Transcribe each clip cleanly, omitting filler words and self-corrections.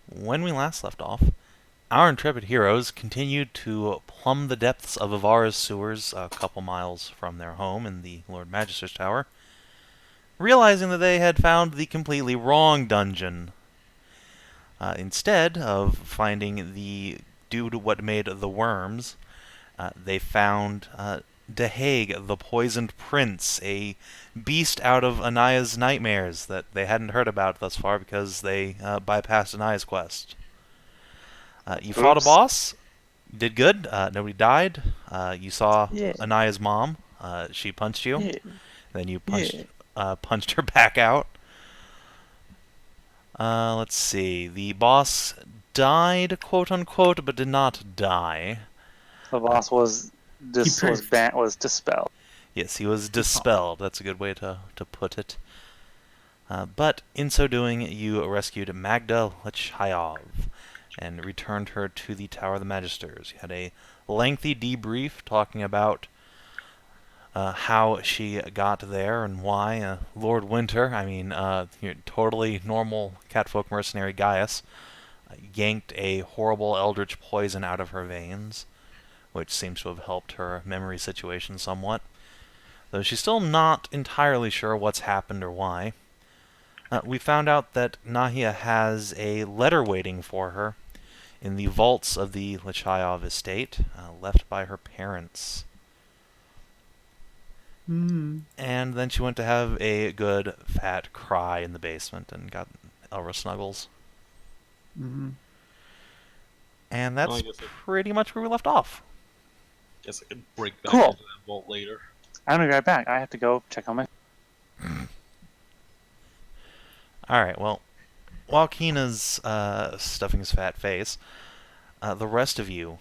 When we last left off, our intrepid heroes continued to plumb the depths of Ivara's sewers a couple miles from their home in the Lord Magister's Tower, realizing that they had found the completely wrong dungeon. Instead of finding the dude what made the worms, they found Dehaeg, the Poisoned Prince, a beast out of Anaya's nightmares that they hadn't heard about thus far because they bypassed Anaya's quest. You fought a Oops. boss, did good, nobody died. You saw Yeah. Anaya's mom, she punched you, Yeah. then you Yeah. punched her back out. Let's see, the boss died, quote unquote, but did not die. The boss was He poofed. was dispelled. Yes, he was dispelled. That's a good way to put it. But in so doing, you rescued Magda Lechayov and returned her to the Tower of the Magisters. You had a lengthy debrief talking about how she got there and why. Lord Winter, totally normal catfolk mercenary Gaius, yanked a horrible eldritch poison out of her veins, which seems to have helped her memory situation somewhat, though she's still not entirely sure what's happened or why. We found out that Nahia has a letter waiting for her in the vaults of the Lechayov estate, left by her parents. Hmm. And then she went to have a good fat cry in the basement and got Elra snuggles. Mm-hmm. And that's Well, I guess pretty much where we left off. I could break back Cool. into that vault later. I'm gonna be right back. I have to go check on my. Alright, well, while Kina's stuffing his fat face, the rest of you...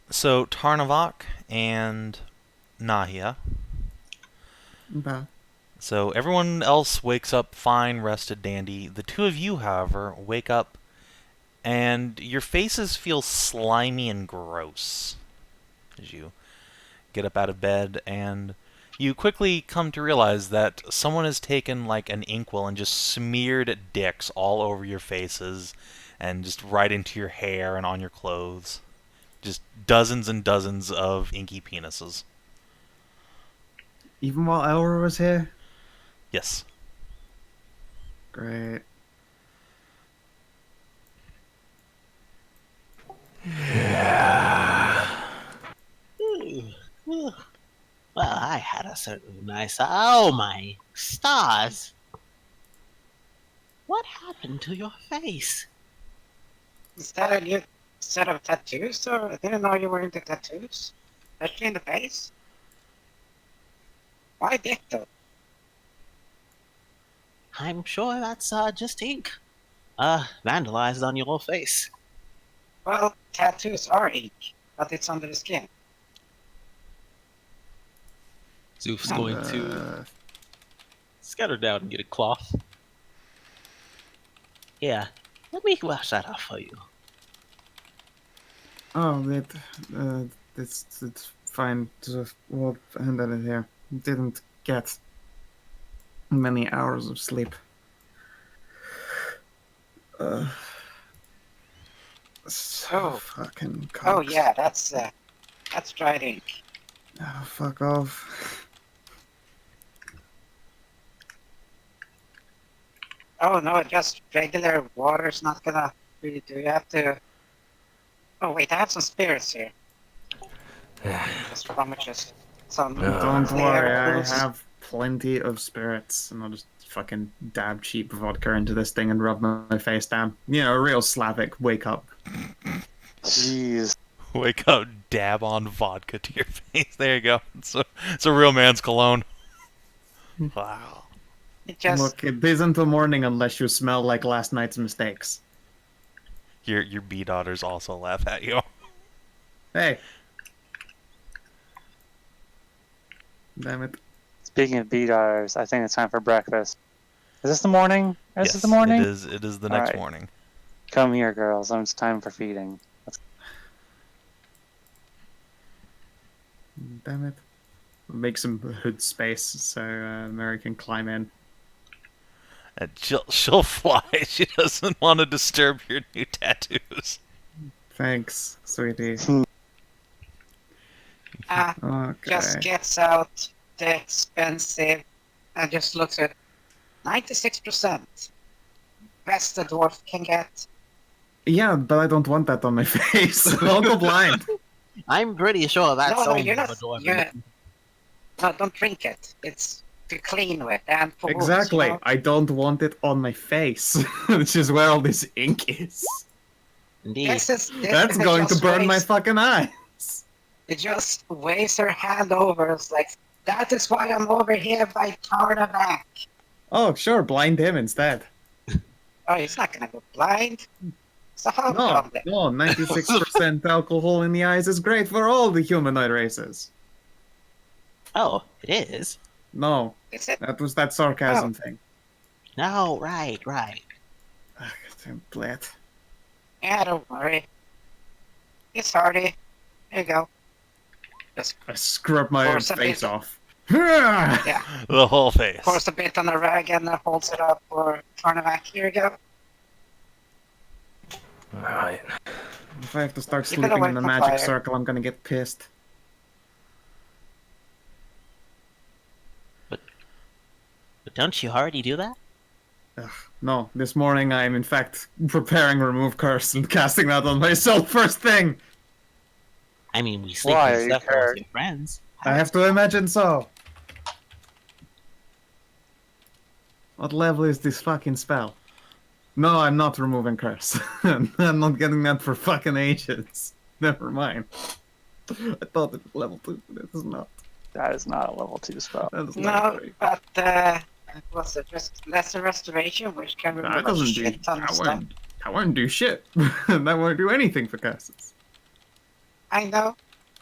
so, Tarnavak and Nahia. Okay. So, everyone else wakes up fine, rested, dandy. The two of you, however, wake up and your faces feel slimy and gross as you get up out of bed, and you quickly come to realize that someone has taken like an inkwell and just smeared dicks all over your faces and just right into your hair and on your clothes. Just dozens and dozens of inky penises. Even while Elra was here? Yes. Great. Well, I had a certain nice. Oh my stars! What happened to your face? Is that a new set of tattoos, or I didn't know you were into tattoos? Especially in the face? Why dick though? I'm sure that's just ink. Vandalized on your face. Well, tattoos are ink, but it's under the skin. Szooth's going to scatter down and get a cloth. Yeah, let me wash that off for you. Oh, it's fine. We'll handle it here. Didn't get many hours of sleep. So fucking cocks. Oh yeah, that's dried ink. Oh, fuck off. Oh no, just regular water's not gonna really do. You have to. Oh wait, I have some spirits here. Just rummages. Some. Don't lair worry, I boost. have plenty of spirits, and I'll just fucking dab cheap vodka into this thing and rub my face down. You know, a real Slavic wake up. Jeez. Wake up, dab on vodka to your face. There you go. It's a real man's cologne. Wow. It just. Look, it isn't the morning unless you smell like last night's mistakes. Your bee daughters also laugh at you. Hey. Damn it. Speaking of beaters, I think it's time for breakfast. Is this the morning? Is Yes, this the morning? It is the next Alright. morning. Come here, girls. It's time for feeding. Damn it. Make some hood space so Mary can climb in. And she'll fly. She doesn't want to disturb your new tattoos. Thanks, sweetie. Just Okay. gets out the expensive and just looks at 96%. Best the dwarf can get. Yeah, but I don't want that on my face. I'll go blind. I'm pretty sure that's No, only you're for not. dwarven. No, don't drink it. It's to clean with and for wounds, Exactly. you know? I don't want it on my face, which is where all this ink is. Indeed. This That's is going to just burn my waves- fucking eye. It just waves her hand over. It's like, that is why I'm over here by Tarnavak. Oh, sure, blind him instead. Oh, he's not gonna go blind. It's a No, hobgoblin. no, 96% alcohol in the eyes is great for all the humanoid races. Oh, it is? No, Is it? that was that sarcasm thing. No, right. Ah, goddamn blat. Yeah, don't worry. It's hardy. There you go. Just I scrub my own Force a face bit. off. yeah. The whole face. Pours a bit on the rag and holds it up for Tarnavak. Here you go. Alright. If I have to start Keep it sleeping away in the from magic fire. circle, I'm gonna get pissed. But don't you already do that? No, this morning I am in fact preparing Remove Curse and casting that on myself first thing. I mean, we sleep Why? in Are you stuff with scared? your friends. I have to imagine so. What level is this fucking spell? No, I'm not removing curse. I'm not getting that for fucking ages. Never mind. I thought it was level 2, but it is not. That is not a level 2 spell. That is level No, 3. but what's it? Just lesser restoration, which can remove That a doesn't do. shit ton of stuff. That won't do shit. That won't do anything for curses. I know,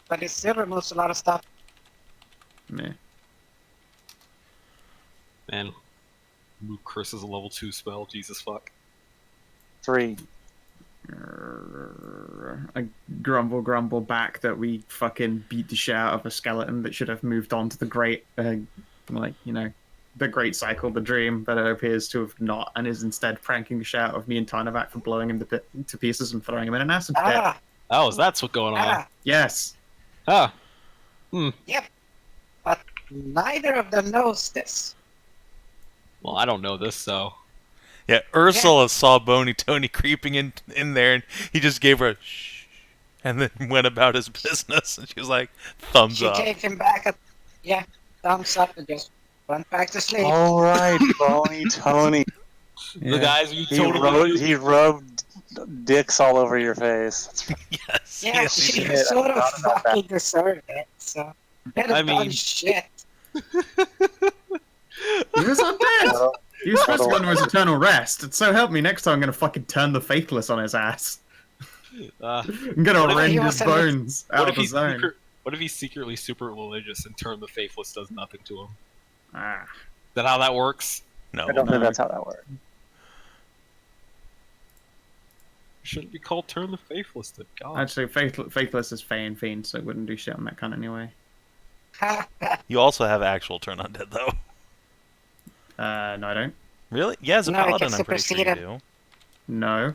but it still removes a lot of stuff. Meh. Man, Move Curse is a level 2 spell. Jesus fuck. 3. I grumble back that we fucking beat the shit out of a skeleton that should have moved on to the great, the great cycle, the dream, but it appears to have not, and is instead pranking the shit out of me and Tarnavak for blowing him to pieces and throwing him in an acid pit. Ah, Oh, so that's what's going on. ah, Yes. Ah. yep. But neither of them knows this. Well, I don't know this, so. Yeah, Ursula saw Boney Tony creeping in there, and he just gave her a shh, and then went about his business. And she was like, thumbs She up. gave him back a thumbs up and just went back to sleep. All right, Boney Tony. The guys you He totally. rubbed dicks all over your face. Yes. Yeah, yes, she he did. sort of thought about that. fucking deserved it. So, I done mean- shit. He was undead! Well, He was supposed to go into his eternal rest, and so help me, next time I'm gonna fucking turn the Faithless on his ass. I'm gonna What if rend he his was in bones What out if of the he's zone. What if he's secretly super religious and turn the faithless does nothing to him? Ah. Is that how that works? No. I don't think that's how that works. Shouldn't be called turn the faithless then. God. Actually, Faithless is Fey and Fiend, so it wouldn't do shit on that kind anyway. You also have actual turn undead, though. No, I don't. Really? Yeah, as a No, it paladin, gets I'm pretty sure you superseded. do. No.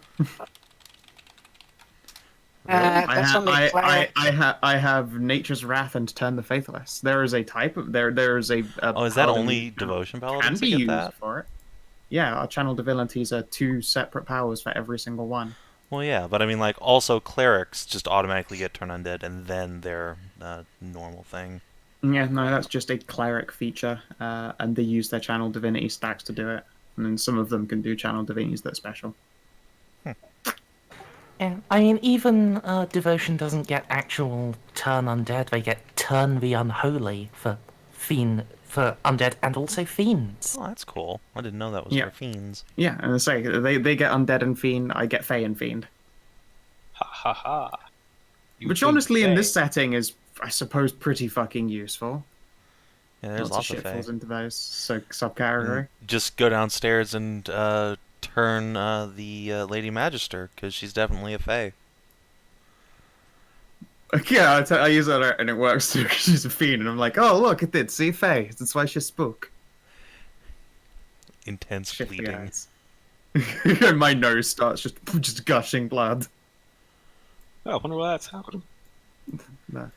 That's only cleric. I have Nature's Wrath and Turn the Faithless. There is a type of there is a. Oh, is that paladin only that devotion Can paladins that be get used that? for it. Yeah, our channel divinities are 2 separate powers for every single one. Well, yeah, but I mean, like, also clerics just automatically get turn undead, and then their normal thing. Yeah, no, that's just a cleric feature, and they use their channel divinity stacks to do it. And then some of them can do channel divinities that are special. Yeah, I mean, even Devotion doesn't get actual turn undead. They get turn the unholy for undead and also fiends. Oh, that's cool. I didn't know that was Yeah. for fiends. Yeah, and I say they get undead and fiend. I get fey and fiend. Ha ha ha. You Which think honestly, in they- this setting, is I suppose pretty fucking useful. Yeah, there's lots of shit fae. falls into those subcategory. Just go downstairs and turn the Lady Magister, because she's definitely a fae. Yeah, I use that and it works too. 'Cause she's a fiend, and I'm like, oh look, it did. See, fey. That's why she spoke. intense Shifty bleeding. eyes. And my nose starts just gushing blood. Oh, I wonder why that's happening. No.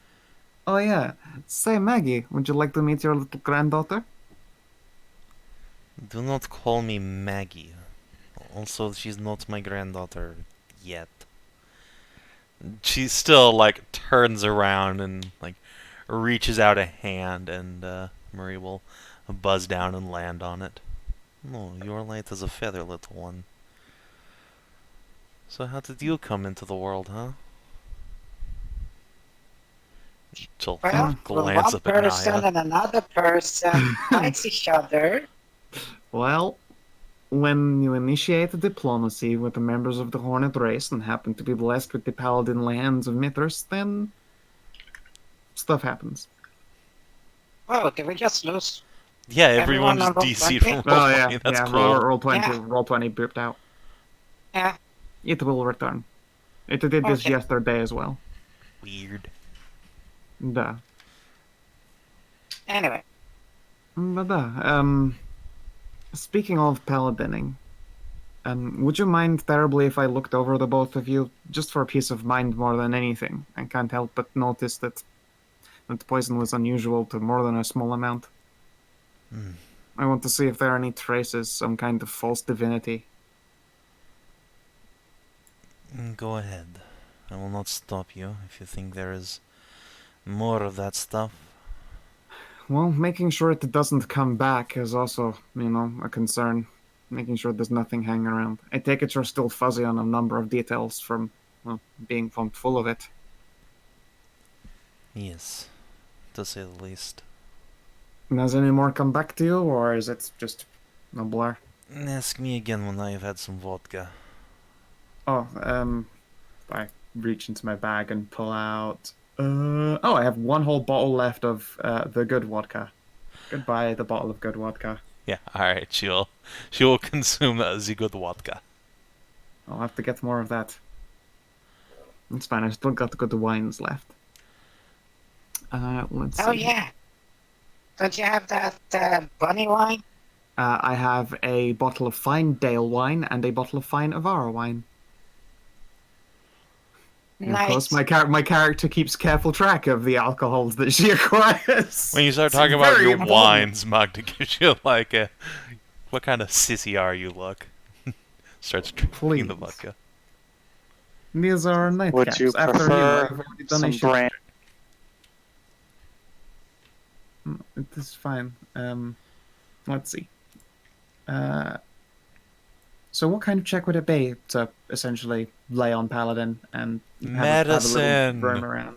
Oh yeah. Say, Maggie, would you like to meet your little granddaughter? Do not call me Maggie. Also, she's not my granddaughter yet. She still, like, turns around and, like, reaches out a hand, and Marie will buzz down and land on it. Oh, you're light as a feather, little one. So how did you come into the world, huh? She'll Well, glance one up at person Nahia. and another person fights each other. Well, when you initiate a diplomacy with the members of the Hornet race and happen to be blessed with the Paladin lands of Mithras, then stuff happens. Oh, did we just lose? Yeah, everyone Everyone just on DC'd from Roll20? roll Oh yeah, 20. That's yeah. cool. Roll 20, Yeah. roll 20 booped out. Yeah. It will return. It did this Okay. yesterday as well. Weird. Duh. Anyway, But speaking of paladining, would you mind terribly if I looked over the both of you, just for peace of mind more than anything? I can't help but notice that the poison was unusual to more than a small amount. Hmm. I want to see if there are any traces, some kind of false divinity. Go ahead. I will not stop you if you think there is more of that stuff. Well, making sure it doesn't come back is also, a concern. Making sure there's nothing hanging around. I take it you're still fuzzy on a number of details from, being pumped full of it. Yes, to say the least. Has any more come back to you, or is it just a blur? Ask me again when I have had some vodka. Oh, I reach into my bag and pull out. I have one whole bottle left of the good vodka. Goodbye, the bottle of good vodka. Yeah, alright, she will consume the good vodka. I'll have to get more of that. It's fine. I still got the good wines left. Let's see. oh yeah. Don't you have that bunny wine? I have a bottle of fine Dale wine and a bottle of fine Avara wine. And of course, Nice. my character keeps careful track of the alcohols that she acquires. When you start It's talking about very your important. wines, Magda gives you like a, what kind of sissy are you look? Starts drinking the Please. vodka. These are Would nightcaps. you After prefer I've already done a some shift. brain? It is fine. Let's see. So what kind of check would it be to essentially lay on Paladin and have a little Medicine. roam around?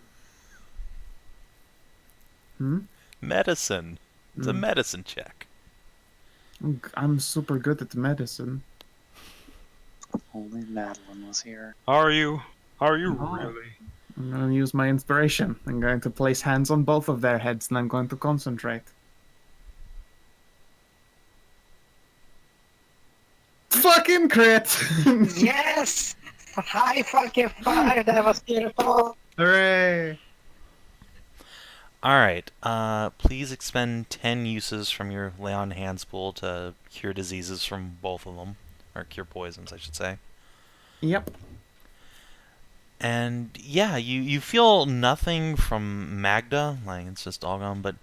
Hmm? Medicine. It's a Hmm. medicine check. I'm super good at medicine. Only Madeline was here. Are you? Are you No. really? I'm going to use my inspiration. I'm going to place hands on both of their heads and I'm going to concentrate. Fucking crit! Yes! High fucking five, that was beautiful. Hooray! Alright, please expend 10 uses from your lay on hands pool to cure diseases from both of them. Or cure poisons, I should say. Yep. And yeah, you feel nothing from Magda, like it's just all gone, but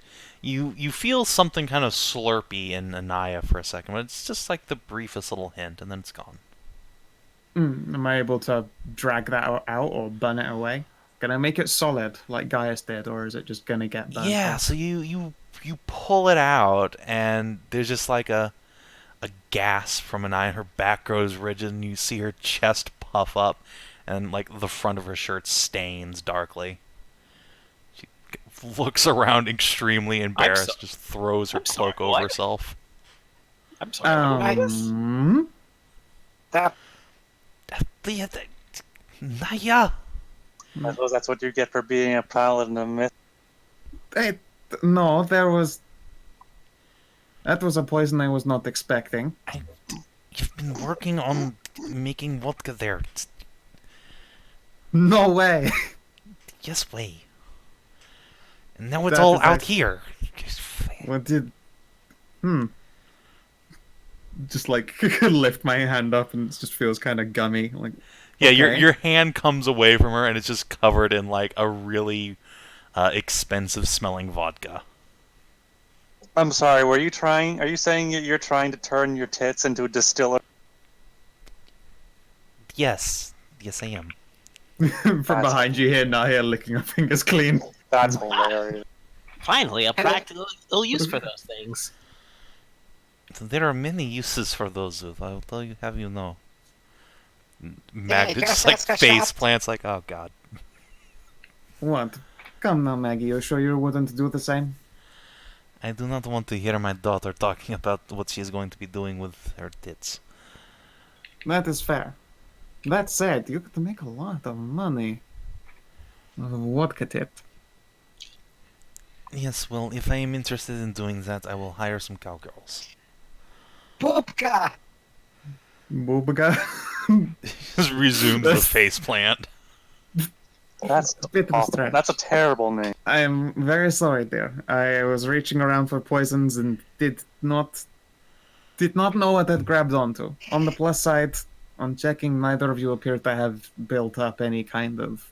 you feel something kind of slurpy in Nahia for a second, but it's just like the briefest little hint, and then it's gone. Am I able to drag that out or burn it away? Can I make it solid like Gaius did, or is it just gonna get burnt? Yeah, off? so you pull it out, and there's just like a gasp from Nahia, and her back grows rigid, and you see her chest puff up, and like the front of her shirt stains darkly. She looks around extremely embarrassed, just throws her I'm sorry, cloak over what? herself. I'm sorry. That Nahia! I suppose that's what you get for being a paladin of myth. Hey, no, that was a poison I was not expecting. You've been working on making vodka there. No way. Yes way. And now it's That all is out actually- here. What did? just like lift my hand up and it just feels kind of gummy. Like, Yeah, okay. your hand comes away from her and it's just covered in like a really expensive smelling vodka. I'm sorry, were you trying? Are you saying you're trying to turn your tits into a distiller? Yes, yes I am. From behind you hear Nahia licking her fingers clean. That's hilarious. Finally, a practical use for those things. There are many uses for those, Szooth. I will tell you, have you know. Hey, Magda just just like ask a face shot. plants, like, oh god. What? Come now, Maggie. You're sure you wouldn't do the same? I do not want to hear my daughter talking about what she is going to be doing with her tits. That is fair. That said, you could make a lot of money. Vodka tip. Yes, well, if I am interested in doing that, I will hire some cowgirls. Bubka! Boobaga. Just resumes the face plant. That's a bit of a awful. stretch. That's a terrible name. I am very sorry, dear. I was reaching around for poisons and did not know what I'd grabbed onto. On the plus side, on checking, neither of you appear to have built up any kind of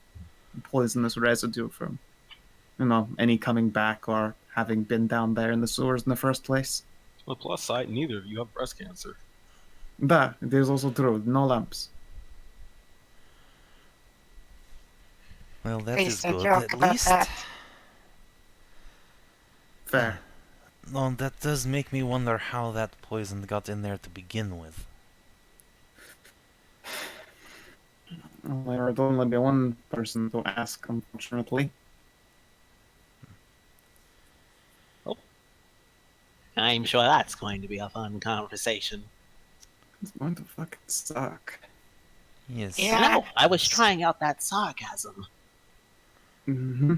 poisonous residue from, any coming back or having been down there in the sewers in the first place. On the plus side, neither of you have breast cancer. That, it is also true. No lumps. Well, that Please is don't good. joke At about least... that. Fair. No, that does make me wonder how that poison got in there to begin with. Well, there would only be one person to ask, unfortunately. I'm sure that's going to be a fun conversation. It's going to fucking suck. Yes. Yeah. No, I was trying out that sarcasm. Mm-hmm.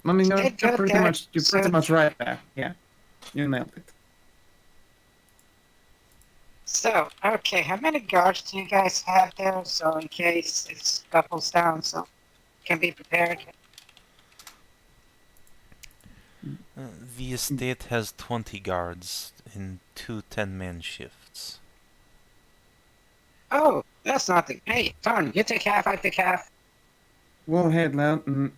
I mean, Good, you're good, pretty good. much right there. Yeah, you nailed it. So, okay, how many guards do you guys have there? So in case it scuffles down, so can be prepared. The estate has 20 guards in 2 10-man shifts. Oh, that's not the... Hey, Tarn, you take half, I take half. Well, Hedrah,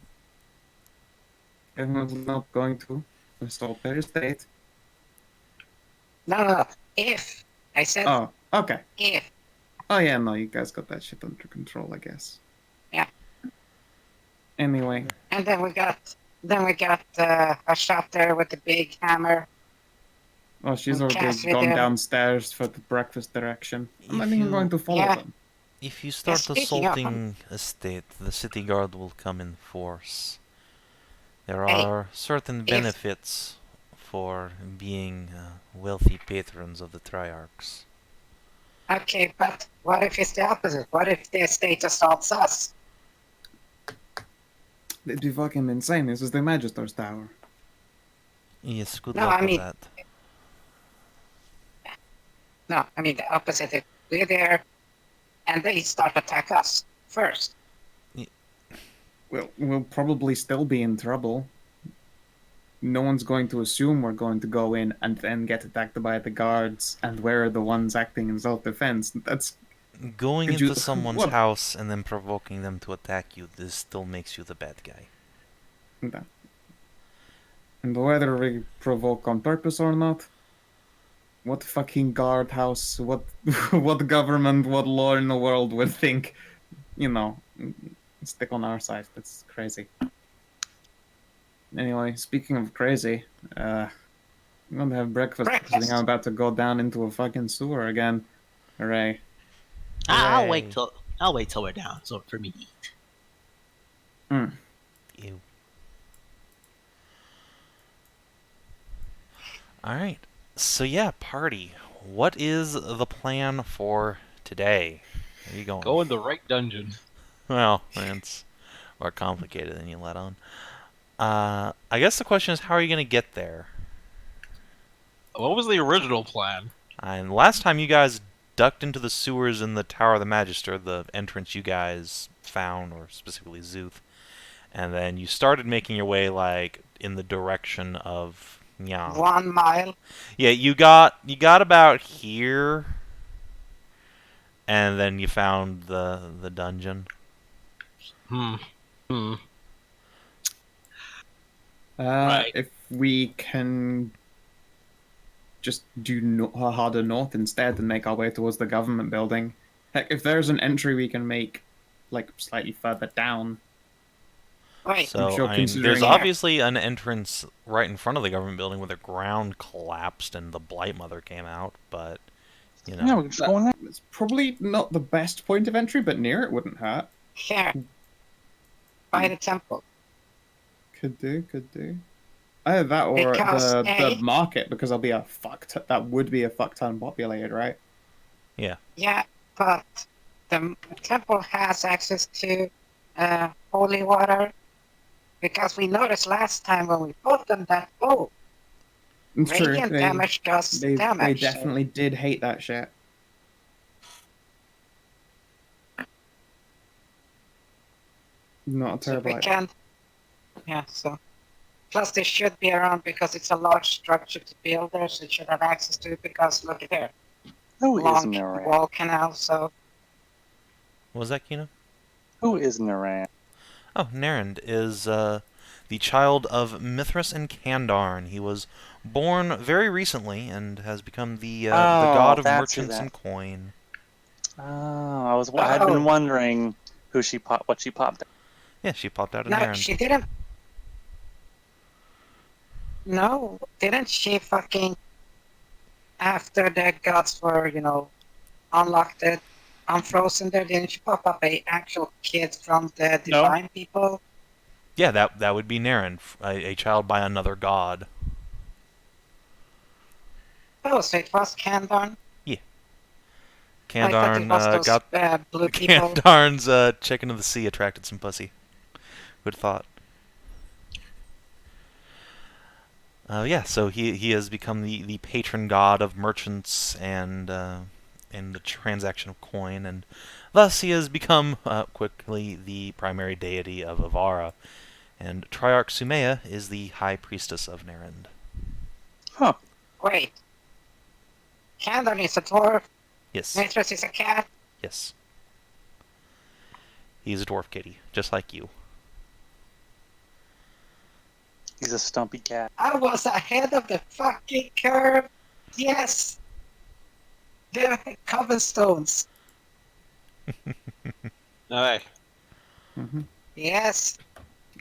everyone's not going to assault their estate. No, if. I said Oh, okay. if. Oh yeah, no, you guys got that shit under control, I guess. Yeah. Anyway, And then we got a shot there with the big hammer. oh, she's And already Cassidy gone there. downstairs for the breakfast direction. I'm not If even you- going to follow Yeah. them. If you start speaking of- assaulting estate, the city guard will come in force. There Hey, are certain if- benefits for being wealthy patrons of the Triarchs. Okay, but what if it's the opposite? What if the estate assaults us? It'd be fucking insane. This is the Magisters Tower. Yes, good No, luck I with mean- that. No, I mean the opposite. If we're there, and they start to attack us first. Well, we'll probably still be in trouble. No one's going to assume we're going to go in and then get attacked by the guards, and we're the ones acting in self-defense. That's Going Could into you- someone's what? house and then provoking them to attack you, this still makes you the bad guy. that. And whether we provoke on purpose or not, what fucking guardhouse, what what government, what law in the world would think, stick on our side? That's crazy. Anyway, speaking of crazy, I'm gonna have breakfast because I think I'm about to go down into a fucking sewer again. Hooray. I'll Hooray. wait till we're down, so for me to eat. Ew. Alright, so yeah, party. What is the plan for today? Where are you going? Go in the right dungeon. Well, it's more complicated than you let on. I guess the question is, how are you going to get there? What was the original plan? And last time you guys ducked into the sewers in the Tower of the Magister, the entrance you guys found, or specifically Szooth, and then you started making your way, like, in the direction of Yeah. 1 mile. Yeah, you got about here, and then you found the dungeon. Hmm. If we can just do harder north instead and make our way towards the government building. Heck, if there's an entry we can make, like, slightly further down. Wait, So, sure I mean, there's considering- obviously an entrance right in front of the government building where the ground collapsed and the Blight Mother came out, but, you know. Yeah, we can just go in there. It's probably not the best point of entry, but near it wouldn't hurt. here. By the temple. Could do. Either that or Because, the market, because that'll be that would be a fuck ton populated, right? Yeah. Yeah, but the temple has access to holy water. Because we noticed last time when we fought them that, It's true. radiant damage does They damage. so- definitely did hate that shit. Not a So terrible we idea. can, yeah, so. Plus, they should be around because it's a large structure to build there, so it should have access to it. Because look at there, Who is long Naran? wall canal. So What was that, Kina? Who is Naran? Oh, Narend is the child of Mithras and Kandarn. He was born very recently and has become the god of that's who merchants that- and coin. Oh, I'd been wondering what she popped. Yeah, she popped out of no, Narend. she didn't. No, didn't she fucking? After the gods were, unlocked, unfrozen there, didn't she pop up a actual kid from the No. divine people? Yeah, that would be Narend, a child by another god. Oh, so it was Kandarn. I thought it Kandarn was those got blue people. Kandarn's chicken of the sea attracted some pussy. Who'd have thought? Yeah, so he has become the patron god of merchants and the transaction of coin, and thus he has become quickly the primary deity of Avara. And Triarch Sumaya is the high priestess of Narend. Huh. Wait. Kandarn is a dwarf. Yes, Mithras is a cat. yes. He's a dwarf kitty, just like you. He's a stumpy cat. I was ahead of the fucking curve. Yes. They're cobblestones. Alright. Yes.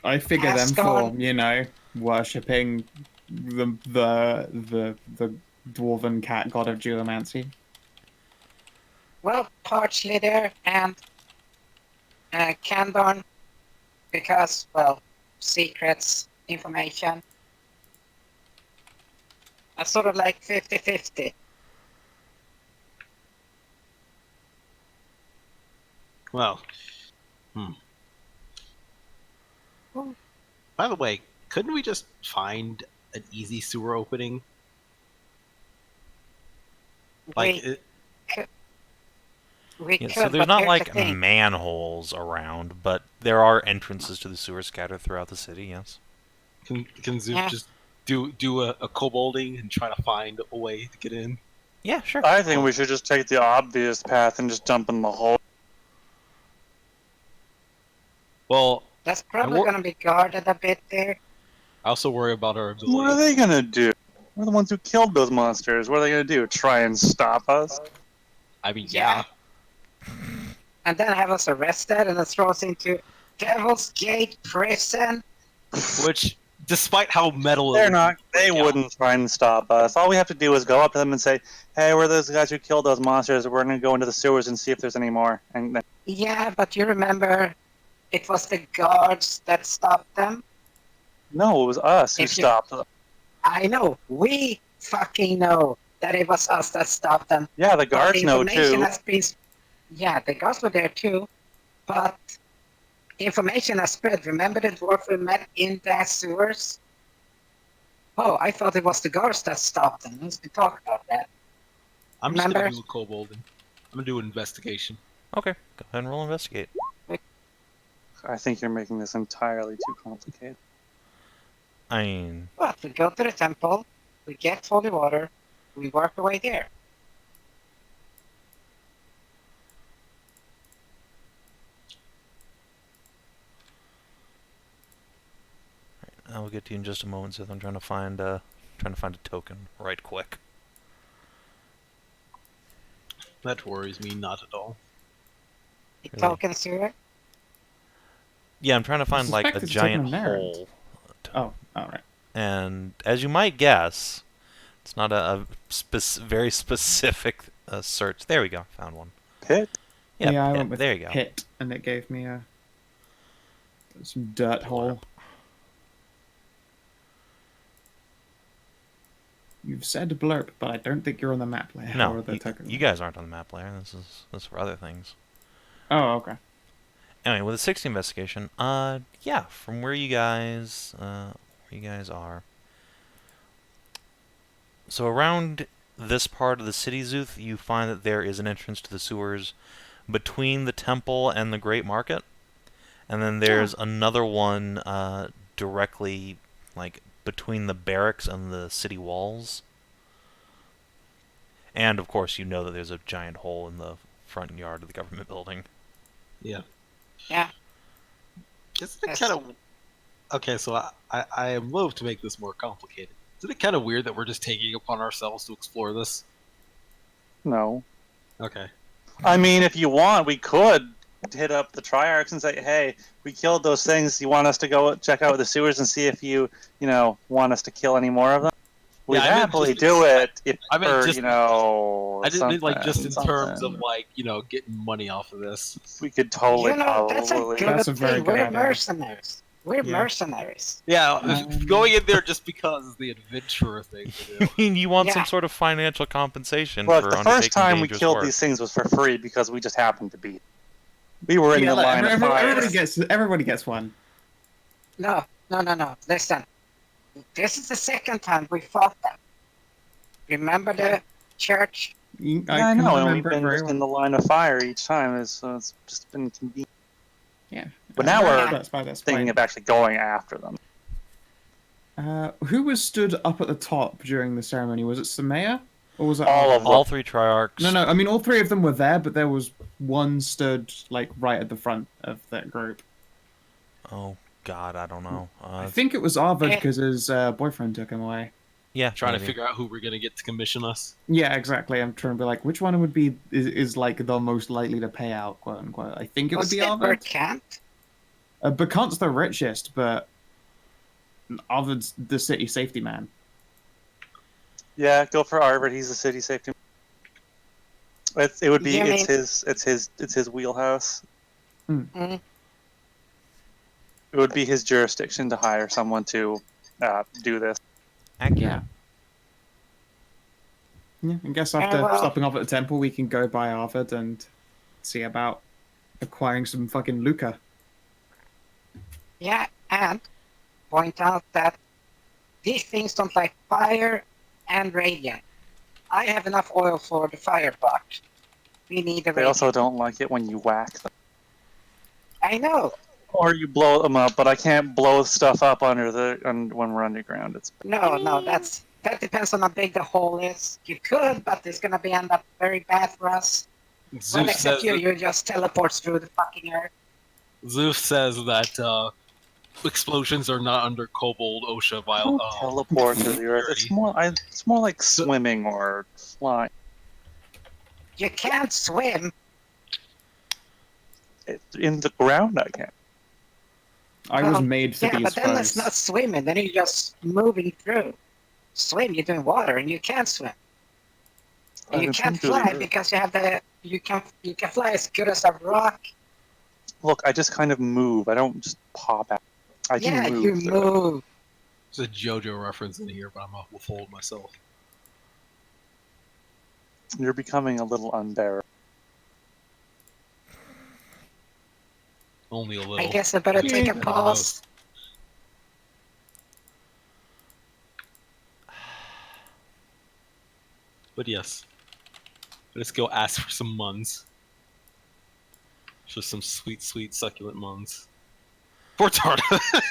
I figure them Ascon. for, worshipping the dwarven cat god of geomancy. Well, partially there, and Kandarn, because, secrets, information. It's sort of like 50-50. Well. By the way, couldn't we just find an easy sewer opening? Like, We Yeah, could, so there's but not here's like the thing. manholes around, but there are entrances to the sewer scattered throughout the city, yes. can Szooth Yeah. just do a kobolding and try to find a way to get in? Yeah, sure. I think we should just take the obvious path and just jump in the hole. Well, That's probably wor- going to be guarded a bit there. I also worry about our ability. What are they gonna do? We're the ones who killed those monsters. What are they gonna do? Try and stop us? I mean, Yeah. And then have us arrested and then throw us into Devil's Gate prison. Which, despite how metal it They're would not. be, They yeah. wouldn't try and stop us. All we have to do is go up to them and say, "Hey, we're those guys who killed those monsters. We're gonna go into the sewers and see if there's any more." And then, Yeah, but you remember it was the guards that stopped them? no, it was us who If you- stopped them. I know. We fucking know that it was us that stopped them. Yeah, the But guards the know information too. has been... Yeah, the guards were there too. But information has spread. Remember the dwarf we met in the sewers? Oh, I thought it was the guards that stopped them. Let's talk about that. I'm just gonna Remember? do a kobolding. I'm gonna do an investigation. Okay, go ahead and roll investigate. I think you're making this entirely too complicated. I mean, But we go to the temple, we get holy water, we work our way there. I will get to you in just a moment, Szooth. I'm trying to find a token right quick. That worries me not at all. The Really? token sewer. Yeah, I'm trying to find like suspect a it's giant taken a merit. hole. Oh, alright. And as you might guess, it's not very specific search. There we go. Found one. Pit? Yeah, I pit. went with There you go. pit, and it gave me some dirt hole. You've said blurb, but I don't think you're on the map layer. No, or the token. you guys aren't on the map layer. This is for other things. Oh, okay. Anyway, with a 60 investigation, yeah, from where you guys are. So around this part of the city, Szooth, you find that there is an entrance to the sewers between the temple and the Great Market, and then there's another one directly, like, between the barracks and the city walls. And, of course, you know that there's a giant hole in the front yard of the government building. Yeah. Yeah. Isn't it kind of... Okay, so I am loath to make this more complicated. Isn't it kind of weird that we're just taking upon ourselves to explore this? No. Okay. I mean, if you want, we could hit up the Triarchs and say, hey, we killed those things. You want us to go check out the sewers and see if you want us to kill any more of them? We'd Yeah, I meant happily just- do it if, I meant for, just- I didn't mean like just in terms of like, getting money off of this. we could totally That's a probably... good That's a very thing. good We're idea. mercenaries. We're Yeah. mercenaries. Yeah, going in there just because is the adventurer thing to do. I mean, you want some Yeah. sort of financial compensation Look, for the undertaking first time we dangerous killed work. these things was for free because we just happened to be. We were in the line of fire. Everybody gets one. No. Listen. This is the second time we fought them. Remember the church? I Yeah, I can know, and we've remember it been very just well. in the line of fire each time, so it's just been convenient. Yeah. But now we're That's thinking fine. of actually going after them. Who was stood up at the top during the ceremony? Was it Samaya? Or was it All Arthur? of them. All three Triarchs. No, I mean all three of them were there, but there was one stood like right at the front of that group. Oh, God, I don't know. I think it was Arvid Eh. because his boyfriend took him away. Yeah, Trying to maybe. figure out who we're gonna get to commission us. Yeah, exactly. I'm trying to be like, which one would be is like the most likely to pay out, quote unquote. I think it would Was be it Arvid. Can't? Bekant's the richest, but Arvid's the city safety man. Yeah, go for Arvid. He's the city safety. It would be Yeah, it's his wheelhouse. Mm. It would be his jurisdiction to hire someone to do this. Accurate. Yeah, I guess after well- stopping off at the temple, we can go by Arvid and see about acquiring some fucking lucre. Yeah, and point out that these things don't like fire and radiant. I have enough oil for the fire pot. We need the They radiant. also don't like it when you whack them. I know. Or you blow them up, but I can't blow stuff up when we're underground. It's No, that depends on how big the hole is. You could, but it's gonna end up very bad for us. Well, Zeus except says, you just teleports through the fucking earth. Zeus says that explosions are not under Kobold OSHA don't teleport to the earth. It's more like swimming or flying. You can't swim. In the ground, I can. I was Well, made to Yeah, be but then that's exposed. not swimming. Then you're just moving through. Swim, you're doing water, and you can't swim. And you can't fly because you have you can fly as good as a rock. Look, I just kind of move. I don't just pop out. I do Yeah, move. you though. move. There's a JoJo reference in here, but I'm gonna withhold myself. You're becoming a little unbearable. Only a little. I guess I better take a pause. But yes, let's go ask for some muns. Just some sweet, sweet, succulent muns. For Tarnavak.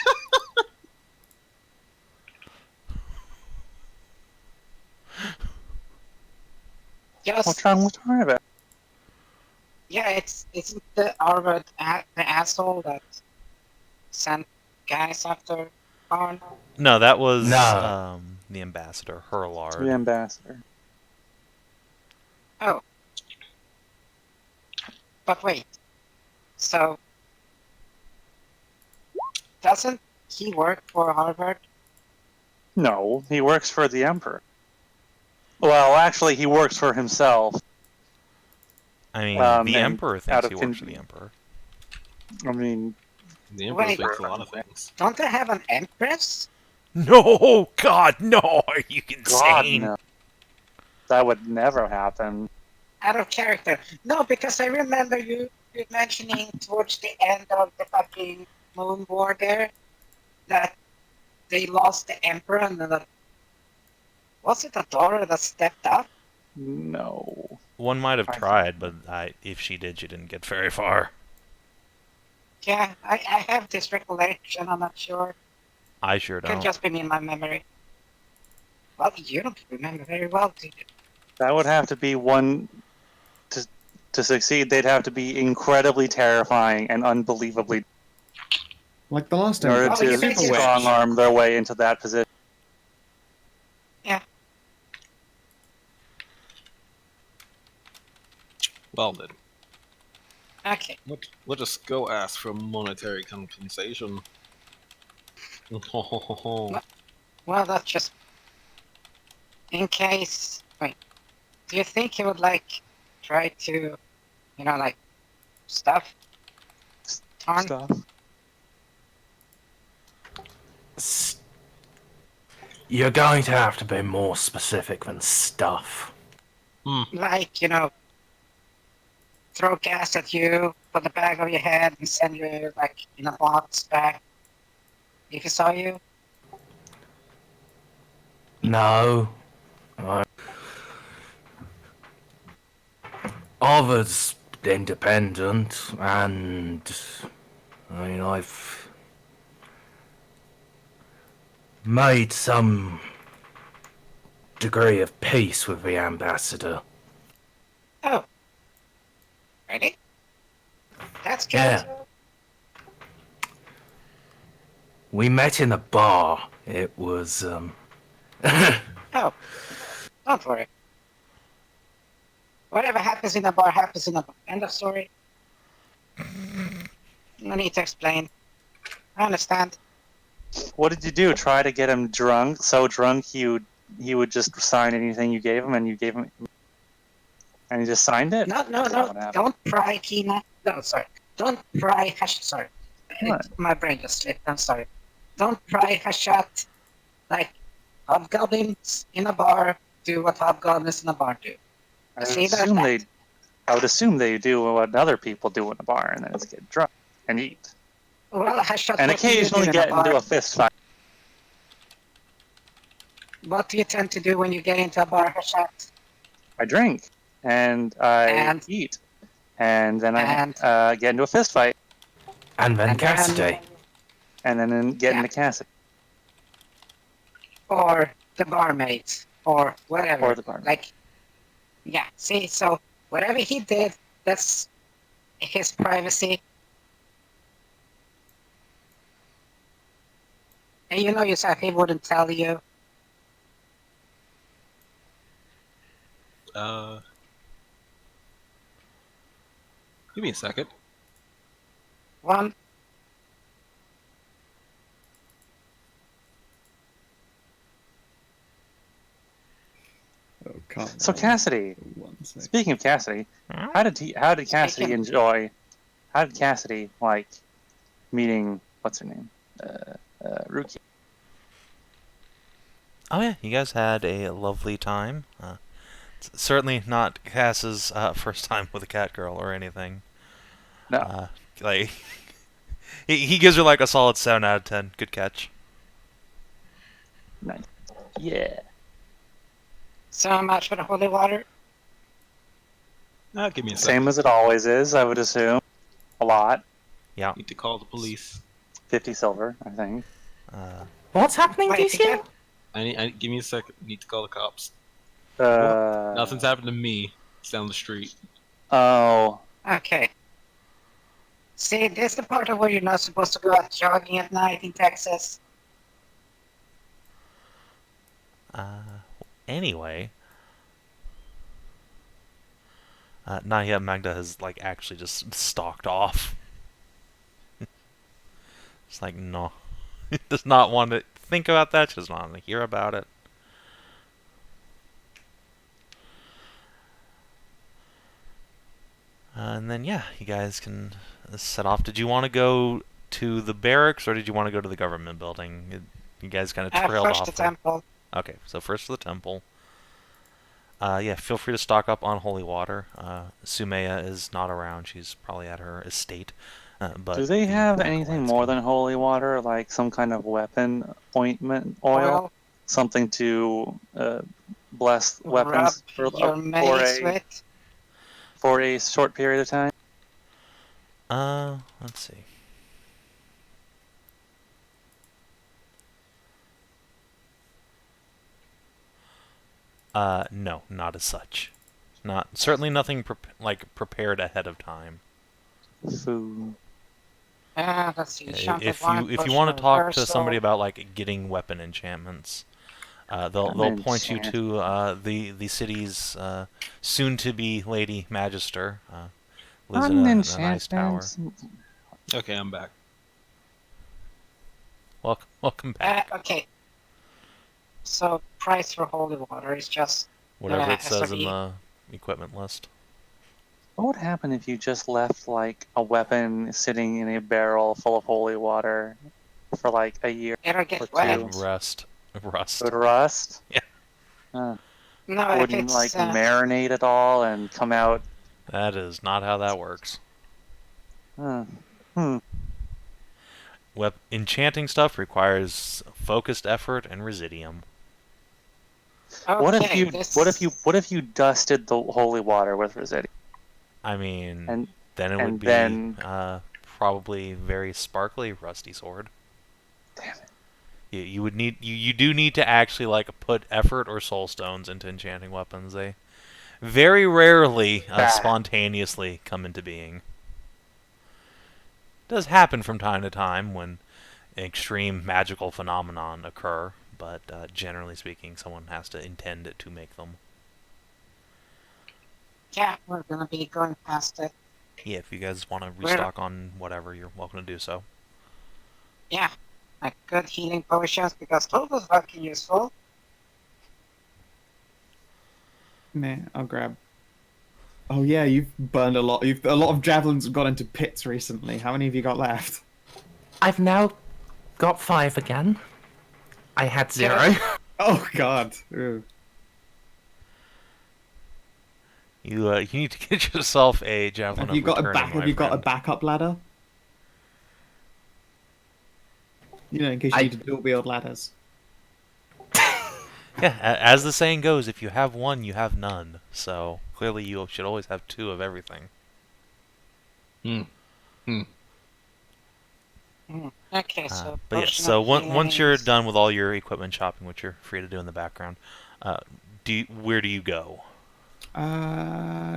Just What's wrong with Tarnavak? yeah, isn't the Arvid the asshole that sent guys after Karn? No, that was No. the ambassador, The Herlard. ambassador. Oh, but wait. So doesn't he work for Harvard? No, he works for the Emperor. Well, actually, he works for himself. I mean, the and Emperor out thinks of he works con- for the Emperor. I mean, The Emperor Wait. thinks a lot of things. Don't they have an empress? No, God, no! Are you God, insane? no. That would never happen. Out of character. No, because I remember you mentioning towards the end of the fucking Moon War there that they lost the Emperor and then was it a daughter that stepped up? No. One might have I tried, but if she did, she didn't get very far. Yeah, I have this recollection, I'm not sure. I sure Could don't. just be me in my memory. Well, you don't remember very well, do you? That would have to be one. To succeed, they'd have to be incredibly terrifying and unbelievably Like the last in order time. Oh, you to think it's- strong arm their way into that position. Well then, Okay. we'll just go ask for monetary compensation. Well, that's just in case. Wait, do you think he would try to, stuff Tarn? Stuff. You're going to have to be more specific than stuff. Throw gas at you, put the bag on your head, and send you in a box back. If he saw you, No. Ovid's independent, and I've made some degree of peace with the ambassador. oh, ready? That's good. Yeah. We met in a bar. It was Oh, don't worry. Whatever happens in a bar happens in a bar. End of story. No need to explain. I understand. What did you do? Try to get him drunk? So drunk he would just sign anything you gave him, and you gave him, and he just signed it? No, That's not what happened. don't pry Kina. No, sorry. Don't pry sorry. What? My brain just slipped. I'm sorry. Don't pry Hashat hobgoblins in a bar do what hobgoblins in a bar do. I See that? would assume they do what other people do in a bar, and then just get drunk and eat, Well, Hashat, and what do you do occasionally in get bar? into a fist fight. What do you tend to do when you get into a bar, Hashat? I drink and I eat, and then I get into a fist fight, and then And then- Cassidy. and then get into Cassidy Or the barmaid, or whatever. or the bar. Yeah, see, so whatever he did, that's his privacy. And you know yourself, he wouldn't tell you. Give me a second. One, Oh, come So on. Cassidy, One sec. speaking of Cassidy, how did Cassidy enjoy? How did Cassidy like meeting? What's her name? Ruki. Oh yeah, you guys had a lovely time. It's certainly not Cass's first time with a cat girl or anything. No. He gives her a solid 7 out of 10. Good catch. Nice. Yeah. so much for the holy water. Give me a second. Same as it always is, I would assume. A lot. Yeah. Need to call the police. 50 silver, I think. What's happening, Wait, DC? Give me a second. Need to call the cops. Nothing's happened to me. It's down the street. Oh. Okay. See, this is the part of where you're not supposed to go out jogging at night in Texas. Anyway, Nahia Magda has like actually just stalked off. It's like no, does not want to think about that. She doesn't want to hear about it. And then yeah, you guys can set off. Did you want to go to the barracks or did you want to go to the government building? You guys kind of trailed First off. the temple. Okay, so first to the temple. Yeah, feel free to stock up on holy water. Sumaya is not around; she's probably at her estate. But do they have the anything acolytes more can- than holy water, like some kind of weapon ointment oil? Something to bless weapons Rub your mace with. for a short period of time? Let's see. No, not as such. Certainly nothing prepared ahead of time. Food. Let's see. If you want to talk to somebody about like getting weapon enchantments, they'll point you to the city's soon-to-be Lady Magister. Lives in a nice tower. Okay, I'm back. Welcome back. Okay. So, price for holy water is just... Whatever it says in SRE. the equipment list. What would happen if you just left like a weapon sitting in a barrel full of holy water for like a year? It'll Or get two. wet. Rust. It would rust? Yeah. No, if Wouldn't it's... like marinate at all and come out? That is not how that works. Enchanting stuff requires focused effort and residium. What if you dusted the holy water with Rossetti? I mean, And then it would be then- probably very sparkly rusty sword. Damn it. You would need you do need to actually like put effort or soul stones into enchanting weapons. They very rarely spontaneously come into being. It does happen from time to time when extreme magical phenomenon occur, but generally speaking, someone has to intend to make them. Yeah, we're gonna be going past it. Yeah, if you guys want to restock on whatever, you're welcome to do so. Yeah, like good healing potions because those are fucking useful. Nah, I'll grab. Oh yeah, you've burned a lot. A lot of javelins have gone into pits recently. How many have you got left? I've now got 5 again. I had 0. Oh god. Ooh. You need to get yourself a javelin. Have you got a returning, my Have you got a friend. backup ladder? You know, in case you need to dual wield ladders. Yeah, as the saying goes, if you have one, you have none. So clearly, you should always have 2 of everything. Okay, so... But yeah, potion so of once you're healings. done with all your equipment shopping, which you're free to do in the background, where do you go?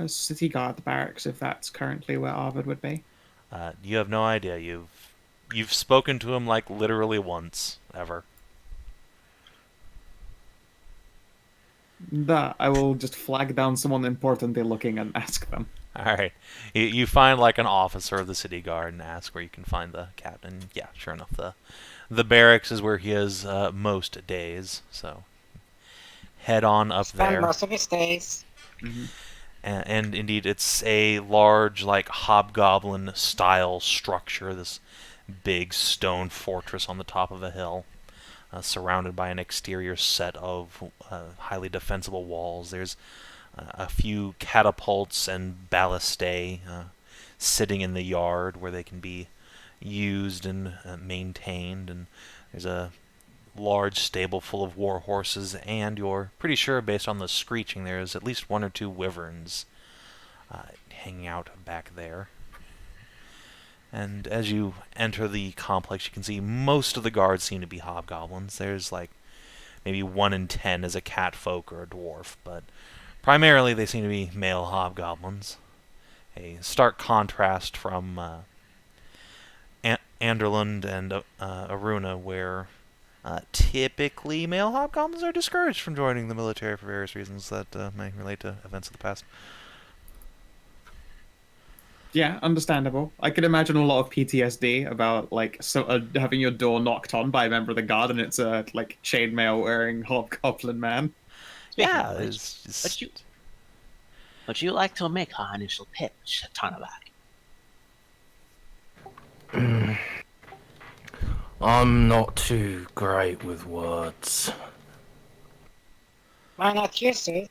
City guard, the barracks, if that's currently where Arvid would be. You have no idea. You've spoken to him like literally once ever. I will just flag down someone importantly looking and ask them. All right, you find like an officer of the city guard and ask where you can find the captain. Yeah, sure enough, the barracks is where he is most days. So head on up Spend there. most of his days. And indeed, it's a large, like, hobgoblin-style structure, this big stone fortress on the top of a hill, surrounded by an exterior set of highly defensible walls. There's a few catapults and ballistae sitting in the yard where they can be used and maintained, and there's a large stable full of war horses, and you're pretty sure, based on the screeching, there's at least 1 or 2 wyverns hanging out back there. And as you enter the complex, you can see most of the guards seem to be hobgoblins. There's like maybe 1 in 10 is a cat folk or a dwarf, but primarily they seem to be male hobgoblins. A stark contrast from Anderlund and Aruna, where typically male hobgoblins are discouraged from joining the military for various reasons that may relate to events of the past. Yeah, understandable. I could imagine a lot of PTSD about having your door knocked on by a member of the guard, and it's a chainmail wearing hobgoblin man. Speaking Yeah, of which, it's just... would you like to make our initial pitch, Tarnavak? I'm not too great with words. Why not you, Szooth?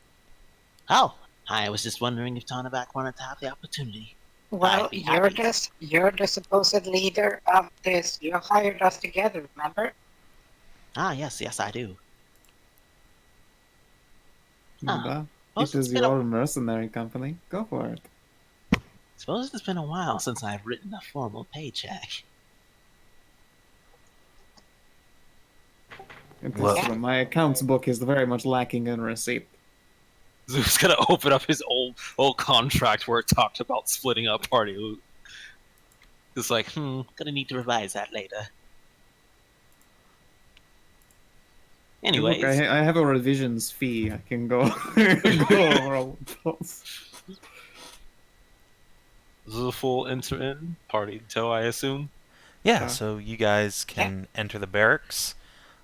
Oh, I was just wondering if Tarnavak wanted to have the opportunity. Well, I'd be you're happy. you're the supposed leader of this. You hired us together, remember? Ah, yes, I do. Well, Suppose it it's is been a- your mercenary company. Go for it. Suppose it's been a while since I've written a formal paycheck. My accounts book is very much lacking in receipt. Szooth's gonna open up his old contract where it talked about splitting up party loot. It's like, gonna need to revise that later. Anyways, Look, I have a revisions fee. I can go, go over all of those. This is a full enter-in party tow, I assume. Yeah, so you guys can enter the barracks,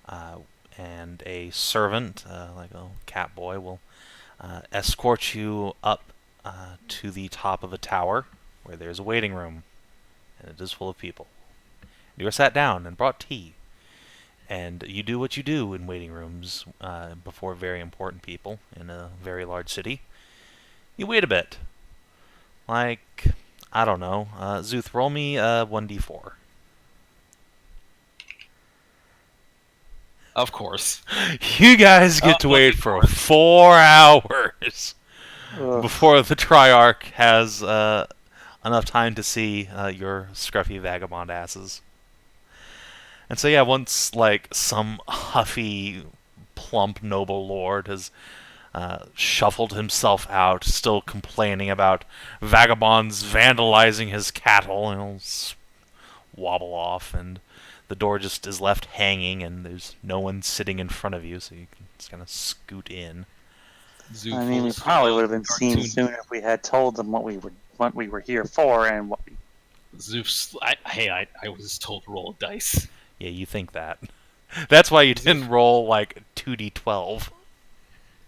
and a servant, like a cat boy, will escort you up to the top of a tower where there's a waiting room, and it is full of people. You are sat down and brought tea, and you do what you do in waiting rooms before very important people in a very large city. You wait a bit. Like, I don't know, Szooth, roll me 1d4. Of course. You guys get to wait for 4 hours before the Triarch has enough time to see your scruffy vagabond asses. And so, yeah, once, some huffy, plump noble lord has shuffled himself out, still complaining about vagabonds vandalizing his cattle, and he'll wobble off, and the door just is left hanging, and there's no one sitting in front of you, so you can just kind of scoot in. Szooth I mean, we rolls probably would have been seen cartoon. sooner if we had told them what we were here for and what we. Szooth, I was told to roll a dice. Yeah, you think that. That's why you didn't roll, 2d12.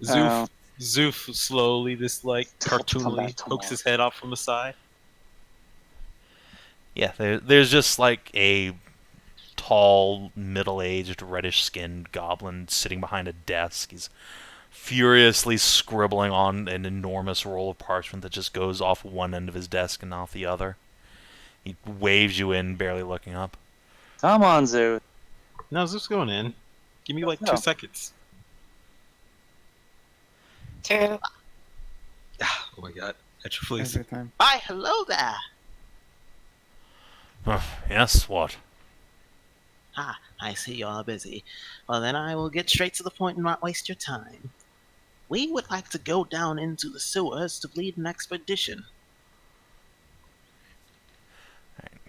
Szooth slowly, cartoonily pokes his head off from the side. Yeah, there's just, a tall, middle-aged, reddish-skinned goblin sitting behind a desk. He's furiously scribbling on an enormous roll of parchment that just goes off one end of his desk and off the other. He waves you in, barely looking up. Come on, Szooth. No, Szooth's going in. Give me 2 seconds. 2. Oh my god. Extra please. Every time. why, hello there. Yes, what? Ah, I see you're busy. Well, then I will get straight to the point and not waste your time. We would like to go down into the sewers to lead an expedition.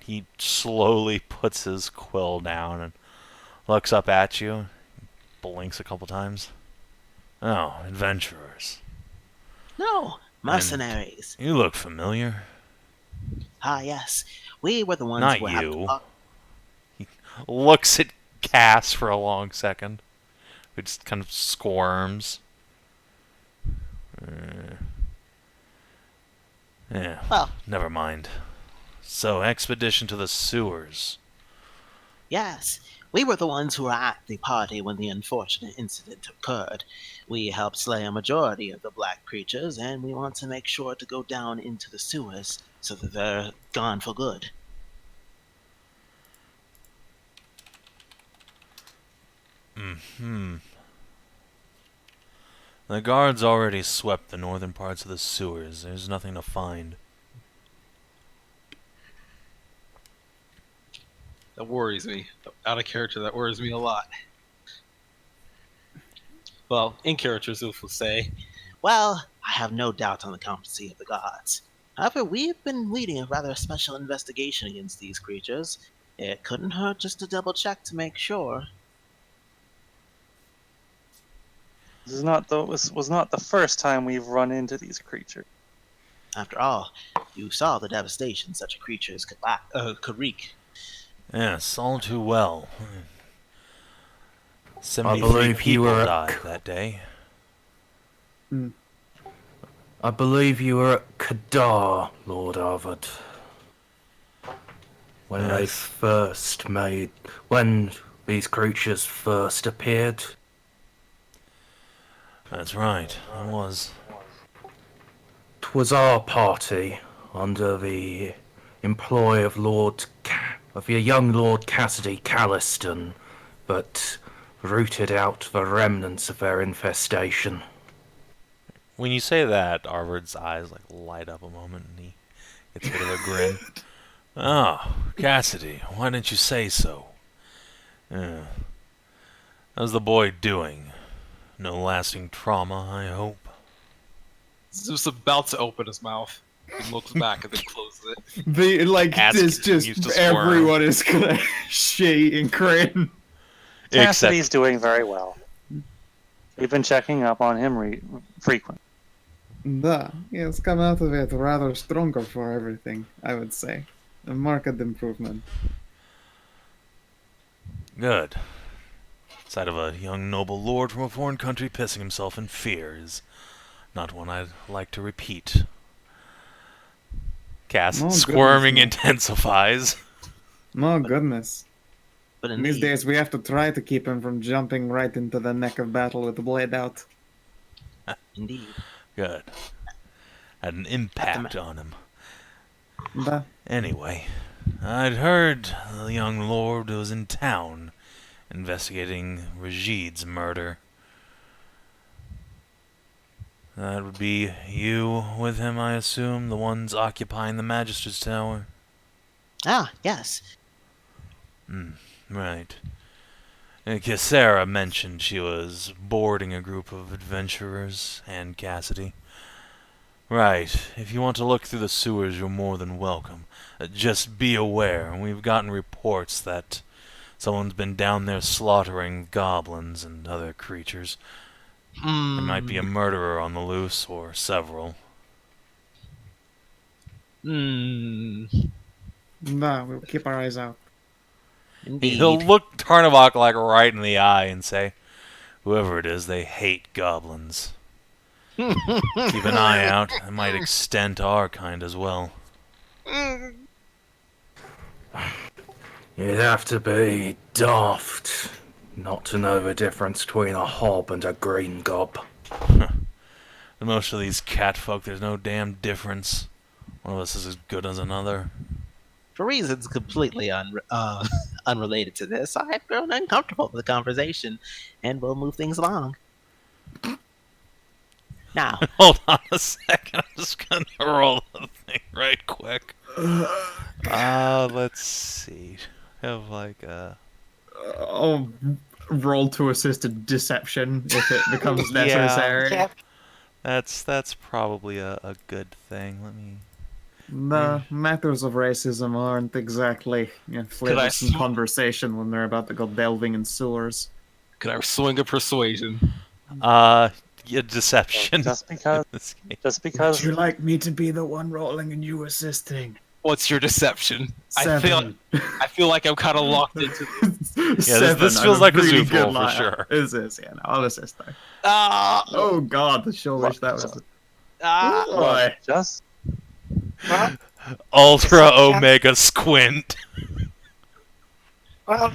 He slowly puts his quill down and looks up at you, blinks a couple times. Oh, adventurers. No, mercenaries. You look familiar. Ah, yes. We were the ones Not who had you. the... He looks at Cass for a long second, who just kind of squirms. Yeah, Well, never mind. So, expedition to the sewers. yes. We were the ones who were at the party when the unfortunate incident occurred. We helped slay a majority of the black creatures, and we want to make sure to go down into the sewers so that they're gone for good. The guards already swept the northern parts of the sewers. There's nothing to find. That worries me. Out of character, that worries me a lot. Well, in character, Szooth will say, Well, I have no doubt on the competency of the gods. However, we've been leading a rather special investigation against these creatures. It couldn't hurt just to double check to make sure. This is not the was not the first time we've run into these creatures. After all, you saw the devastation such creatures could wreak. Yes, all too well. I 73 believe you people were died that day. I believe you were at Kadar, Lord Arvid. When when these creatures first appeared. That's right, I was. 'Twas our party, under the employ of of your young Lord Cassidy Calliston, but rooted out the remnants of their infestation. When you say that, Arvid's eyes light up a moment, and he gets a bit of a grin. Oh, Cassidy, why didn't you say so? How's the boy doing? No lasting trauma, I hope. Zeus about to open his mouth. He looks back and then closes it. Ass continues to squirm. Everyone is gonna shit and grin. Cassidy's doing very well. We've been checking up on him frequent. Да, he has come out of it rather stronger for everything, I would say. A marked improvement. Good. Sight of a young noble lord from a foreign country pissing himself in fear is not one I'd like to repeat. Cass, Oh, squirming goodness, intensifies. Oh goodness. But In these indeed, days we have to try to keep him from jumping right into the neck of battle with the blade out. indeed. Good. Had an impact on him. Da. Anyway, I'd heard the young lord was in town investigating Rajid's murder. That would be you with him, I assume, the ones occupying the Magisters' tower? Ah, yes. Right. Kisara mentioned she was boarding a group of adventurers, and Cassidy. Right. If you want to look through the sewers, you're more than welcome. Just be aware, we've gotten reports that someone's been down there slaughtering goblins and other creatures. There might be a murderer on the loose, or several. Da, we'll keep our eyes out. Indeed. He'll look Tarnavak right in the eye and say, whoever it is, they hate goblins. Keep an eye out. It might extend to our kind as well. You'd have to be daft not to know the difference between a hob and a green gob. Most of these catfolk, there's no damn difference. One of us is as good as another. For reasons completely unrelated to this, I've grown uncomfortable with the conversation, and we'll move things along. Now, Hold on a second. I'm just gonna roll the thing right quick. Let's see. Have a... I'll roll to assisted deception if it becomes necessary. Yep. That's probably a good thing. Let me... The matters of racism aren't exactly flavors in sw- conversation when they're about to go delving in sewers. Could I swing a persuasion? Yeah, deception. Just because. Would you like me to be the one rolling and you assisting? What's your deception? 7. I feel like I'm kind of locked into this. Yeah, this feels like a Szooth roll for sure. This is, yeah, no, I'll assist there. Ah! Oh god, the sure wish that was... Ah! Oh, boy. Just Well, Ultra Omega Squint. well,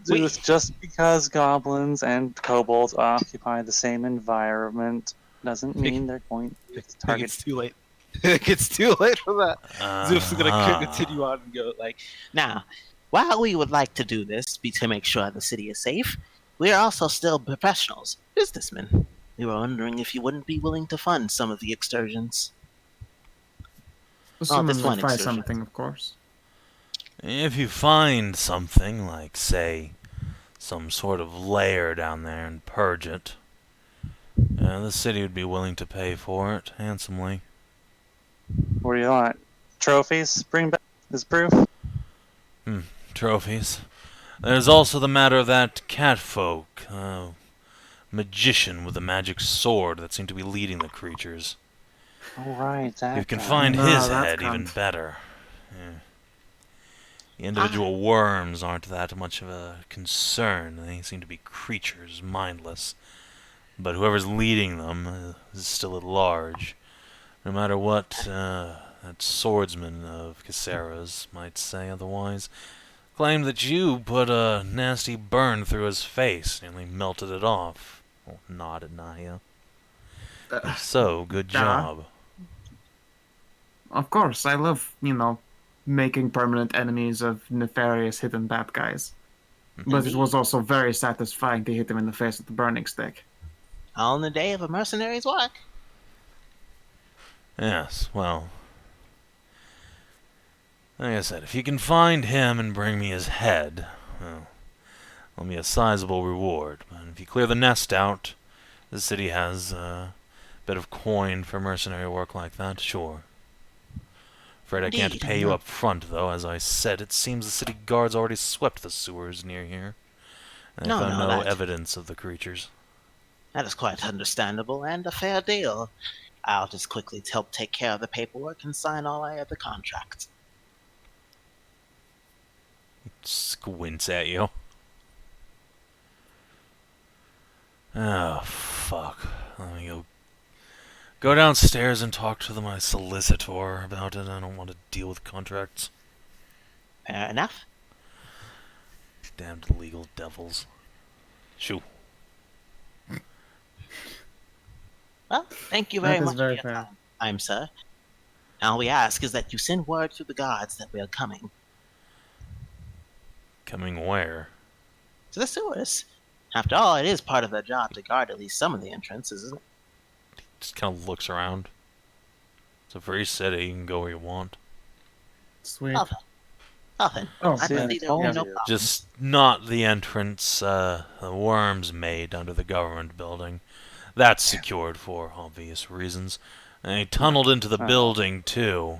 Zeus, just because goblins and kobolds occupy the same environment doesn't mean they're going to I think target. it's too late. It's too late for that. Zeus is gonna continue on and go like, now, while we would like to do this to make sure the city is safe, we are also still professionals, businessmen. We were wondering if you wouldn't be willing to fund some of the excursions. Assuming this we one find excursion. something, of course. If you find something like, say, some sort of lair down there and purge it. The city would be willing to pay for it handsomely. What do you want? Trophies? Bring back as proof? Trophies. There's also the matter of that catfolk, magician with a magic sword that seemed to be leading the creatures. All right, that If you can guy. find No, his that's head, even cunt. better. Yeah. The individual worms aren't that much of a concern. They seem to be creatures, mindless. But whoever's leading them is still at large. No matter what that swordsman of Kisara's might say otherwise. Claimed that you put a nasty burn through his face, nearly melted it off. Oh, nodded Nahia. If so, good job. Of course, I love, making permanent enemies of nefarious hidden bad guys. But it was also very satisfying to hit him in the face with the burning stick. On the day of a mercenary's work. Yes, well, like I said, if you can find him and bring me his head, well, it'll be a sizable reward. But if you clear the nest out, the city has a bit of coin for mercenary work like that, sure. Afraid I can't Indeed. pay you up front, though. As I said, it seems the city guards already swept the sewers near here. And I found no evidence of the creatures. That is quite understandable and a fair deal. I'll just quickly help take care of the paperwork and sign all our other contracts. Squints at you. Oh, fuck. Let me go downstairs and talk to my solicitor about it. I don't want to deal with contracts. Fair enough. Damned legal devils. Shoo. Well, thank you very That is much very for your fair. time, sir. All we ask is that you send word to the guards that we are coming Coming where? to the sewers. After all, it is part of their job to guard at least some of the entrances, isn't it? Just kind of looks around. It's a free city. You can go where you want. Sweet. Nothing. Oh, I see, I believe there told will be no you. problem. Just not the entrance the worms made under the government building. That's secured for obvious reasons. And they tunneled into the building, too.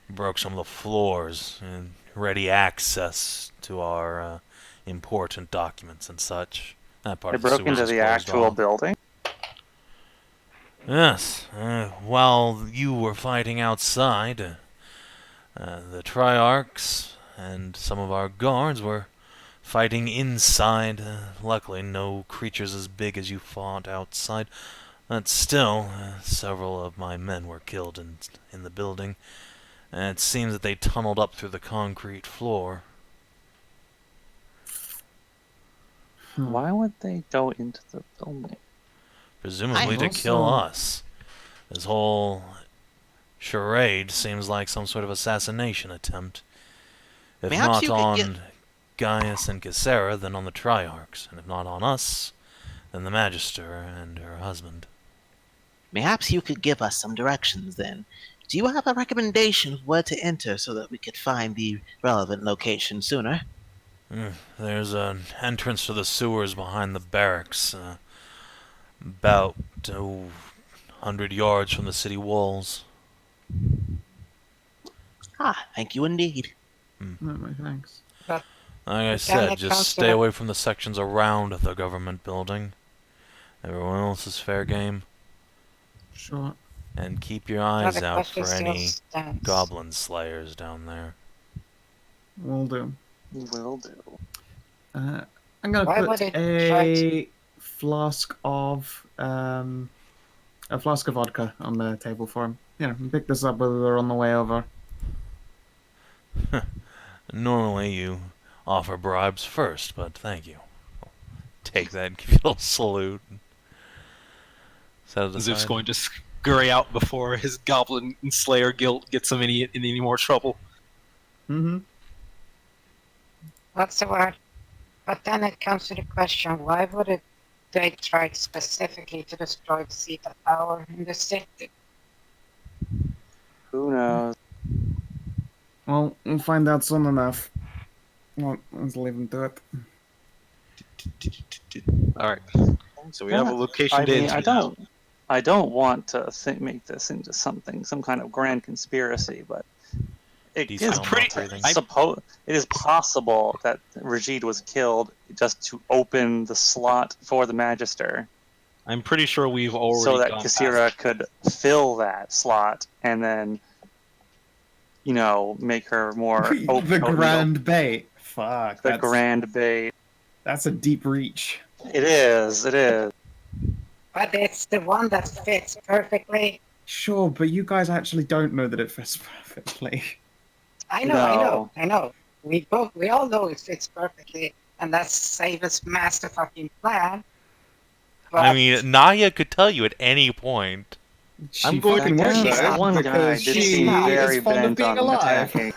Broke some of the floors and ready access to our important documents and such. That part They of the broke sewers into is the closed actual off. building? Yes. While you were fighting outside, the Triarchs and some of our guards were fighting inside. Luckily, no creatures as big as you fought outside. But still, several of my men were killed in the building. And it seems that they tunneled up through the concrete floor. Why would they go into the building? Presumably to kill us. This whole charade seems like some sort of assassination attempt. If Perhaps not you could on Gaius and Kisara, then on the Triarchs. And if not on us, then the Magister and her husband. Perhaps you could give us some directions then. Do you have a recommendation of where to enter so that we could find the relevant location sooner? There's an entrance to the sewers behind the barracks, about 100 yards from the city walls. Thank you indeed. No, my thanks. Like I Then said, it just comes to stay the- away from the sections around the government building. Everyone else is fair game. Sure. And keep your eyes Another out for question any still stands. goblin slayers down there. Will do. Will do. I'm gonna Why put would it try a flask of vodka on the table for him. Pick this up while we were on the way over. Normally you offer bribes first, but thank you. I'll take that and give you a little salute. Set it Zoof's aside. going to scurry out before his goblin and slayer guilt gets him in any more trouble. Mm-hmm. What's the word? But then it comes to the question, why would they try specifically to destroy the seat of power in the city? Who knows? Well, we'll find out soon enough. Well, let's leave him to it. All right. So we have a location to enter now. I don't want to make this into some kind of grand conspiracy, but it is it is possible that Rajid was killed just to open the slot for the Magister. I'm pretty sure we've already so that gone Kasira past. could fill that slot and then, make her more open. The grand bait. Fuck. The grand bait. That's a deep reach. It is. But it's the one that fits perfectly. Sure, but you guys actually don't know that it fits perfectly. I know. We all know it fits perfectly, and that's Savin's master fucking plan. But I mean, Nahia could tell you at any point. I'm going to that one guy did seem very bent on attacking.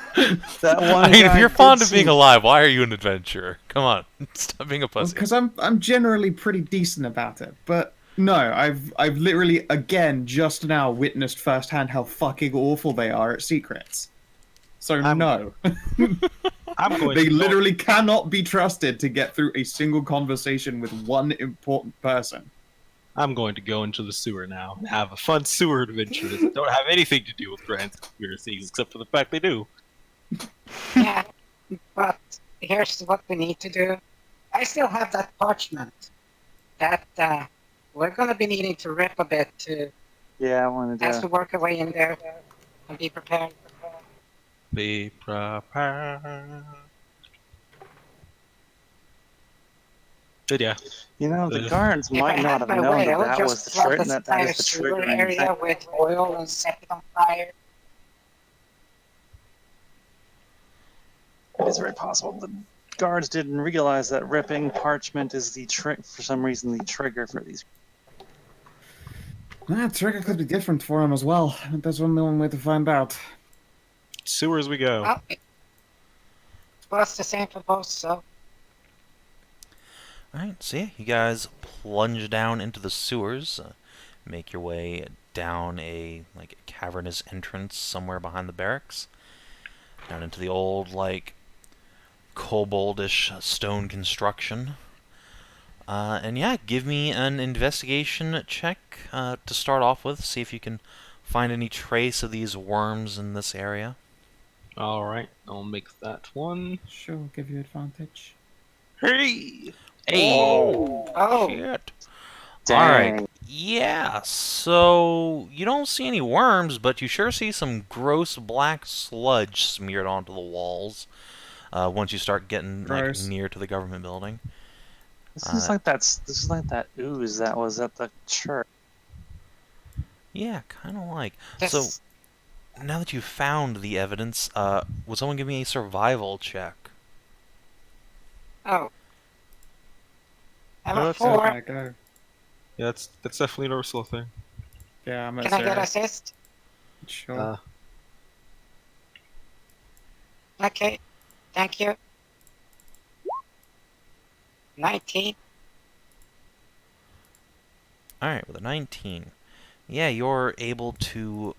That one I mean, if guy you're fond did of being seem- alive, why are you an adventurer? Come on, stop being a pussy. Because I'm generally pretty decent about it, but no, I've literally again just now witnessed firsthand how fucking awful they are at secrets. So no, they literally cannot be trusted to get through a single conversation with one important person. I'm going to go into the sewer now and have a fun sewer adventure that don't have anything to do with grand conspiracies, except for the fact they do. yeah, but here's what we need to do. I still have that parchment that we're gonna be needing to rip a bit to. Yeah, I wanted as we to. work our way in there and be prepared. Be prepared. But yeah. The guards If I might not had have my known way, I would that just was the flood trick. this That entire is the sewer triggering area thing. with oil and set it on fire. It is very possible. The guards didn't realize that ripping parchment is the trick. For some reason, the trigger for these. That trigger could be different for him as well. That's one way to find out. Sewers we go. Well, it was the same for both, so. Alright, so yeah, you guys plunge down into the sewers, make your way down a cavernous entrance somewhere behind the barracks, down into the old koboldish stone construction. And yeah, give me an investigation check to start off with, see if you can find any trace of these worms in this area. Alright, I'll make that one. Sure, I'll give you advantage. Hey! Oh, Shit. Dang. Alright, yeah, so you don't see any worms, but you sure see some gross black sludge smeared onto the walls once you start getting near to the government building. This is like that ooze that was at the church. Yeah, kind of like. this, So, now that you've found the evidence, would someone give me a survival check? oh. I'm Oh, a that's 4. Go. Yeah, that's definitely an Ursula thing. Yeah, I'm Can I get assist? Sure. Okay, thank you. 19. Alright, with a 19. Yeah, you're able to,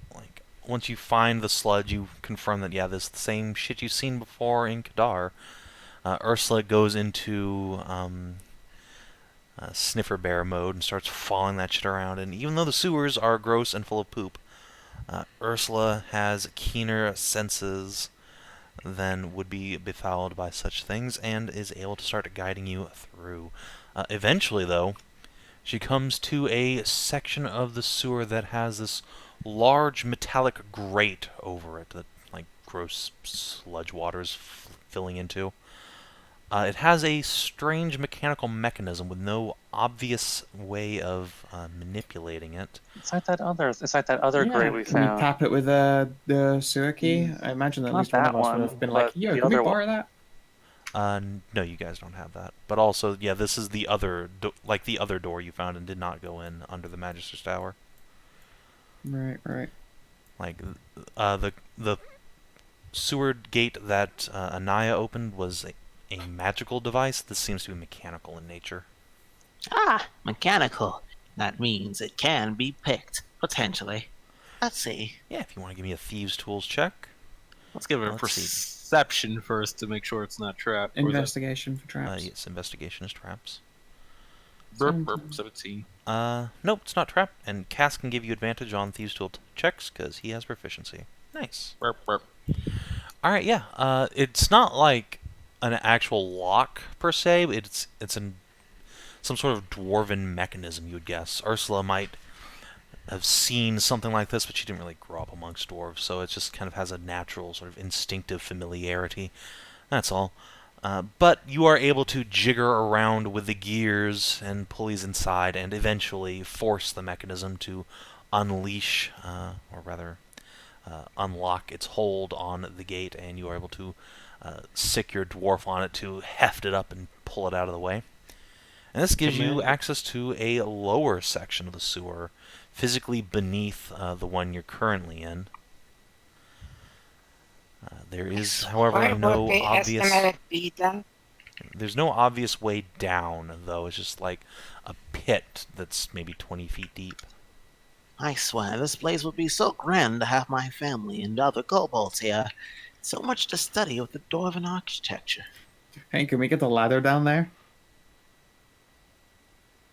once you find the sludge, you confirm that, yeah, this is the same shit you've seen before in Kadar. Ursula goes into sniffer bear mode and starts following that shit around. And even though the sewers are gross and full of poop, Ursula has keener senses than would be befouled by such things and is able to start guiding you through. Eventually, though, she comes to a section of the sewer that has this large metallic grate over it that gross sludge water's filling into. It has a strange mechanical mechanism with no obvious way of manipulating it. It's like that other grate we Can you found. tap it with the sewer key? I imagine that at Not least one of that us one, would have been but like, yo, the can we other borrow that? No, you guys don't have that. But also, yeah, this is the other, the other door you found and did not go in under the Magister's Tower. Right. The sewer gate that Anaya opened was a magical device. This seems to be mechanical in nature. Ah, mechanical. That means it can be picked, potentially. Let's see. Yeah, if you want to give me a thieves' tools check. Let's give it a Let's see. perception first to make sure it's not trapped. Investigation for traps. Yes, investigation is traps. Burp, burp, 17. Nope, it's not trapped, and Cass can give you advantage on Thieves' Tool checks, because he has proficiency. Nice. Burp, burp. Alright, yeah, it's not like an actual lock, per se. It's some sort of dwarven mechanism, you would guess. Ursula might have seen something like this, but she didn't really grow up amongst dwarves, so it just kind of has a natural sort of instinctive familiarity. That's all. But you are able to jigger around with the gears and pulleys inside and eventually force the mechanism to unleash, or rather unlock its hold on the gate, and you are able to sick your dwarf on it to heft it up and pull it out of the way. And this gives you access to a lower section of the sewer, physically beneath the one you're currently in. There is, however, no obvious... There's no obvious way down, though. It's just like a pit that's maybe 20 feet deep. I swear, this place would be so grand to have my family and other kobolds here. So much to study with the dwarven architecture. Hey, can we get the ladder down there?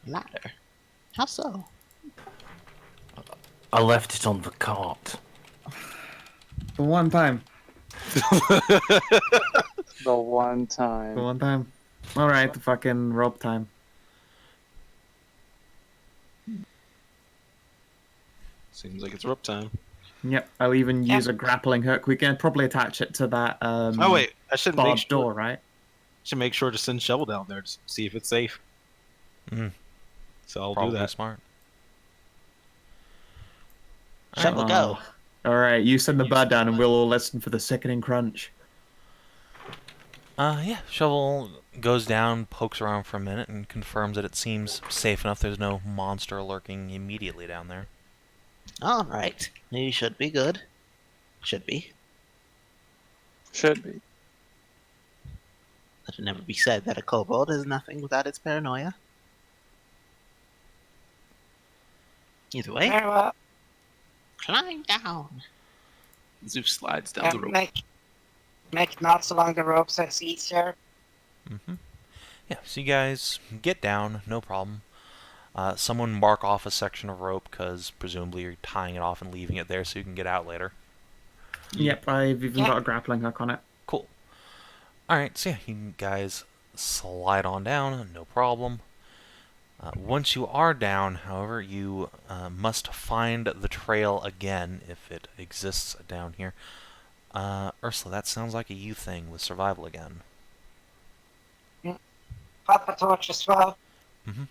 Ladder? How so? I left it on the cart. The one time. The one time. The one time. Alright, the fucking rope time. Seems like it's rope time. Yep, I'll even use a grappling hook. We can probably attach it to that oh wait, I should make barge sure, door, right? should make sure to send Shovel down there to see if it's safe. So I'll do that. Smart. Shovel, go. Alright, you send the bird down and we'll all listen for the sickening crunch. Yeah, Shovel goes down, pokes around for a minute, and confirms that it seems safe enough. There's no monster lurking immediately down there. Alright, you should be good. Should be. Should be. Let it never be said that a kobold is nothing without its paranoia. Either way, Very well. climb down. Szooth slides down the rope. Make knots along the rope so it's easier. Yeah, so you guys get down, no problem. Someone mark off a section of rope, because presumably you're tying it off and leaving it there so you can get out later. Yep, I've even got a grappling hook on it. Cool. Alright, so yeah, you guys slide on down, no problem. Once you are down, however, you must find the trail again, if it exists down here. Ursula, that sounds like a you thing with survival again. Pop a torch as well. Mm-hmm.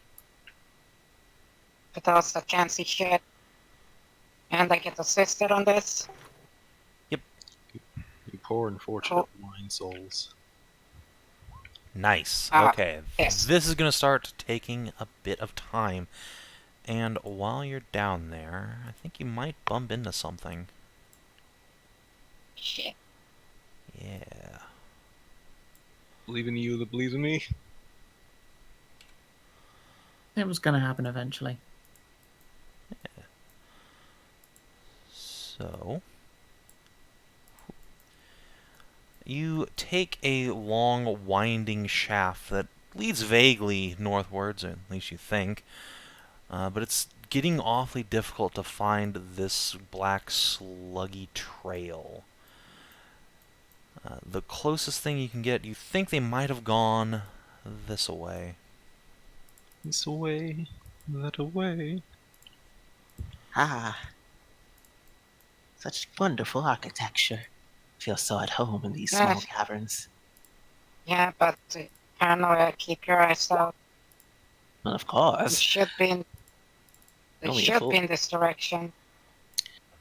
For those that can't see shit. And I get assisted on this. Yep. You poor unfortunate blind souls. Nice. Ah, Okay. yes. This is going to start taking a bit of time. And while you're down there, I think you might bump into something. Shit. Yeah. Believe in you that believes in me. It was gonna happen eventually. So, you take a long, winding shaft that leads vaguely northwards, or at least you think, but it's getting awfully difficult to find this black, sluggy trail. The closest thing you can get, you think they might have gone this away. This away, that away. Ah. Such wonderful architecture. Feel so at home in these small caverns. Yeah, but paranoia, keep your eyes out. Well, of It course. should be in, this direction.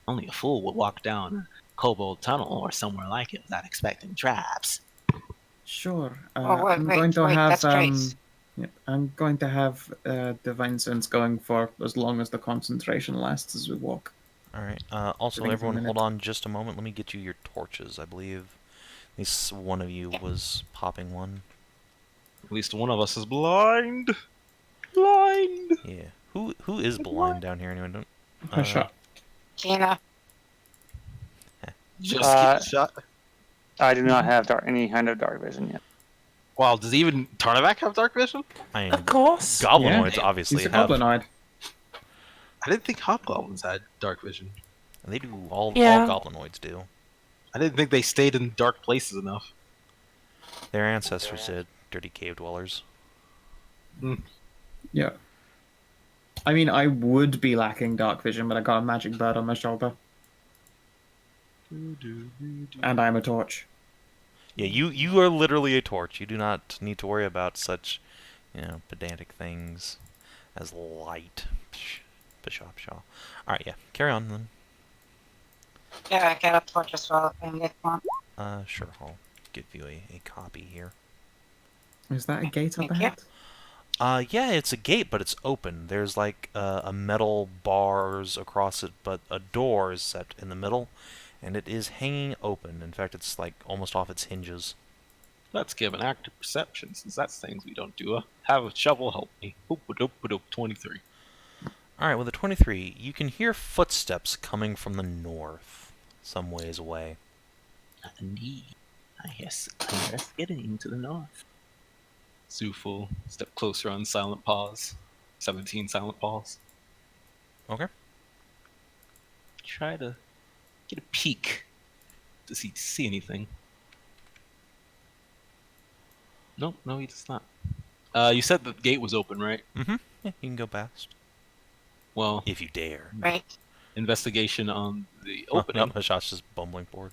Only a fool would walk down a kobold tunnel or somewhere like it without expecting traps. Sure. Wait, I'm going to wait, have that's Trace. yep, I'm going to have divine sense going for as long as the concentration lasts as we walk. Alright, also Giving us a everyone minute. hold on just a moment. Let me get you your torches, I believe. At least one of you was popping one. At least one of us is blind. Blind. Yeah. Who is blind down here anyway? Don't, Hashat. Kina. Just get shot. I do not have any kind of dark vision yet. Wow, does even Tarnavak have dark vision? I mean, Of course. goblinoids Yeah. obviously He's a have. goblinoid. I didn't think hobgoblins had dark vision. They do. All Yeah. goblinoids do. I didn't think they stayed in dark places enough. Their ancestors did. Dirty cave dwellers. Yeah. I mean, I would be lacking dark vision, but I got a magic bird on my shoulder. And I'm a torch. Yeah, you are literally a torch. You do not need to worry about such, pedantic things as light. Bishop Shaw. Alright, yeah. Carry on then. Yeah, I got a torch as well if I need one. Sure. I'll give you a copy here. Is that a gate up Thank you. ahead? Yeah, it's a gate, but it's open. There's like a metal bars across it, but a door is set in the middle, and it is hanging open. In fact, it's like almost off its hinges. Let's give an active perception, since that's things we don't do. Have a shovel help me. Oop, 23. Alright, with a 23, you can hear footsteps coming from the north, some ways away. Indeed. I guess getting to the north. Szooth will step closer on silent pause. 17 silent pause. Okay. Try to get a peek to see anything. Nope, no, he does not. You said the gate was open, right? Mm-hmm. Yeah, you can go past. Well, If you dare. Right. investigation on the Oh, opening. no, Hashat's just bumbling forward.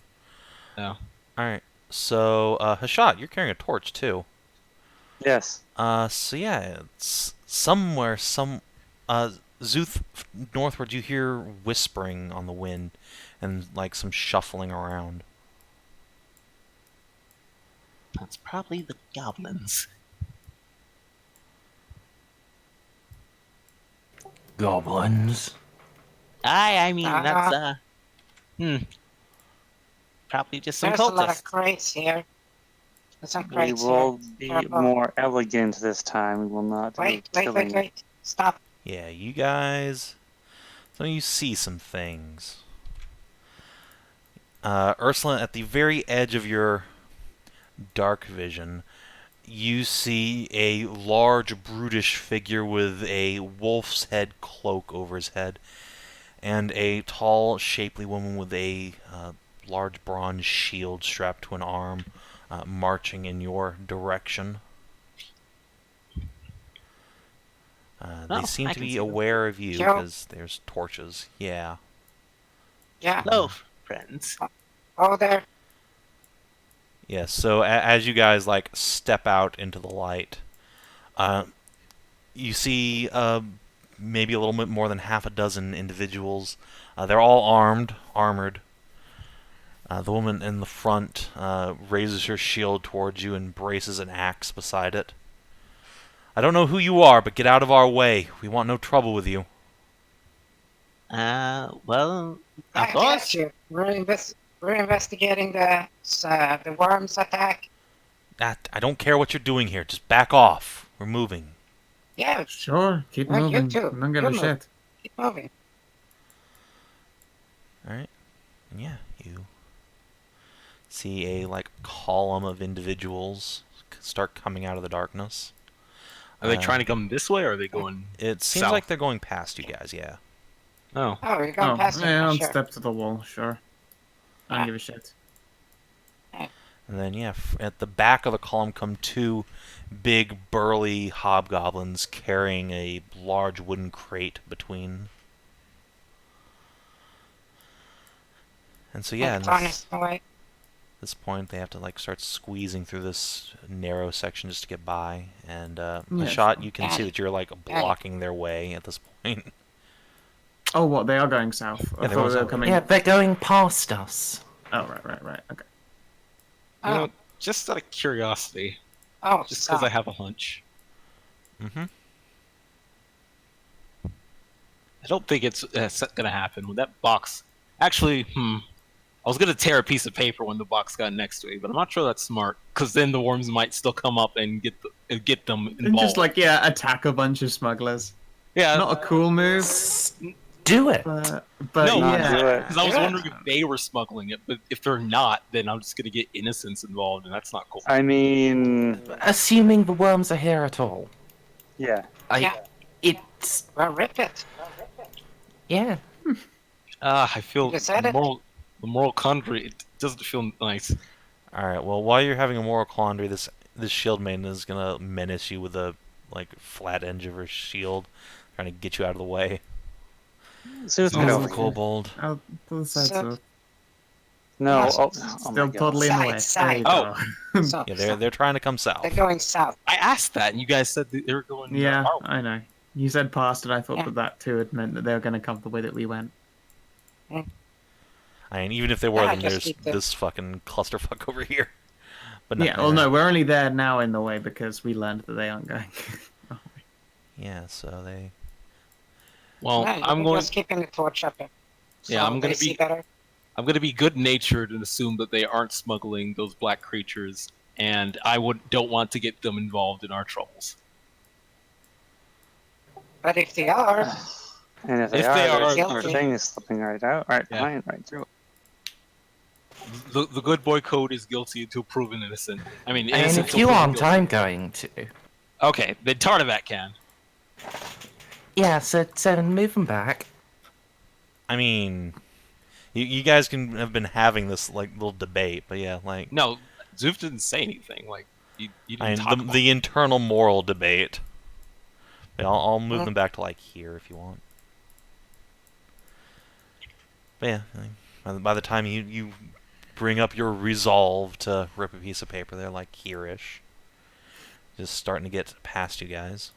Yeah. Alright, so, Hashat, you're carrying a torch, too. Yes. So yeah, it's somewhere, Szooth, northward, you hear whispering on the wind, and, like, some shuffling around. That's probably the goblins. Goblins. I mean, that's, probably just some There's a lot of cultists. crates here. There's some We crates will here. be Careful. more elegant this time. We will not Wait, be wait, wait, killing. wait. Stop. Yeah, you guys, some of you see some things. Ursula, at the very edge of your dark vision, you see a large, brutish figure with a wolf's head cloak over his head, and a tall, shapely woman with a large bronze shield strapped to an arm, marching in your direction. They seem I to can be see them. aware of you Joe? because there's torches. Yeah. Yeah. Hello, friends. Oh, there. Yeah, so as you guys, like, step out into the light, you see maybe a little bit more than half a dozen individuals. They're all armored. The woman in the front raises her shield towards you and braces an axe beside it. I don't know who you are, but get out of our way. We want no trouble with you. Well, I of course. got you. We're investigating the worms attack. I don't care what you're doing here. Just back off. We're moving. Yeah, Sure, keep Well, you moving. too. Don't give You a move. shit. keep moving. Alright. And yeah, you see a, like, column of individuals start coming out of the darkness. Are they trying to come this way, or are they going? It seems south? like they're going past you guys, yeah. Oh, Oh, you're going Oh, past it. yeah, for I'll sure. step to the wall, sure. I don't give a shit. And then, yeah, at the back of the column come two big, burly hobgoblins carrying a large wooden crate between. And so, yeah, Like, in harness away. this point, they have to, like, start squeezing through this narrow section just to get by. And, a Yeah, shot, sure. you can see that you're, like, blocking their way at this point. Oh, what? They are going south. Yeah, I they're thought going they were south. coming. Yeah, they're going past us. Oh, right. Okay. you Oh, know, just out of curiosity, oh, just because stop. I have a hunch, Mm-hmm. I don't think it's gonna happen with that box. Actually, I was gonna tear a piece of paper when the box got next to it, but I'm not sure that's smart, because then the worms might still come up and get them involved. And just like, yeah, attack a bunch of smugglers. yeah, Not a cool move. Do it. But No, yeah. do it. Because I was wondering if they were smuggling it, but if they're not, then I'm just gonna get innocents involved, and that's not cool. I mean, Assuming the worms are here at all. yeah. It's Well, rip it. yeah. I feel You said the moral quandary. It doesn't feel nice. All right. Well, while you're having a moral quandary, this shield maiden is gonna menace you with a flat edge of her shield, trying to get you out of the way. Szooth, get Oh, over okay. here. Kobold. I'll pull the side So- so No, Yes. oh still my God. totally in the way. Side. There you go. So, Yeah, they're trying to come south. they're going south. I asked that, and you guys said that they were going. Yeah, our way. I know. You said past, and I thought Yeah. that too had meant that they were going to come the way that we went. I mean, even if they were, Yeah, then just there's keep the- this fucking clusterfuck over here. But Yeah, well, no, we're only there now in the way because we learned that they aren't going. Yeah, so they. Well, Yeah, I'm going. just keeping the torch up. So Yeah, I'm gonna they see be- better. I'm going to be good-natured and assume that they aren't smuggling those black creatures, and I don't want to get them involved in our troubles. But if they are, And if they If are, they are, their guilty. thing is slipping right out, right Yeah. behind, right through. The good boy code is guilty until proven innocent. I mean, And innocent if till you proven aren't, guilty. I'm going to. Okay, then Tarnavak can. Yeah, so Savin, move them back. I mean, you guys can have been having this little debate, but yeah, No, Szooth didn't say anything. Like, you didn't I talk mean, about the internal moral debate. But I'll move them back to here if you want. But yeah, by the time you bring up your resolve to rip a piece of paper, they're here-ish. Just starting to get past you guys.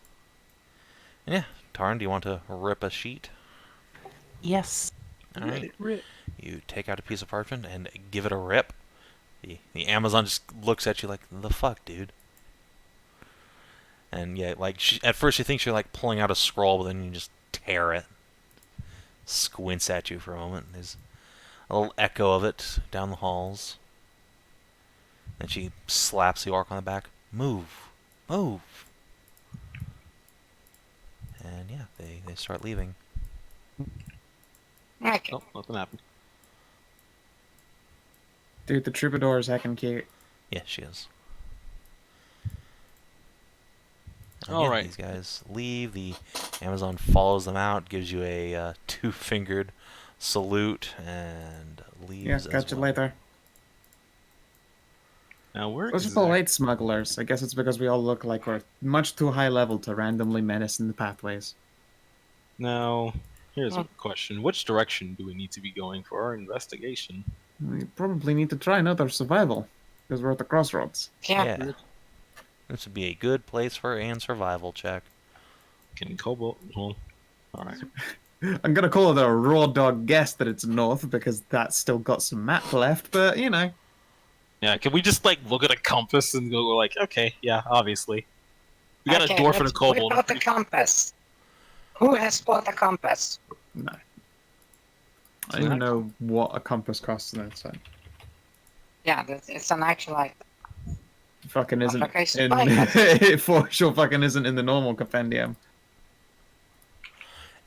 And yeah, Tarn, do you want to rip a sheet? Yes. All right. You take out a piece of parchment and give it a rip. The Amazon just looks at you like, the fuck, dude? And yeah, at first you think you're pulling out a scroll, but then you just tear it. Squints at you for a moment. There's a little echo of it down the halls. Then she slaps the orc on the back. Move. Move. And yeah, they start leaving. okay. Oh, nothing happened. Dude, the troubadour is heckin' cute. Yeah, she is. And All yeah, right. These guys leave. The Amazon follows them out, gives you a two-fingered salute, and leaves. Yeah, as catch you well. later. Now, where Those are the late smugglers. I guess it's because we all look like we're much too high level to randomly menace in the pathways. Now, here's a question. Which direction do we need to be going for our investigation? We probably need to try another survival, because we're at the crossroads. Yeah. This would be a good place for a survival check. Can Kobold... Well, alright. I'm gonna call it a raw dog guess that it's north, because that's still got some map left, but, you know. Yeah, can we just, look at a compass and go, okay, yeah, obviously. We got a dwarf and a kobold. Whip out the compass. Who has bought a compass? No. I don't even know what a compass costs on that side. Yeah, it's an actual item. Fucking isn't Okay, in it for sure fucking isn't in the normal compendium.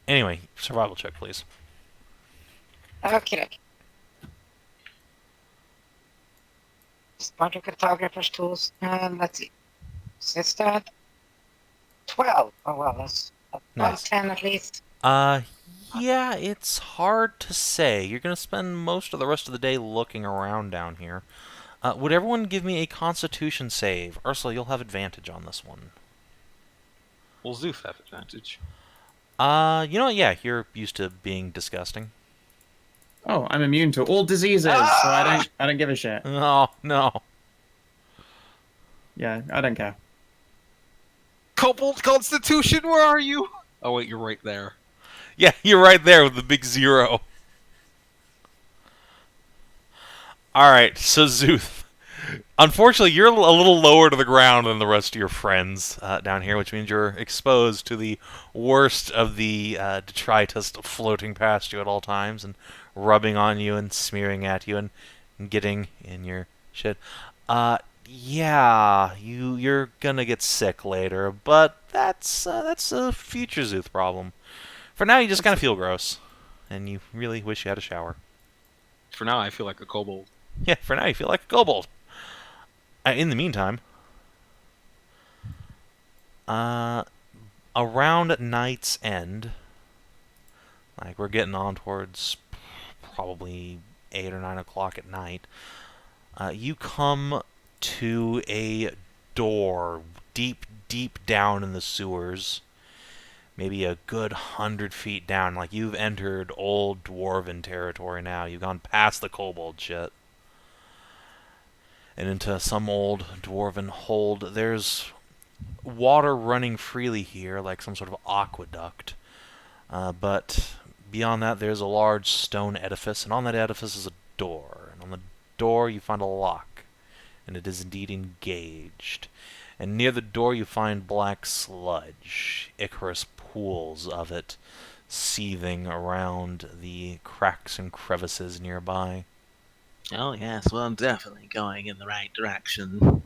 Anyway, survival check, please. Okay. Spartan cartographer's tools. And let's see. Is that 12? Oh well, that's about Nice. 10 at least. Yeah, it's hard to say. You're gonna spend most of the rest of the day looking around down here. Would everyone give me a Constitution save? Ursula, you'll have advantage on this one. Will Szooth have advantage? You know what? Yeah, you're used to being disgusting. Oh, I'm immune to all diseases, so I don't give a shit. Oh, no. Yeah, I don't care. Kobold Constitution, where are you? Oh wait, you're right there. Yeah, you're right there with the big 0. Alright, so Szooth. Unfortunately, you're a little lower to the ground than the rest of your friends down here, which means you're exposed to the worst of the detritus floating past you at all times and rubbing on you and smearing at you and getting in your shit. Yeah, you're gonna get sick later, but that's a future Szooth problem. For now, you just kind of feel gross. and you really wish you had a shower. For now, I feel like a kobold. Yeah, for now you feel like a kobold. In the meantime, around night's end, like we're getting on towards probably 8 or 9 o'clock at night, you come to a door deep, deep down in the sewers, maybe a good 100 feet down. Like, you've entered old dwarven territory now. You've gone past the kobold shit and into some old dwarven hold. There's water running freely here, like some sort of aqueduct. But beyond that, there's a large stone edifice, and on that edifice is a door. And on the door, you find a lock, and it is indeed engaged. And near the door, you find black sludge, ichorous pools of it, seething around the cracks and crevices nearby. Oh, yes, well, I'm definitely going in the right direction.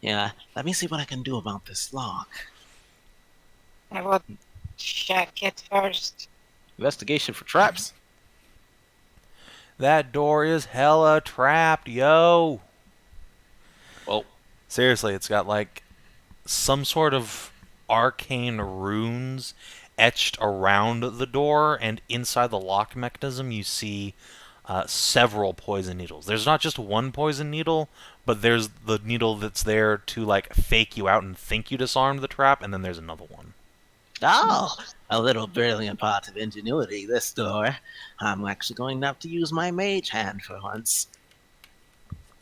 Yeah, let me see what I can do about this lock. I will check it first. Investigation for traps. That door is hella trapped, yo! Well, seriously, it's got like some sort of arcane runes etched around the door, and inside the lock mechanism you see several poison needles. There's not just one poison needle, but there's the needle that's there to like fake you out and think you disarmed the trap, and then there's another one. Oh, a little brilliant part of ingenuity, this door. I'm actually going to have to use my mage hand for once.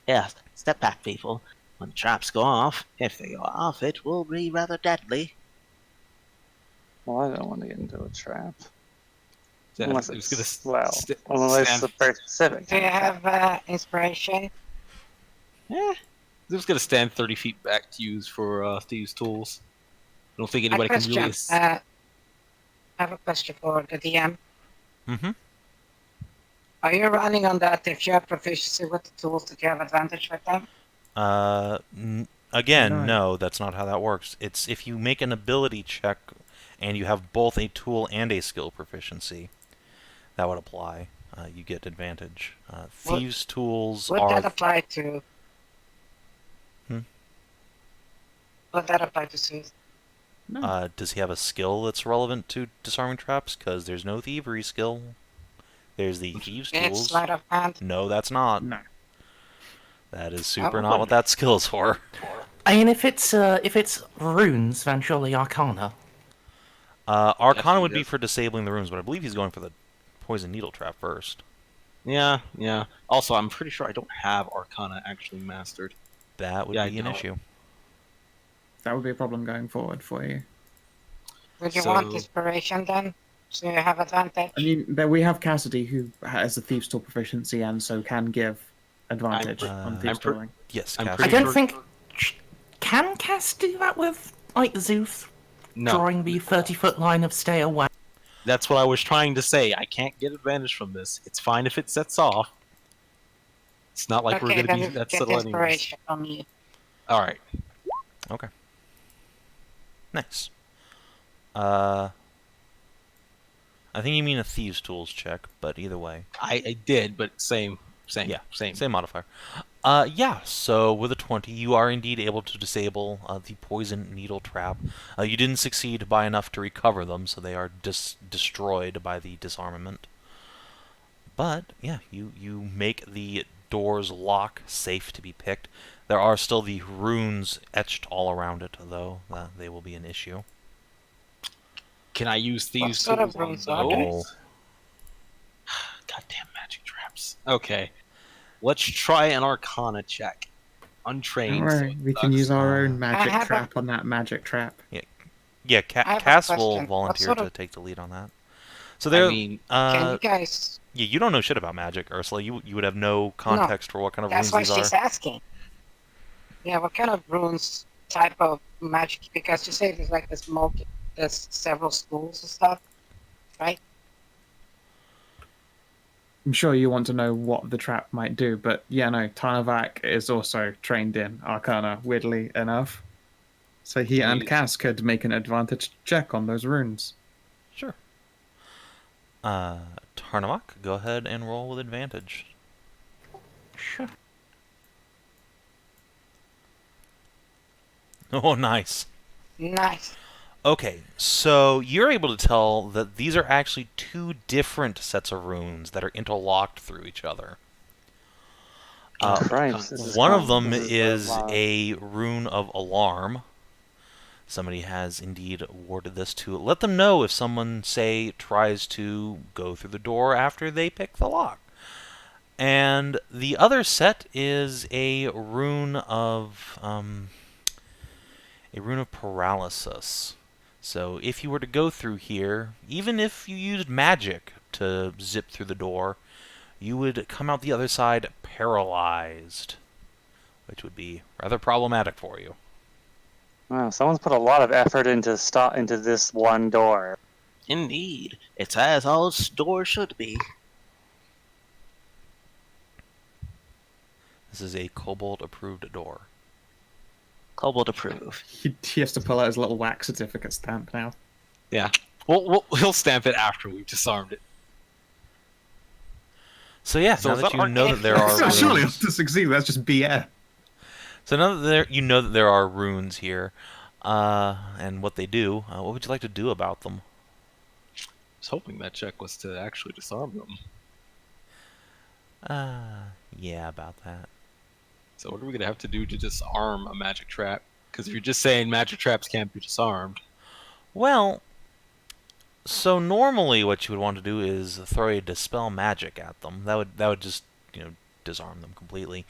Yes, step back, people. When traps go off, if they go off, it will be rather deadly. Well, I don't want to get into a trap. Yeah, Unless it was it's, gonna unless it's very specific. Do you have inspiration? Yeah. I'm just gonna stand 30 feet back to use for Thieves' tools. I don't think anybody can really. I have a question for the DM. Mm-hmm. Are you running on that if you have proficiency with the tools that you have advantage with them? Again, no, that's not how that works. It's if you make an ability check and you have both a tool and a skill proficiency, that would apply. You get advantage. Thieves' tools would are... that apply to... Would that apply to Szooth? No. Does he have a skill that's relevant to disarming traps? Because there's no thievery skill. There's the thieves' It's tools. sleight of hand. No, that's not. No. That is super not what that skill is for. I mean, if it's runes, then surely Arcana. Arcana would be for disabling the runes, but I believe he's going for the poison needle trap first. Yeah, yeah. Also, I'm pretty sure I don't have Arcana actually mastered. That would be an issue. That would be a problem going forward for you. Would you want inspiration then? So you have advantage? I mean, we have Cassidy, who has the Thieves' Tool proficiency and so can give advantage on Thieves' Tooling. Yes, I don't think... Can Cass do that with, like, Szooth? No. Drawing the 30-foot line of stay away? That's what I was trying to say. I can't get advantage from this. It's fine if it sets off. It's not like we're going to be that subtle anyways. From you. Alright. Okay. Nice. I think you mean a Thieves' Tools check, but either way. I did, but same. Yeah, same modifier. Yeah, so with a 20, you are indeed able to disable the poison needle trap. You didn't succeed by enough to recover them, so they are destroyed by the disarmament. But, yeah, you make the door's lock safe to be picked. There are still the runes etched all around it, though. They will be an issue. Can I use Thieves' What Tools sort of on runes are those? Goddamn magic traps. Okay. Let's try an Arcana check. Untrained. Alright, so we can use our own magic have trap on that magic trap. Yeah, I have a Cass will question. volunteer What sort to of- take the lead on that. So there, I mean, Can you guys... yeah, you don't know shit about magic, Ursula. You would have no context for what kind of That's runes why these she's are. asking. Yeah, what kind of runes type of magic? Because you say there's like there's several schools and stuff, right? I'm sure you want to know what the trap might do, but yeah, no, Tarnavak is also trained in Arcana, weirdly enough. So he and Cass could make an advantage check on those runes. Sure. Tarnavak, go ahead and roll with advantage. Sure. Oh, nice. Nice. Okay, so you're able to tell that these are actually two different sets of runes that are interlocked through each other. Christ, One of them is a rune of alarm. Somebody has indeed awarded this to let them know if someone, say, tries to go through the door after they pick the lock. And the other set is a rune of paralysis. So if you were to go through here, even if you used magic to zip through the door, you would come out the other side paralyzed, which would be rather problematic for you. Wow, someone's put a lot of effort into this one door. Indeed. It's as all doors should be. This is a Kobold-approved door. Kobold approve. He has to pull out his little wax certificate stamp now. Yeah. Well, he'll stamp it after we've disarmed it. So yeah, So now is that that you know that there are runes... Surely to succeed, that's just BS. So now that you know that there are runes here, and what they do, what would you like to do about them? I was hoping that check was to actually disarm them. Yeah, about that. So what are we going to have to do to disarm a magic trap? Because if you're just saying magic traps can't be disarmed. Well, so normally what you would want to do is throw a dispel magic at them. That would just, disarm them completely.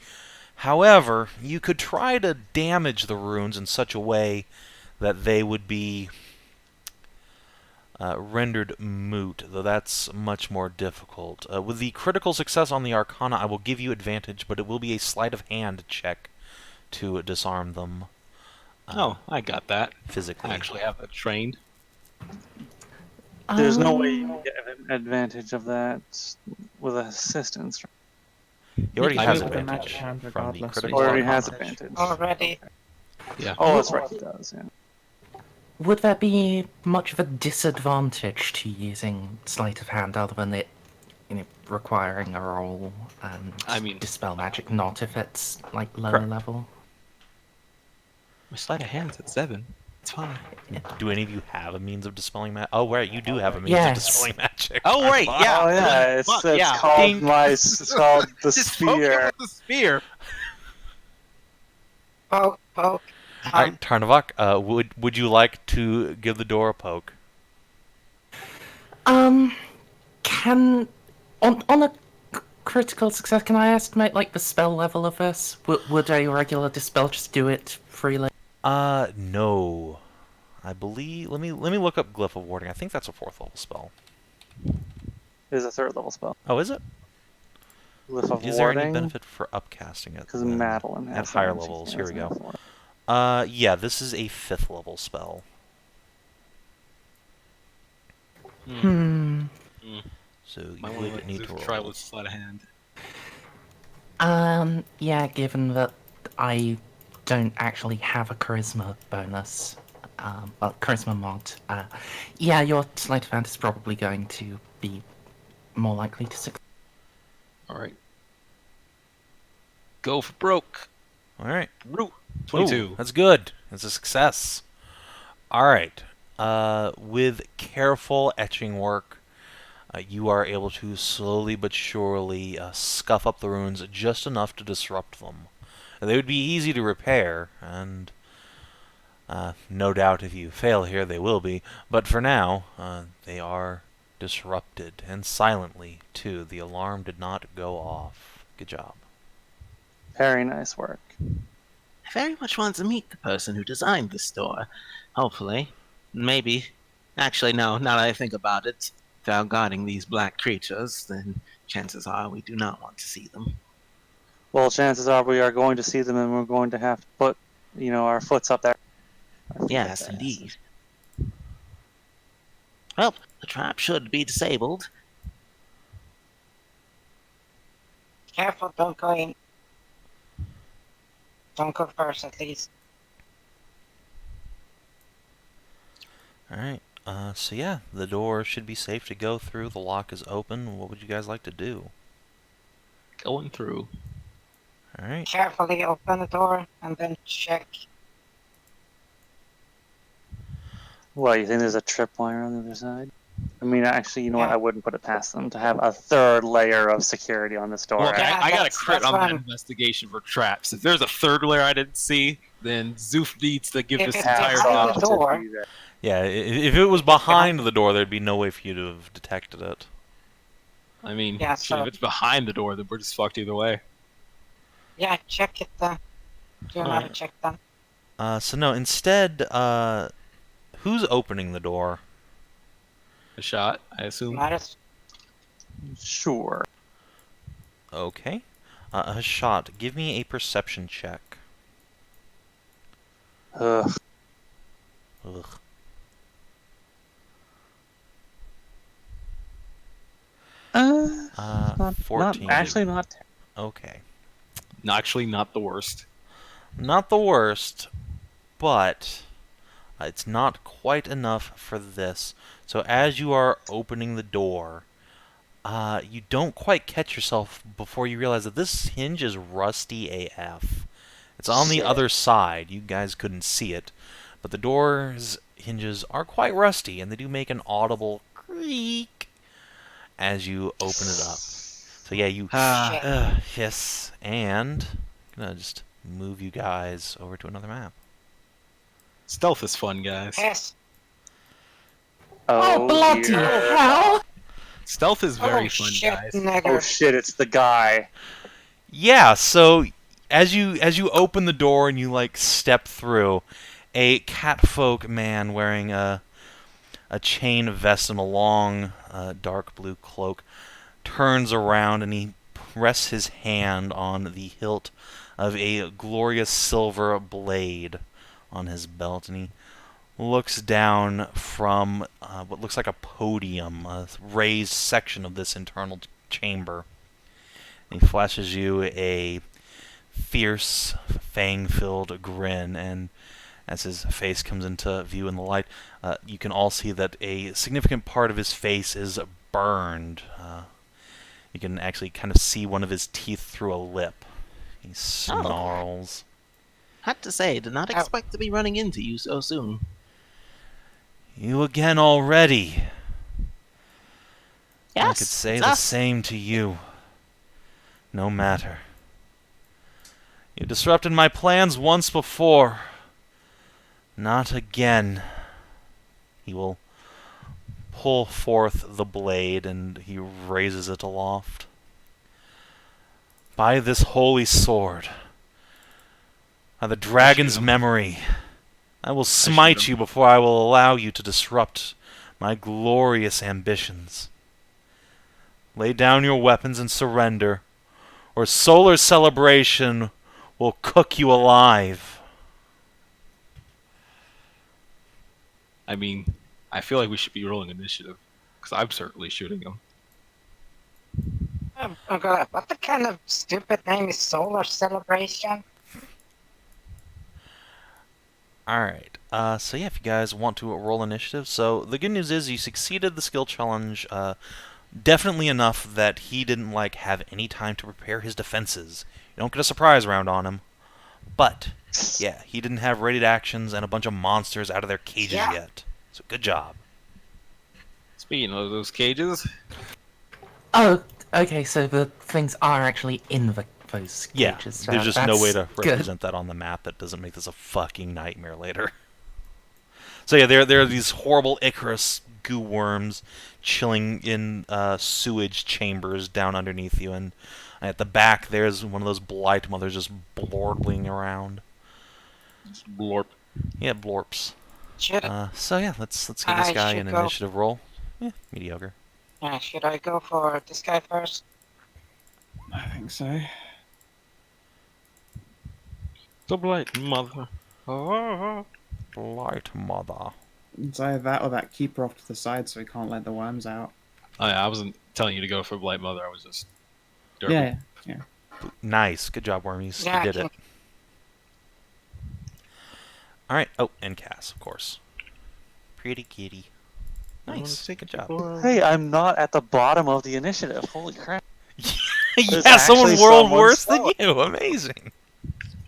However, you could try to damage the runes in such a way that they would be rendered moot, though that's much more difficult. With the critical success on the Arcana, I will give you advantage, but it will be a sleight of hand check to disarm them. I got that. Physically. I actually have it trained. There's no way you can get an advantage of that with assistance. He already has with a advantage magic hand from the regardless. critical Already Arcana. has advantage. Already. Yeah. Oh, that's right, he does, yeah. Would there be much of a disadvantage to using sleight of hand other than it requiring a roll and dispel magic, not if it's like lower level? My sleight of hand's at 7. It's fine. Do any of you have a means of dispelling magic? Oh, right, you do have a means of dispelling magic. Oh, right, yeah. Oh, yeah, it's called it's called the spear. The spear. Poke. All right, Tarnavak, would you like to give the door a poke? Can on a critical success, can I estimate like the spell level of this? Would a regular dispel just do it freely? No. I believe. Let me look up Glyph of Warding. I think that's a 4th level spell. It is a 3rd level spell. Oh, is it? Glyph of Is there any Warding? benefit for upcasting it? Because Madeline has at that higher and she levels. has Here we go. enough for it. Yeah, this is a 5th level spell. So you would need to roll. Try with sleight of hand. Yeah, given that I don't actually have a charisma bonus, charisma mod, yeah, your sleight of hand is probably going to be more likely to succeed. Alright. Go for broke. Alright. Root. 22. Ooh, that's good. That's a success. Alright. With careful etching work, you are able to slowly but surely scuff up the runes just enough to disrupt them. They would be easy to repair, and no doubt if you fail here they will be, but for now, they are disrupted, and silently, too. The alarm did not go off. Good job. Very nice work. I very much want to meet the person who designed this door. Hopefully. Maybe. Actually, no, now that I think about it, without guarding these black creatures, then chances are we do not want to see them. Well, chances are we are going to see them, and we're going to have to put, our foots up there. Yes, indeed. Well, the trap should be disabled. Careful, don't go in. Don't go first, at least. Alright. So yeah, the door should be safe to go through. The lock is open. What would you guys like to do? Going through. Alright. Carefully open the door and then check. What, you think there's a tripwire on the other side? I mean, actually, you know what? Yeah. I wouldn't put it past them to have a third layer of security on this door. Well, okay, Yeah, I got a that's- crit that's on that fine. investigation for traps. If there's a third layer I didn't see, then Szooth needs to give If this it's entire behind job. the door. Yeah, if it was behind the door, there'd be no way for you to have detected it. I mean, Yeah, shit, so- if it's behind the door, then we're just fucked either way. Yeah, check it then. Do another Alright. check then. So no, instead, who's opening the door? A shot, I assume. Minus. Sure. Okay. Hashat, give me a perception check. Ugh. Ugh. Not 14. actually not. Okay. Actually, not the worst. Not the worst, but it's not quite enough for this. So as you are opening the door, you don't quite catch yourself before you realize that this hinge is rusty AF. It's on the Shit. other side. You guys couldn't see it, but the door's hinges are quite rusty, and they do make an audible creak as you open it up. So yeah, you yes, and I'm gonna just move you guys over to another map. Stealth is fun, guys. Yes. Oh, bloody dear. hell! Stealth is very Oh fun, shit, guys. Oh nigger. shit! It's the guy. Yeah, so as you open the door and you like step through, a catfolk man wearing a chain vest and a long dark blue cloak turns around and he rests his hand on the hilt of a glorious silver blade on his belt, and he looks down from what looks like a podium, a raised section of this internal chamber. And he flashes you a fierce, fang-filled grin, and as his face comes into view in the light, you can all see that a significant part of his face is burned. You can actually kind of see one of his teeth through a lip. He snarls. Had to say, did not expect to be running into you so soon. You again already. Yes, I could say it's the us. same to you. No matter. You disrupted my plans once before. Not again. He will pull forth the blade, and he raises it aloft. By this holy sword, by the dragon's memory, I will smite you before I will allow you to disrupt my glorious ambitions. Lay down your weapons and surrender, or Solar Celebration will cook you alive. I mean, I feel like we should be rolling initiative, because I'm certainly shooting him. Oh god, what the kind of stupid name is Solar Celebration? Alright, so yeah, if you guys want to roll initiative, so the good news is you succeeded the skill challenge definitely enough that he didn't have any time to prepare his defenses. You don't get a surprise round on him, but yeah, he didn't have rated actions and a bunch of monsters out of their cages yet. So good job. Speaking of those cages, Oh, okay, so the things are actually in those Yeah, cages. there's just no way to That's good. represent that on the map that doesn't make this a fucking nightmare later. So yeah, there are these horrible Icarus goo worms chilling in sewage chambers down underneath you, and at the back there's one of those blight mothers just blorping around. just blorp. Yeah, blorps. Should, So yeah, let's give this I guy should an go. initiative roll. Yeah, mediocre. should I go for this guy first? I think so. The blight mother. Blight mother. It's either that or that keeper off to the side so he can't let the worms out. Oh, yeah, I wasn't telling you to go for blight mother. I was just. Yeah, yeah. Nice, good job, Wormies. Yeah, You did I it. All right. Oh, and Cass, of course. Pretty kitty. Nice. Good job. Hey, I'm not at the bottom of the initiative. Holy crap. Yeah, someone rolled worse than you. Amazing.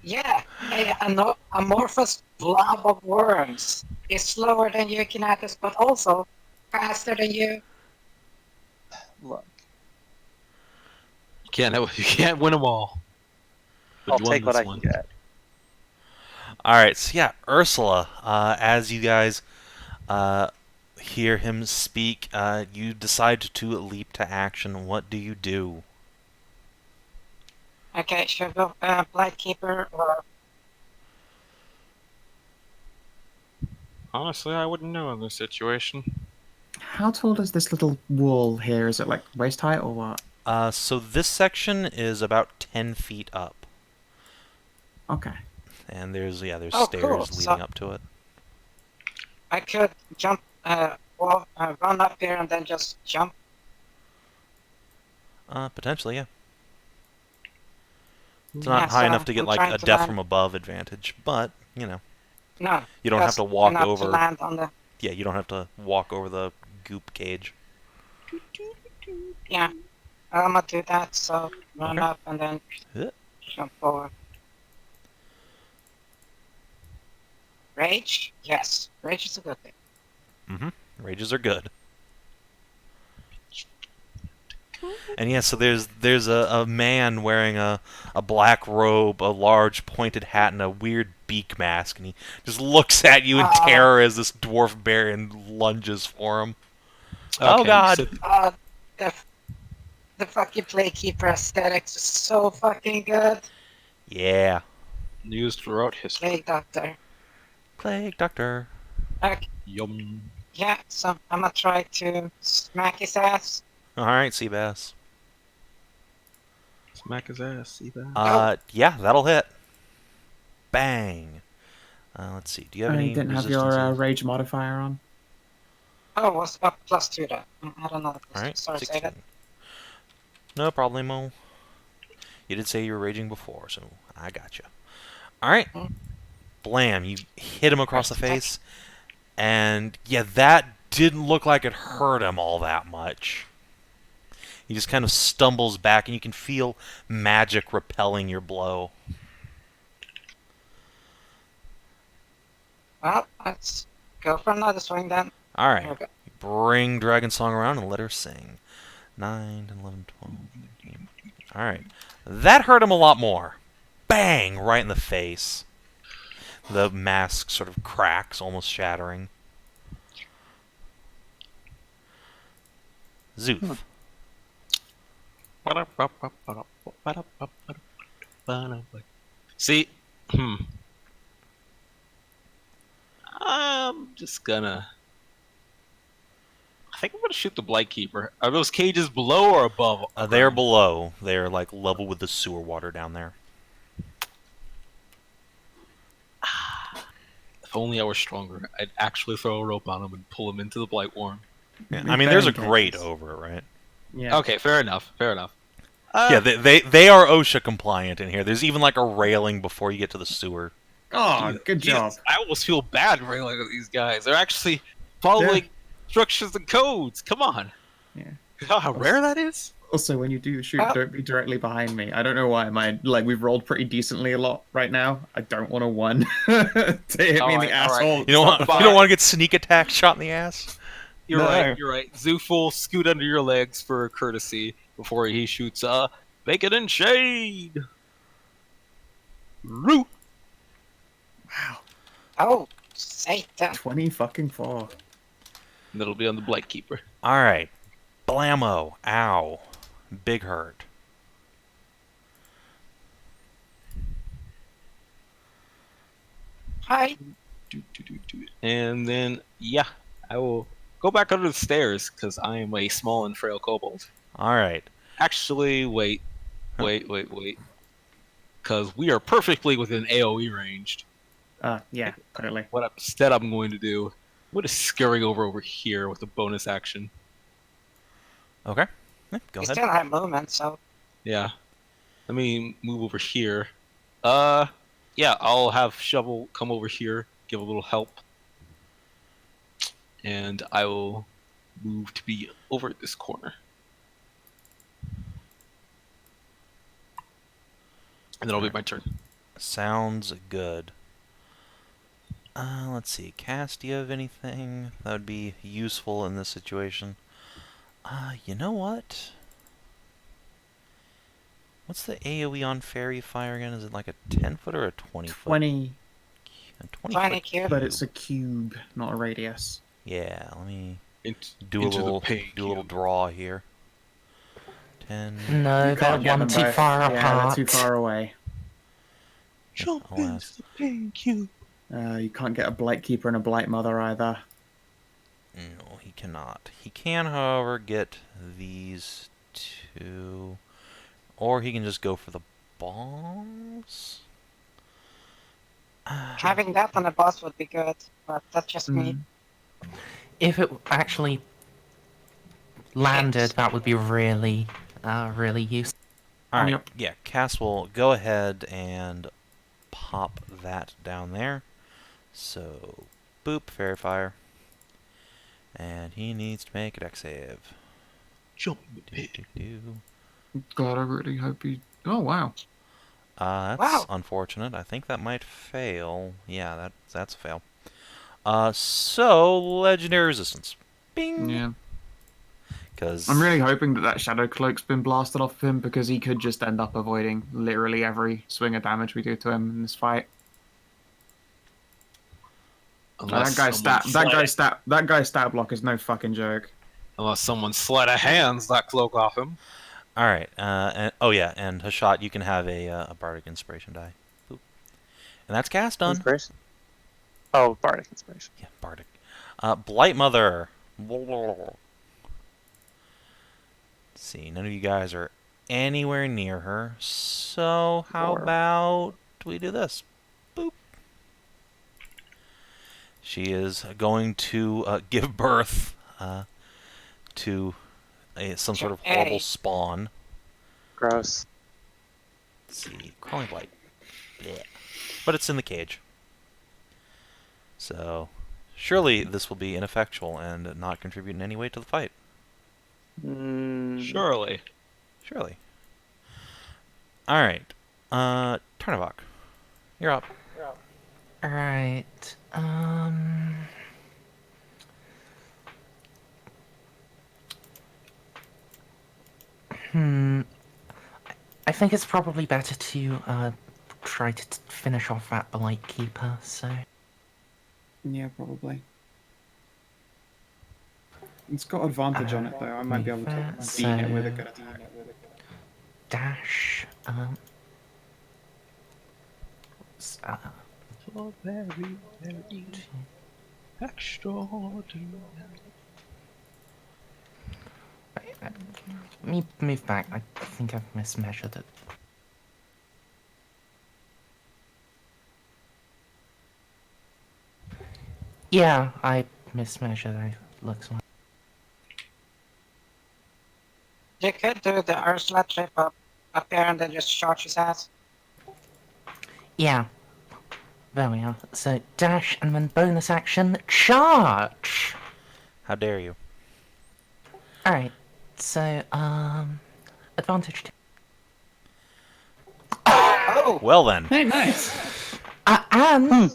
Yeah, hey, amorphous blob of worms is slower than you, Kinathis, but also faster than you. Look, You can't win them all. But I'll you won take what this I can one. get. Alright, so yeah, Ursula, as you guys hear him speak, you decide to leap to action. What do you do? Okay, should go Blightkeeper or... Honestly, I wouldn't know in this situation. How tall is this little wall here? Is it like waist height or what? So this section is about 10 feet up. Okay. And there's stairs cool. leading up to it. I could jump, run up here and then just jump. Potentially, yeah. It's not high enough to get like a death from above advantage, but, you know. No. You don't have to walk over. To land on the... Yeah, you don't have to walk over the goop cage. Yeah. I'm gonna do that, so run Okay. up and then jump forward. Rage? Yes. Rage is a good thing. Mm-hmm. Rages are good. And yeah, so there's a man wearing a black robe, a large pointed hat, and a weird beak mask, and he just looks at you in terror as this dwarf Barbarian lunges for him. Okay, oh god! So The fucking Playkeeper aesthetics is so fucking good. Yeah. used throughout history. Plague Doctor. Plague Doctor. Okay. Yum. Yeah, so I'm gonna try to smack his ass. Alright, Seabass. Smack his ass, see that? Yeah, that'll hit. Bang. Let's see. Do you have any You didn't have resistance? your rage modifier on? Oh, what's up? +2 then. I don't know. Alright, Sorry, say 16. that. No problemo. You did say you were raging before, so I gotcha. Alright. Blam. You hit him across the face. And, yeah, that didn't look like it hurt him all that much. He just kind of stumbles back, and you can feel magic repelling your blow. Well, let's go for another swing then. Alright. Okay. Bring Dragon Song around and let her sing. 9, 10, 11, 12, 13. Alright. That hurt him a lot more. Bang! Right in the face. The mask sort of cracks, almost shattering. Szooth. See, I'm just gonna... I think I'm gonna shoot the Blightkeeper. Are those cages below or above? They are below. They are like level with the sewer water down there. If only I were stronger, I'd actually throw a rope on him and pull him into the Blightworm. Yeah, I mean, there's a grate over it, right? Yeah. Okay, fair enough. Fair enough. Yeah, they are OSHA compliant in here. There's even like a railing before you get to the sewer. Oh, good job. I almost feel bad railing at these guys. They're actually following instructions and codes. Come on. Yeah. You know how rare that is? Also, when you do the shoot, don't be directly behind me. I don't know why. We've rolled pretty decently a lot right now. I don't want a 1 to hit me in the asshole. You don't want to get sneak attack shot in the ass? You're right. Szooth will scoot under your legs for courtesy before he shoots Bacon and Shade. Root. Wow. Oh, Satan. 20 fucking 4. And it'll be on the Blightkeeper. Alright. Blammo. Ow. Big hurt. Hi. And then, yeah, I will go back under the stairs because I am a small and frail kobold. Alright. Actually, wait. Because we are perfectly within AoE ranged. Yeah, totally. What instead I'm going to do, I'm going to scurry over here with a bonus action. Okay. Yeah, go You ahead. still have movement, so... Yeah. Let me move over here. Yeah, I'll have Shovel come over here, give a little help. And I will move to be over at this corner. And then it'll be my turn. Sounds good. Let's see. Cass, do you have anything that would be useful in this situation? You know what? What's the AoE on Fairy Fire again? Is it like a 10-foot or a 20-foot? 20. A 20-foot cube. But it's a cube, not a radius. Yeah, let me do a little draw here. 10. No, they're one too far apart. Yeah, they're too far away. Jump into the pain cube. You can't get a Blight Keeper and a Blight Mother either. No, he cannot. He can, however, get these two. Or he can just go for the balls. Having that on a boss would be good, but that's just me. If it actually landed, that would be really, really useful. Alright, yeah, Cass will go ahead and pop that down there. So, boop, Fairy Fire. And he needs to make a dex save. Jump. God, I really hope he... Oh, wow. That's unfortunate. I think that might fail. Yeah, that's a fail. So, Legendary Resistance. Bing! Yeah. Because I'm really hoping that Shadow Cloak's been blasted off of him, because he could just end up avoiding literally every swing of damage we do to him in this fight. That guy's stat block is no fucking joke. Unless someone sleight of hands that cloak off him. All right. And Hashat, you can have a Bardic Inspiration die. Boop. And that's cast done. Inspiration? Oh, Bardic Inspiration. Yeah, Bardic. Blight Mother. Let's see, none of you guys are anywhere near her. So how about we do this? Boop. She is going to give birth to some sort of horrible spawn. Gross. Let's see, Crawling Blight. Yeah. But it's in the cage. So, surely this will be ineffectual and not contribute in any way to the fight. Surely. Surely. Alright. Tarnavak. You're up. Alright. I think it's probably better to try to finish off that Blight Keeper, so... Yeah, probably. It's got advantage on it, though. I might be able to beat it with a good attack. Dash, So very, very extraordinary. Let me move back. I think I've mismeasured it. Yeah, I mismeasured it. Looks like. You could do the Ursula trip up there and then just charge his ass. Yeah. There we are. So dash and then bonus action charge. How dare you? Alright. So advantage. Oh. Well then. Hey, nice. And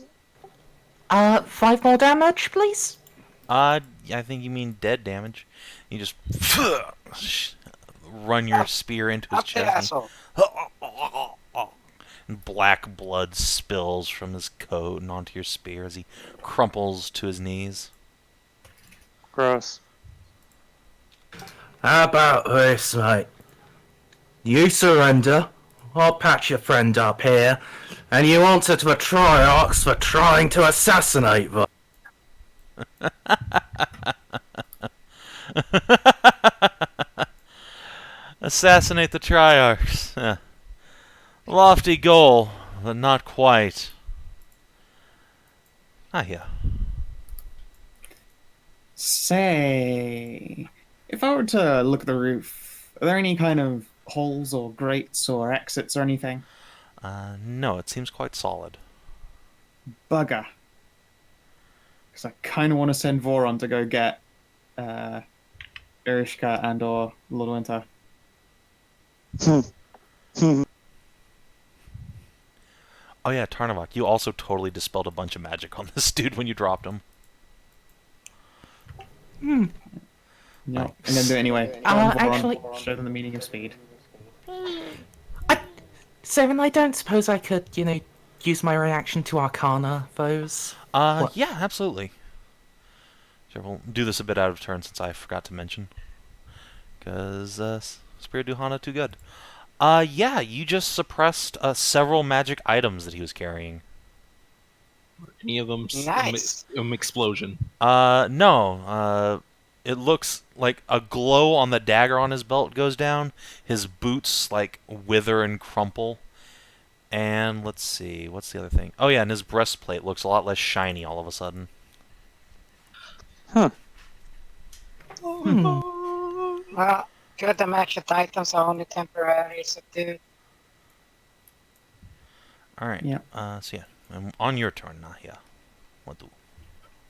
5 more damage, please. I think you mean dead damage. You just run your spear into his chest. And black blood spills from his coat and onto your spear as he crumples to his knees. Gross. How about this, mate? You surrender, I'll patch your friend up here, and you answer to the Triarchs for trying to assassinate them. Assassinate the Triarchs. Lofty goal, but not quite. Nahia. Say, if I were to look at the roof, are there any kind of holes or grates or exits or anything? No, it seems quite solid. Bugger. Because I kind of want to send Voron to go get Urshka and or Lord Winter. Oh yeah, Tarnavak, you also totally dispelled a bunch of magic on this dude when you dropped him. No, I'm gonna do it anyway. Actually, show them the meaning of speed. Savin, I don't suppose I could, use my reaction to Arcana those? Yeah, absolutely. Sure, we'll do this a bit out of turn since I forgot to mention. Because, Spirit Duhana too good. Yeah, you just suppressed several magic items that he was carrying. Any of them Nice. explosion? No. It looks like a glow on the dagger on his belt goes down. His boots, like, wither and crumple. And, let's see, what's the other thing? Oh yeah, and his breastplate looks a lot less shiny all of a sudden. Huh. Well, good the magic items are only temporarily subdued. Alright, Yeah. So yeah, on your turn, Nahia. What do?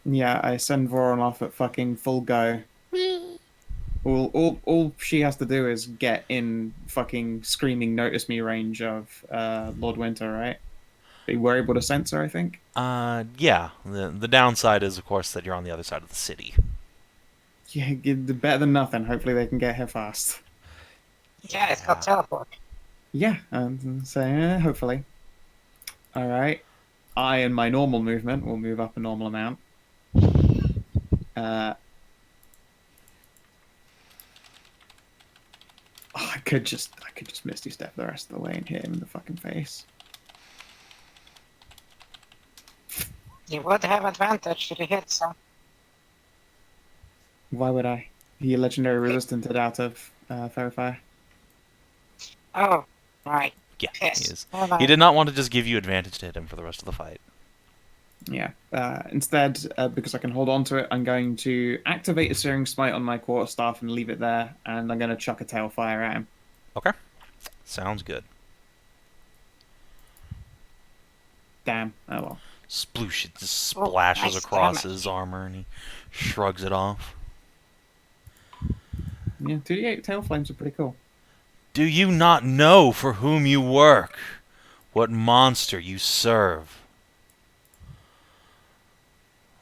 Yeah, I send Voron off at fucking full go. All she has to do is get in fucking screaming notice me range of Lord Winter, right? They were able to sense her, I think. Yeah. The downside is, of course, that you're on the other side of the city. Yeah, better than nothing. Hopefully they can get here fast. Yeah, it's got teleport. Yeah, so hopefully. All right. I, in my normal movement, will move up a normal amount. I could just Misty Step the rest of the way and hit him in the fucking face. You would have advantage to the hit, so. Why would I? He legendary resistant it out of Fairy Fire. Oh, right. Yeah, Yes. he is. Hold on. He did not want to just give you advantage to hit him for the rest of the fight. Yeah. Instead, because I can hold on to it, I'm going to activate a Searing Smite on my quarterstaff and leave it there, and I'm going to chuck a Tailfire at him. Okay. Sounds good. Damn. Oh well. Sploosh, it just splashes nice across damage. his armor and he shrugs it off. Yeah, 2d8 Tail Flames are pretty cool. Do you not know for whom you work? What monster you serve?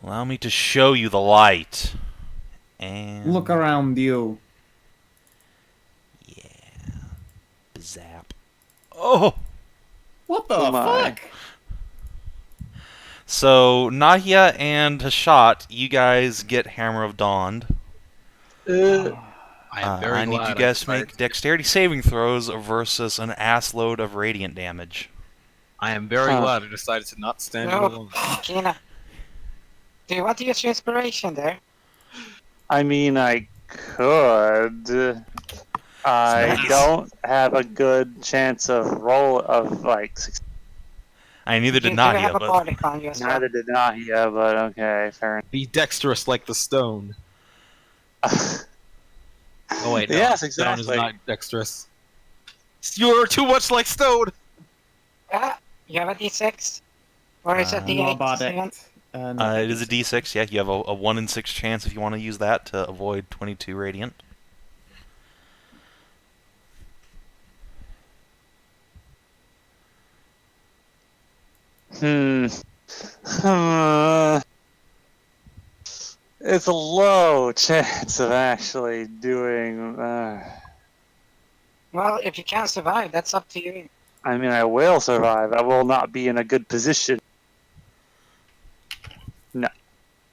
Allow me to show you the light. And Look around you. yeah. Zap. Oh! What the Oh my. fuck? So, Nahia and Hashat, you guys get Hammer of Dawn. I am very I need glad you guys to decided make dexterity saving throws versus an assload of radiant damage. I am very Huh. glad I decided to not stand No, alone. Kina. Do you want to use your inspiration there? I mean, I could. I Nice. don't have a good chance of like I neither did You do have Nahia, a but body on you as well. neither did Nahia, but okay, fair Be dexterous like the stone. enough. Oh wait, no. Yes, Stone is exactly. not dexterous. You're too much like stone! Ah, you have a d6? Or is it Uh, You are d8? bardic. No, it is a d6. Yeah, you have a 1 in 6 chance if you want to use that to avoid 22 radiant. It's a low chance of actually doing. Well, if you can't survive, that's up to you. I mean, I will survive. I will not be in a good position. No.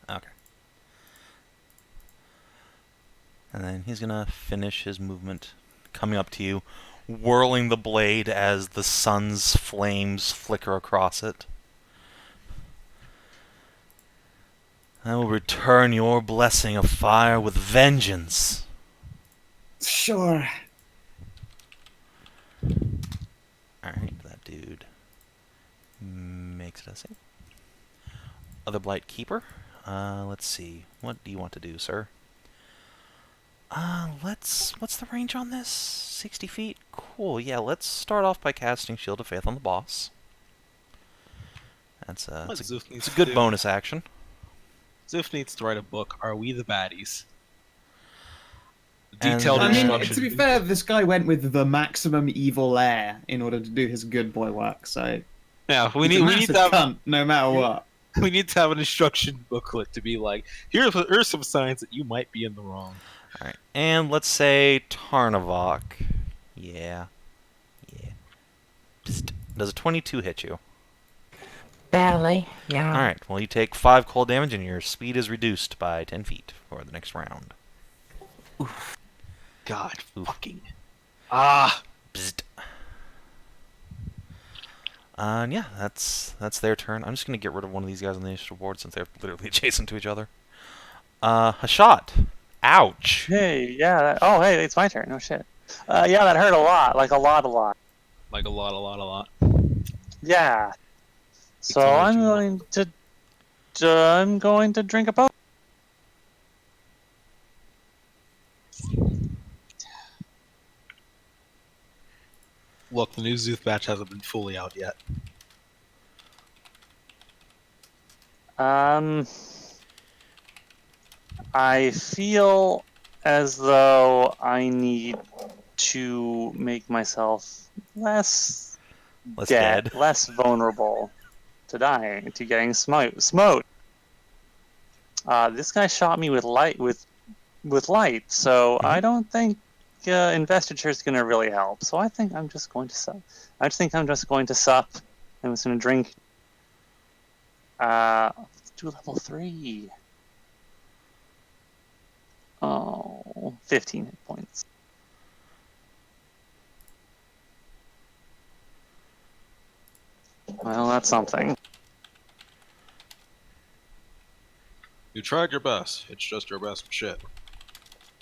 Okay. And then he's gonna finish his movement, coming up to you, whirling the blade as the sun's flames flicker across it. I will return your blessing of fire with vengeance. Sure. Alright, that dude makes it a save. Other Blight Keeper. Let's see. What do you want to do, sir? What's the range on this? 60 feet? Cool, yeah, let's start off by casting Shield of Faith on the boss. It's a good bonus action. Szooth needs to write a book. Are we the baddies? Detailed I mean, instruction. to be fair, this guy went with the maximum evil lair in order to do his good boy work. So Yeah, we need to have, cunt, no matter what. We need to have an instruction booklet to be like, here's some signs that you might be in the wrong. All right, and let's say Tarnavak. Yeah. Psst. Does a 22 hit you? Barely, yeah. All right. Well, you take 5 cold damage, and your speed is reduced by 10 feet for the next round. Oof. God, Oof. fucking. Ah. Psst. Yeah, that's their turn. I'm just gonna get rid of one of these guys on the initiative board since they're literally adjacent to each other. Hashat. Ouch. Hey, yeah. Hey, it's my turn. No shit. Yeah, that hurt a lot. Like a lot. Like a lot. Yeah. So I'm going to drink a potion. Look, the new Szooth batch hasn't been fully out yet. I feel as though I need to make myself less dead, less vulnerable to dying, to getting smote. This guy shot me with light, so I don't think investiture is going to really help. So I think I'm just going to sup. I'm just going to drink. Let's do level 3. Oh, 15 hit points. Well, that's something. You tried your best. It's just your best shit.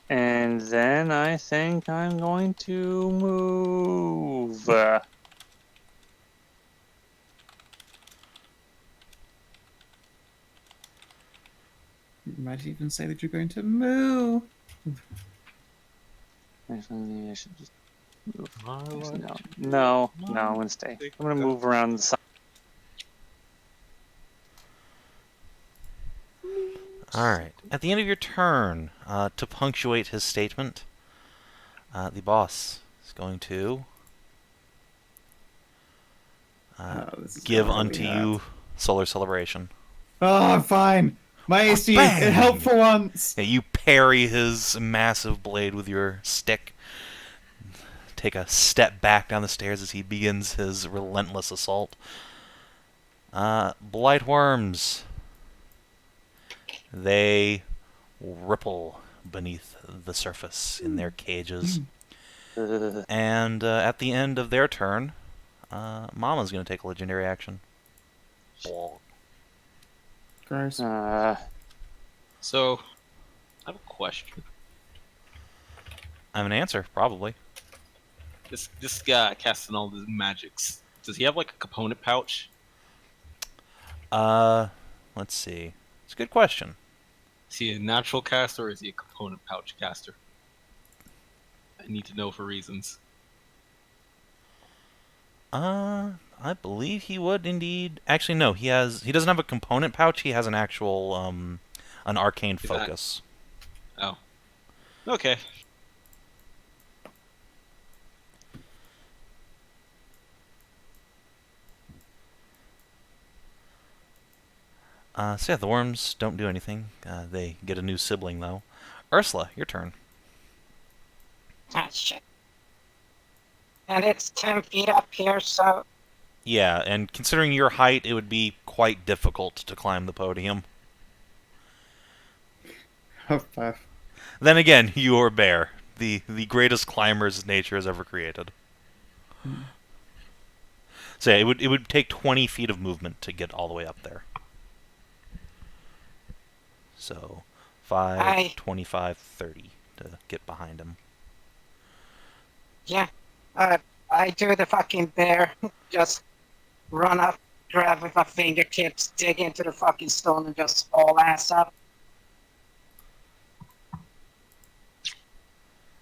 And then I think I'm going to move. You might even say that you're going to move. Actually, I should just move. No, I'm going to stay. I'm going to move around the side. Alright. At the end of your turn, to punctuate his statement, the boss is going to give unto you Solar Celebration. Oh, fine. My AC, it helped for once. Yeah, you parry his massive blade with your stick. Take a step back down the stairs as he begins his relentless assault. Blight worms. They ripple beneath the surface in their cages. And at the end of their turn, Mama's going to take a legendary action. Gross. So, I have a question. I have an answer, probably. This guy casting all these magics, does he have like a component pouch? Let's see. It's a good question. Is he a natural caster or is he a component pouch caster? I need to know for reasons. I believe he would indeed. Actually, no. He doesn't have a component pouch. He has an actual an arcane focus. Oh. Okay. So yeah, the worms don't do anything. They get a new sibling, though. Ursula, your turn. Ah, shit. And it's 10 feet up here, so... Yeah, and considering your height, it would be quite difficult to climb the podium. Then again, you are Bear, the greatest climbers nature has ever created. So yeah, it would take 20 feet of movement to get all the way up there. So 5, 25, 30 to get behind him. Yeah. I do the fucking bear. Just run up, grab with my fingertips, dig into the fucking stone, and just all ass up.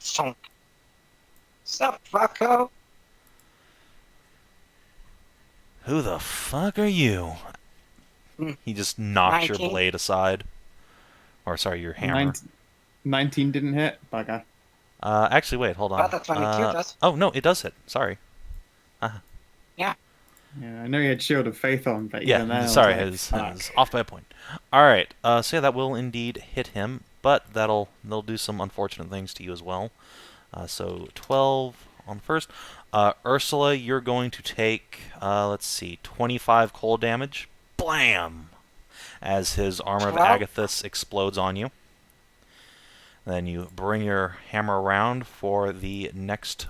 Shonk. Sup, fucko? Who the fuck are you? He just knocks your blade aside. Or, sorry, your hammer. 19 didn't hit, bugger. Actually, wait, hold on. Well, that's 22 does. Oh, no, it does hit. Sorry. Yeah. Yeah, I know you had Shield of Faith on, but Yeah, even then, sorry, I I was like, was fuck. off by a point. Alright, so yeah, that will indeed hit him, but they'll do some unfortunate things to you as well. So 12 on the first. Ursula, you're going to take, let's see, 25 cold damage. Blam! As his Armor of 12? Agathis explodes on you. Then you bring your hammer around for the next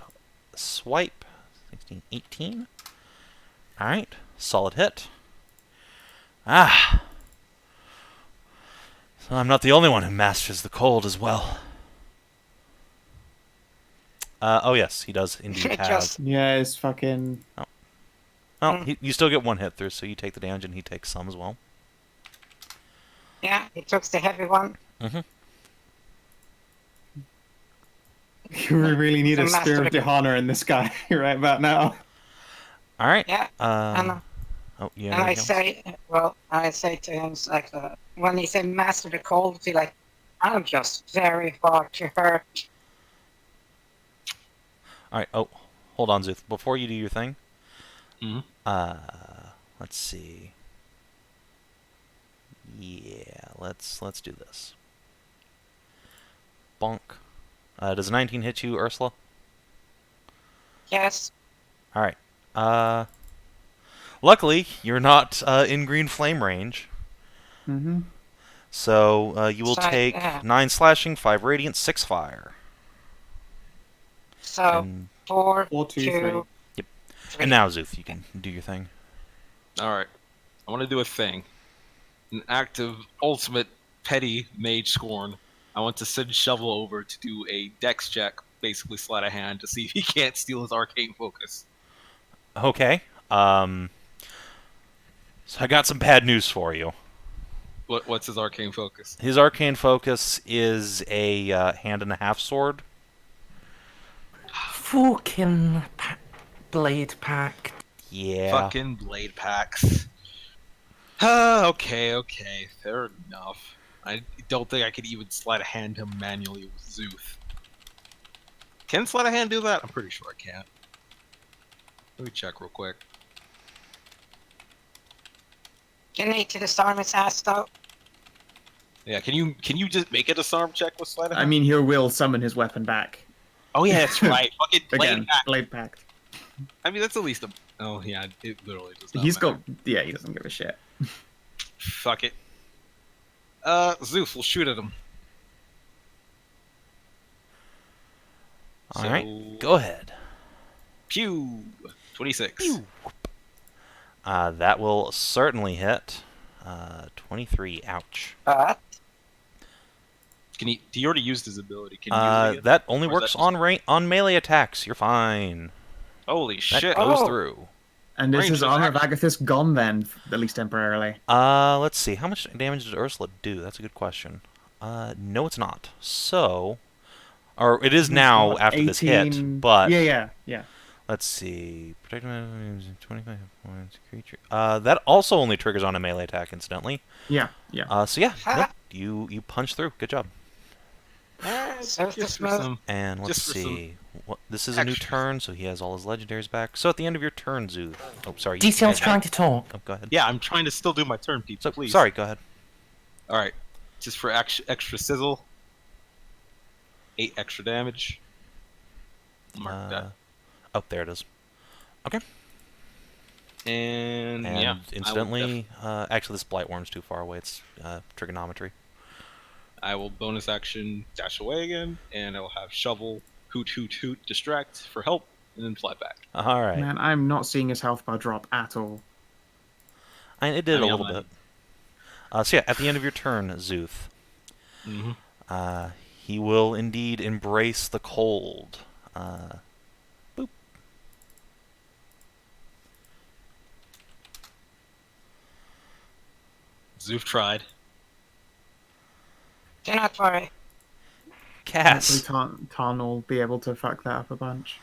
swipe. 16, 18. Alright, solid hit. Ah! So I'm not the only one who masters the cold as well. Oh yes, he does indeed have... Yeah, it's fucking... Well, you still get one hit through, so you take the damage and he takes some as well. Yeah, he took the heavy one. Mm-hmm. You really need a Spear of Dehana in this guy right about now. Alright. Yeah, oh, yeah. and I say to him, like, when he said master the cold, he's like, I'm just very hard to hurt. Alright, oh, hold on, Szooth. Before you do your thing, Mm-hmm. let's see. Yeah, let's do this. Bonk. Does a 19 hit you, Ursula? Yes. Alright. Luckily, you're not in green flame range. Mm-hmm. So, you will take 9 slashing, 5 radiant, 6 fire. So, And, 4, 2, 2, 3. Yep. And now, Szooth, you can do your thing. Alright. I want to do a thing. An act of ultimate petty mage scorn. I want to send Shovel over to do a dex check, basically sleight of hand, to see if he can't steal his arcane focus. Okay. So I got some bad news for you. What's his arcane focus? His arcane focus is a hand and a half sword. Fucking blade pack. Yeah. Fucking blade packs. Okay, fair enough. I don't think I could even sleight of hand him manually with Szooth. Can sleight of hand do that? I'm pretty sure I can. Let me check real quick. Can he to disarm his ass though? Yeah, can you just make a disarm check with sleight of hand? I mean, he will summon his weapon back. Oh yeah, that's right. Fucking blade Again, pack. blade pact. I mean, that's at least a... Oh yeah, it literally does not He's matter. got... Yeah, he doesn't give a shit. Fuck it. Szooth, we'll shoot at him. Alright, go ahead. Pew! 26. Pew. That will certainly hit. 23, ouch. But He already used his ability. Can you use it again? That only Or is works that on melee attacks. You're fine. Holy That shit. goes Oh. through. And is Range his of Armor of Agathis gone then, at least temporarily? Let's see. How much damage did Ursula do? That's a good question. No, it's not. So, or it is now What, after this 18... hit, but Yeah. let's see. Protect 25 points creature. That also only triggers on a melee attack, incidentally. Yeah. So yeah, nope, you punch through. Good job. so Just this for move. some... And let's Just for some see. This is a new extras. turn, so he has all his legendaries back. So at the end of your turn, Szooth. Oh, sorry. DCL's trying to talk. Oh, go ahead. Yeah, I'm trying to still do my turn, people, So, please. sorry, go ahead. Alright. Just for extra sizzle. 8 extra damage. Mark that. Oh, there it is. Okay. And And yeah. instantly, actually, this Blightworm's too far away. It's trigonometry. I will bonus action dash away again, and I will have Shovel, hoot, hoot, hoot, distract for help, and then fly back. All right. Man, I'm not seeing his health bar drop at all. And it did I mean, a little bit. So yeah, at the end of your turn, Szooth, Mm-hmm. he will indeed embrace the cold. Boop. Szooth tried. Do not worry. Cass. Hopefully Tarn will be able to fuck that up a bunch.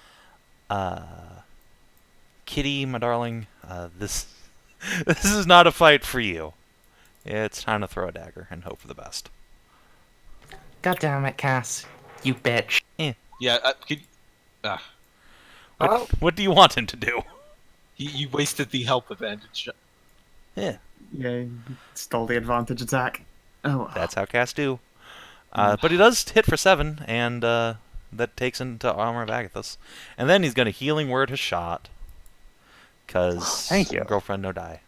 Kitty, my darling, this is not a fight for you. It's time to throw a dagger and hope for the best. God damn it, Cass. You bitch. Yeah, What do you want him to do? you wasted the help advantage. Yeah. Yeah, he stole the advantage attack. Oh, well. That's how casts do. But he does hit for 7, and that takes into Armor of Agathis. And then he's going to Healing Word Hashat. Because Thank you. Girlfriend no die.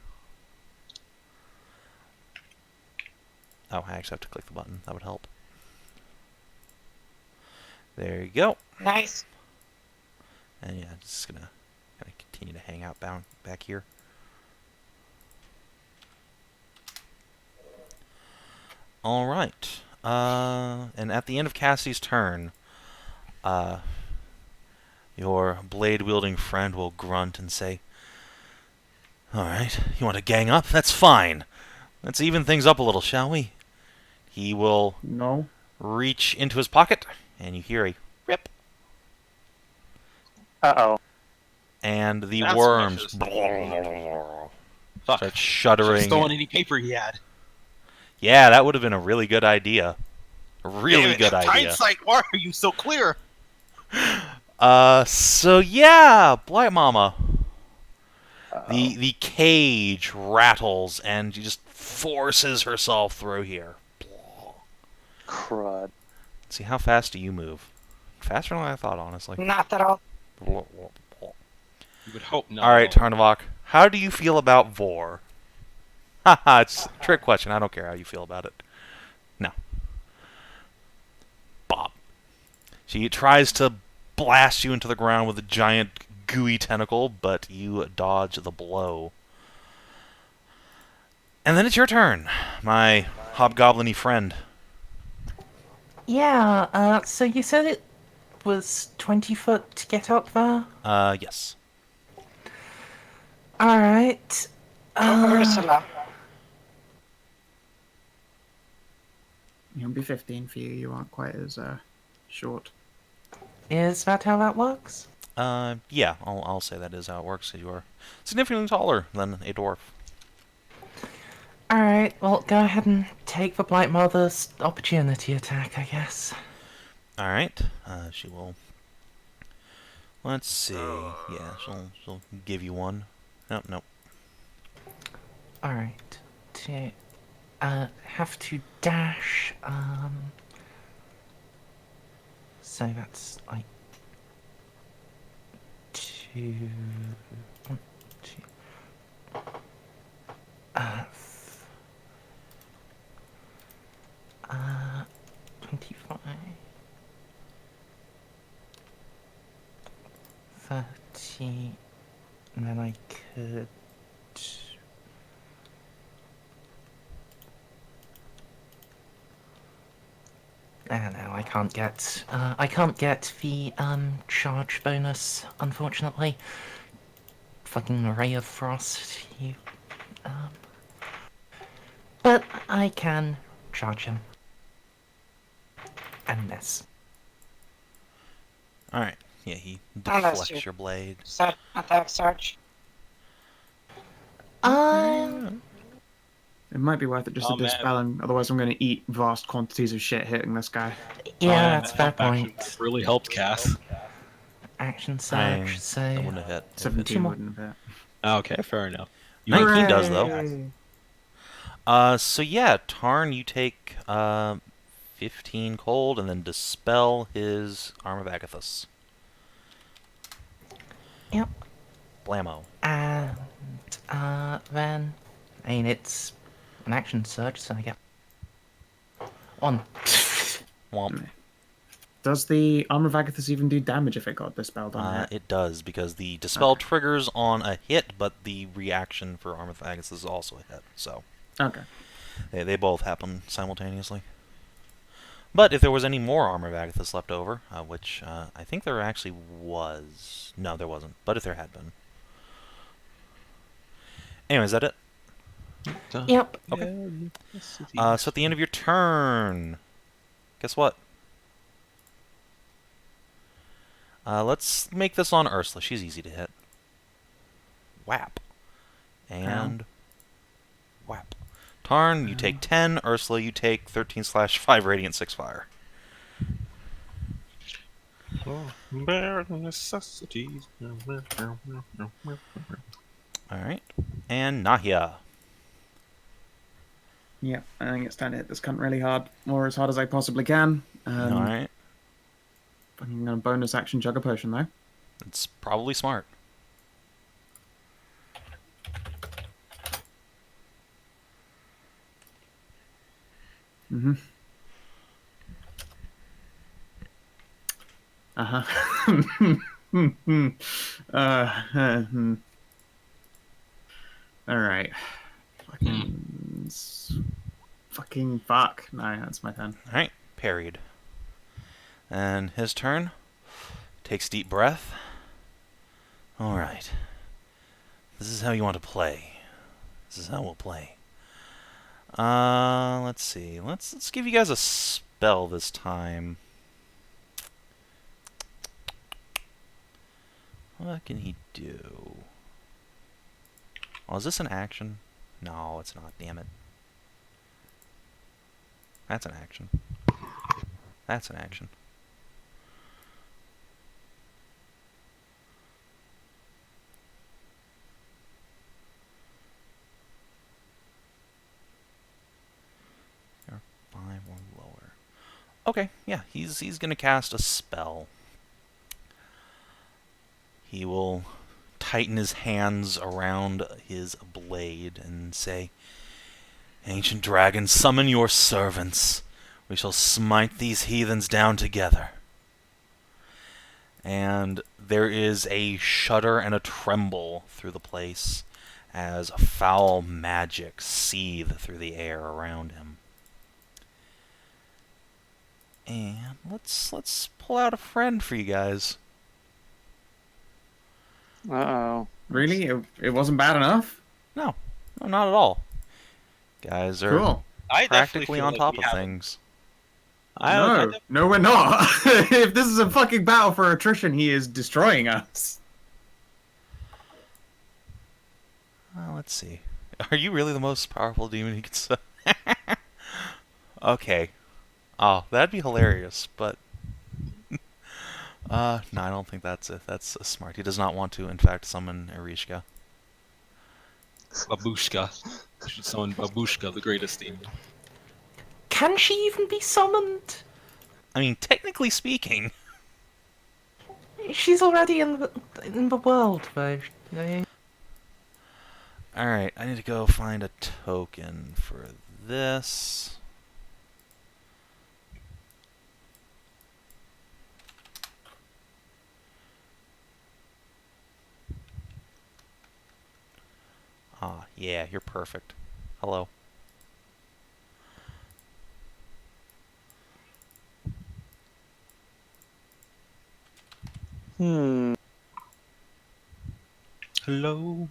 Oh, I actually have to click the button. That would help. There you go. Nice. And yeah, just gonna continue to hang out back here. All right. And at the end of Cassie's turn, your blade-wielding friend will grunt and say, "All right, you want to gang up? That's fine. Let's even things up a little, shall we?" He will reach into his pocket, and you hear a rip. Uh-oh. And the That's worms Fuck. start shuddering. Stolen any paper he had. Yeah, that would have been a really good idea. A really good idea. Hindsight, why are you so clear? So yeah, Blight Mama. The cage rattles, and she just forces herself through here. Crud. Let's see, how fast do you move? Faster than I thought, honestly. Not at all. You would hope not. Alright, Tarnavak, how do you feel about Vor? Haha, it's a trick question. I don't care how you feel about it. No. Bob. She tries to blast you into the ground with a giant gooey tentacle, but you dodge the blow. And then it's your turn, my hobgoblin-y friend. Yeah, so you said it was 20 foot to get up there? Yes. Alright. Ursula. It'll be 15 for you. You aren't quite as short. Is that how that works? Yeah, I'll say that is how it works. You are significantly taller than a dwarf. Alright, well, go ahead and take the Blight Mother's opportunity attack, I guess. Alright, she will... Let's see... Yeah, she'll give you one. Nope. Alright. Have to dash, so that's, like... 2... 1, 2... 25... 30... And then I could... No, I can't get... I can't get the, charge bonus, unfortunately. Fucking Ray of Frost, you... But I can charge him. And miss. Alright, yeah, he Unless deflects your blade. Attack search. It might be worth it just to dispel him, otherwise I'm going to eat vast quantities of shit hitting this guy. Yeah, that's a fair point. Really helped Cass. Action search, so... That wouldn't have hit. 17 wouldn't have hit. Okay, fair enough. 19 does, though. So yeah, Tarn, you take 15 cold and then dispel his Arm of Agathis. Yep. Blammo. And then, I mean, it's an action search, so I get 1. Womp. Does the Armor of Agathis even do damage if it got dispelled on it? It does, because the dispel triggers on a hit, but the reaction for Arm of Agathis is also a hit, so... Okay. They both happen simultaneously. But if there was any more Armor of Agathis left over, which I think there actually was... No, there wasn't, but if there had been. Anyway, is that it? Yep. Okay. So at the end of your turn, guess what? Let's make this on Ursula. She's easy to hit. Whap. And... Whap. Tarn, you take 10. Ursula, you take 13/5 Radiant 6 Fire. Bare necessities. Alright. And Nahia. Yeah, I think it's time to hit this cunt really hard, or as hard as I possibly can. Alright. I'm gonna bonus action chug a potion though. It's probably smart. Mm-hmm. Alright. Fucking fuck. No, that's my turn. Alright, parried. And his turn. Takes deep breath. Alright. This is how you want to play. This is how we'll play. Let's see. Let's give you guys a spell this time. What can he do? Oh, is this an action? No, it's not. Damn it. That's an action. That's an action. You're 5 or lower. Okay, yeah, he's gonna cast a spell. He will tighten his hands around his blade and say, "Ancient dragon, summon your servants. We shall smite these heathens down together." And there is a shudder and a tremble through the place as foul magic seethe through the air around him. And let's pull out a friend for you guys. Uh-oh. Really? It wasn't bad enough? No, not at all. Guys are Cool. practically on top of things. No, we're not. If this is a fucking battle for attrition, he is destroying us. Let's see. Are you really the most powerful demon he can summon? Okay. Oh, that'd be hilarious, but... no, I don't think that's smart. He does not want to, in fact, summon Erishka. Babushka. You should summon Babushka, the greatest demon. Can she even be summoned? I mean, technically speaking. She's already in the world, though. Alright, I need to go find a token for this. Ah, yeah, you're perfect. Hello. Hello.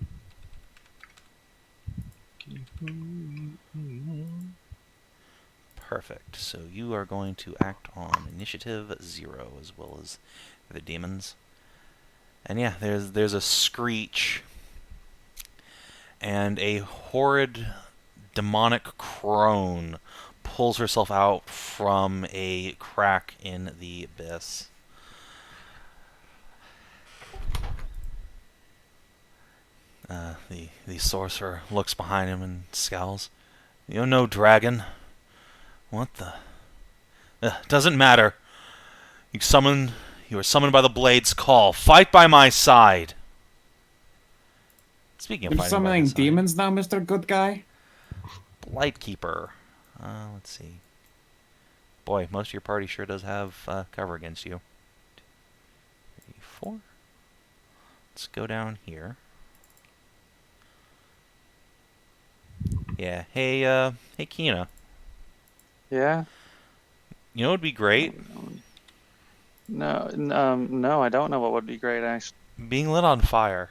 Perfect. So you are going to act on initiative 0 as well as the demons. And yeah, there's a screech and a horrid demonic crone pulls herself out from a crack in the abyss. The sorcerer looks behind him and scowls. "You know, dragon. What the? Doesn't matter. You are summoned by the blade's call. Fight by my side." Speaking of You're fighting summoning by my side, demons now, Mr. Good Guy? Lightkeeper. Let's see. Boy, most of your party sure does have cover against you. 2, 3, 4. Let's go down here. Yeah. Hey, Kina. Yeah? You know what would be great? No, I don't know what would be great, actually. Being lit on fire.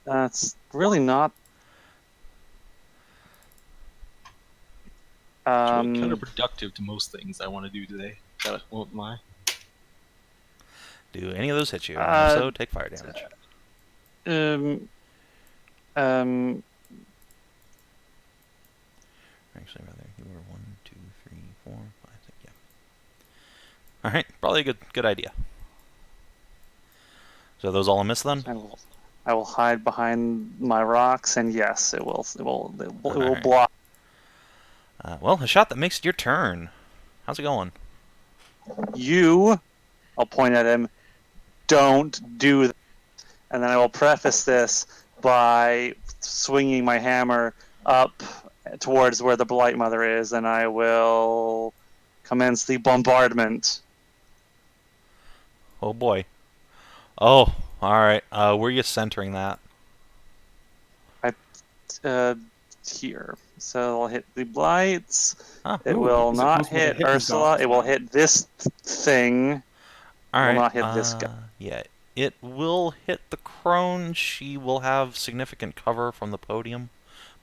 That's really not... It's really counterproductive to most things I want to do today. That won't lie. Do any of those hit you? If so, take fire damage. Actually, rather, you were 1, 2, 3, 4, 5, 6, yeah. Alright, probably a good idea. So are those all a miss then? I will hide behind my rocks, and yes, it will Alright. block. Well, Hashat, that makes it your turn. How's it going? You, I'll point at him, don't do that. And then I will preface this by swinging my hammer up towards where the Blight Mother is, and I will commence the bombardment. Oh boy. Oh, alright. Where are you centering that? Here. So I'll hit the Blights. It Ooh, will is it not possible to hit hit the Ursula. dots? It will hit this thing. Alright. Will not hit this guy. Yeah, it will hit the crone. She will have significant cover from the podium.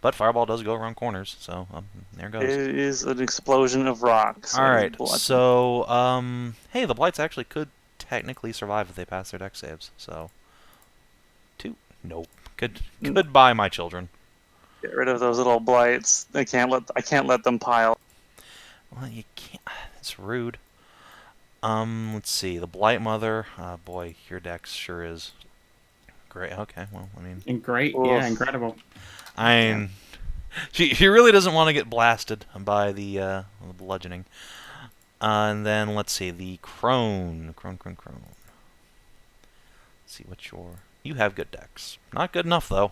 But Fireball does go around corners, so there goes. It is an explosion of rocks. Alright, so, hey, the Blights actually could technically survive if they pass their dex saves, so... 2. Nope. Goodbye, my children. Get rid of those little Blights. I can't let them pile. Well, you can't... It's rude. Let's see. The Blight Mother. Boy, your dex sure is great. Okay, well, I mean... Great, Oof. yeah, incredible. I mean... She really doesn't want to get blasted by the bludgeoning. And then, let's see, the crone. Crone. Let's see what your... You have good dex. Not good enough, though.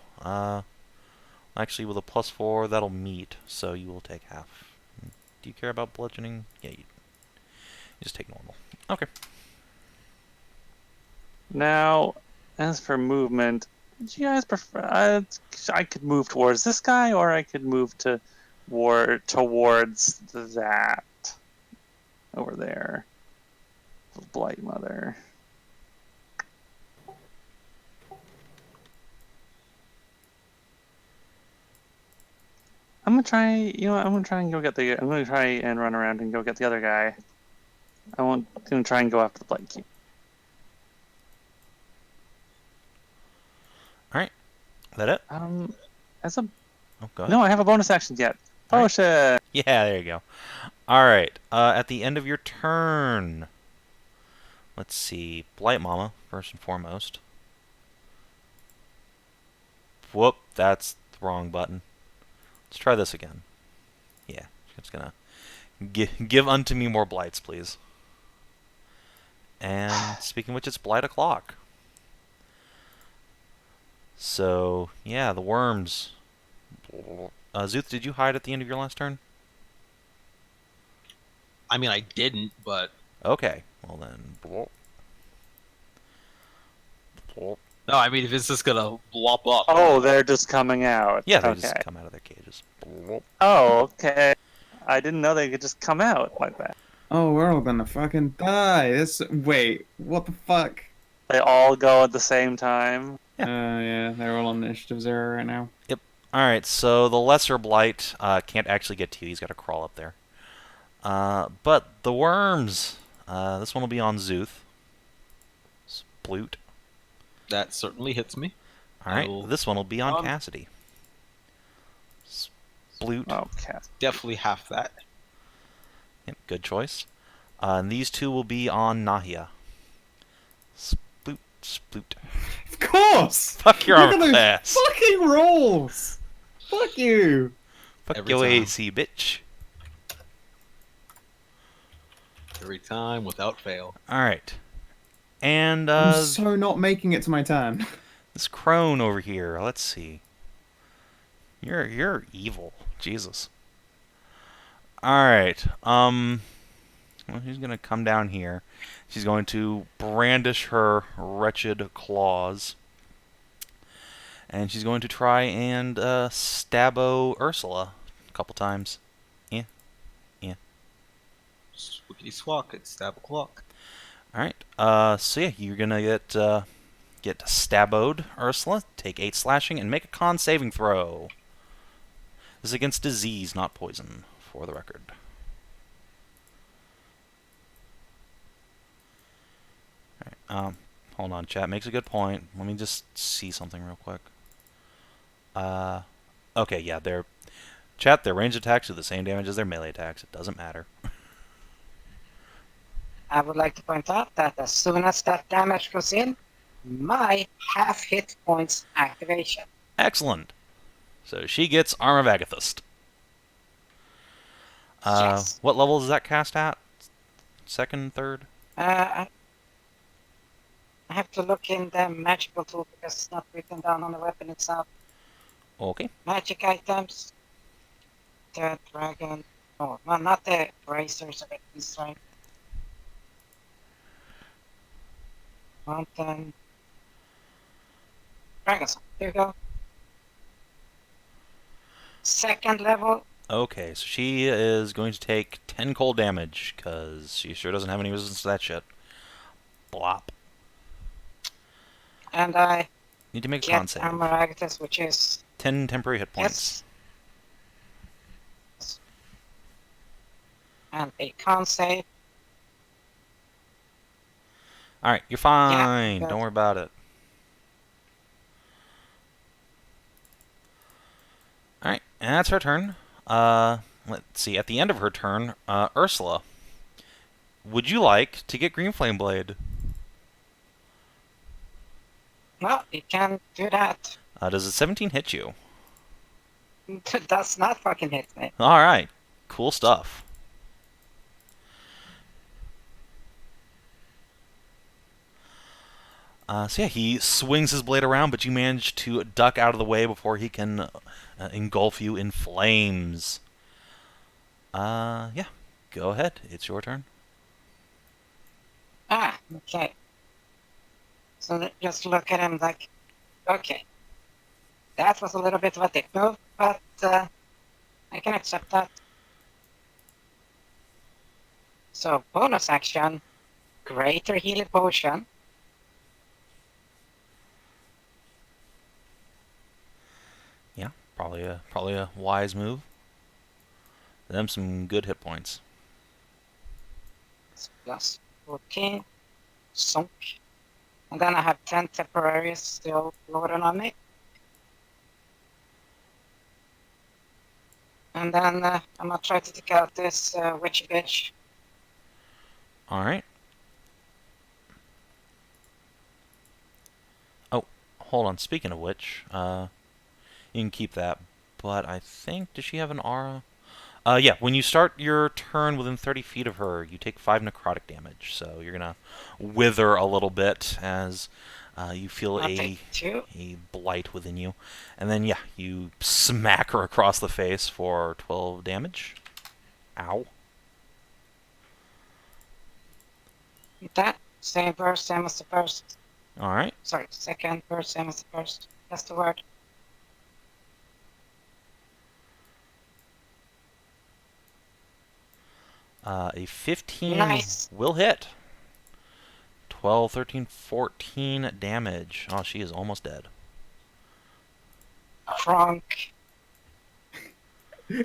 Actually, with a +4, that'll meet, so you will take half. Do you care about bludgeoning? Yeah, you just take normal. Okay. Now, as for movement, do you guys prefer... I could move towards this guy, or I could move towards that. Over there. The Blight Mother. I'm gonna try. You know what? I'm gonna try and go get the. I'm gonna try and run around and go get the other guy. I'm gonna try and go after the Blight Keep. Alright. Is that it? As a. Oh, go ahead. No, I have a bonus action yet. Potion. Right. Yeah, there you go. Alright. At the end of your turn. Let's see. Blight Mama, first and foremost. Whoop, that's the wrong button. Let's try this again. Yeah, it's gonna give unto me more blights, please. And speaking of which, it's Blight o'clock. So yeah, the worms. Szooth, did you hide at the end of your last turn? I mean, I didn't, but... Okay, well then... No, I mean, if it's just gonna blop up. Oh, they're just coming out. Yeah, they okay. just come out of their cages. Oh, okay. I didn't know they could just come out like that. Oh, we're all gonna fucking die. Wait, what the fuck? They all go at the same time. Yeah, they're all on initiative 0 right now. Yep. Alright, so the Lesser Blight can't actually get to you. He's got to crawl up there. But the worms, this one will be on Szooth. Sploot. That certainly hits me. Alright, this one will be on Cassidy. Sploot. Okay. Definitely half that. Yep, good choice. And these two will be on Nahia. Sploot, sploot. Of course! Fuck your Look armor at class. those fucking rolls! Fuck you! Fuck Every your time. AC, bitch. Every time, without fail. Alright. And, I'm so not making it to my turn. this crone over here, let's see. You're evil. Jesus. Alright, well, she's gonna come down here. She's going to brandish her wretched claws. And she's going to try and stabbo Ursula a couple times. Yeah. Swookity swak, it's stab o'clock. Alright, so yeah, you're gonna get stabboed, Ursula. Take 8 slashing and make a con saving throw. This is against disease, not poison, for the record. Alright, hold on, chat makes a good point. Let me just see something real quick. Okay, yeah, their ranged attacks do the same damage as their melee attacks. It doesn't matter. I would like to point out that as soon as that damage goes in, my half hit points activation. Excellent. So she gets Arm of Agathist. Yes. What level is that cast at? Second, third? I have to look in the magical tool because it's not written down on the weapon itself. Okay. Magic items. The dragon. Oh, well, not the bracers of it this time. Mountain. Dragon's. There you go. Second level. Okay, so she is going to take 10 cold damage, because she sure doesn't have any resistance to that shit. Blop. And I Need to make a con get save. Armor Agathis, which is 10 temporary hit points. yes. And a con save. Alright, you're fine. Yeah, Don't worry about it. Alright, and that's her turn. Let's see. At the end of her turn, Ursula, would you like to get Green Flame Blade? Well, you can do that. Does a 17 hit you? Does not fucking hit me. Alright, cool stuff. So yeah, he swings his blade around, but you manage to duck out of the way before he can engulf you in flames. Yeah, go ahead. It's your turn. Ah, okay. So just look at him like, okay. That was a little bit of a dick move, but I can accept that. So bonus action, Greater Healing Potion. Yeah, probably a wise move. Them some good hit points. It's plus 14, sunk. And then I have 10 temporaries still loaded on me. And then I'm gonna try to take out this witchy bitch. Alright. Oh, hold on. Speaking of which, you can keep that. But I think, does she have an aura? Yeah, when you start your turn within 30 feet of her, you take 5 necrotic damage. So you're going to wither a little bit as you feel a blight within you. And then, yeah, you smack her across the face for 12 damage. Ow. That same burst, same as the first. Alright. Sorry, second burst, same as the first. That's the word. A 15 nice. Will hit. 12, 13, 14 damage. Oh, she is almost dead. Crunk.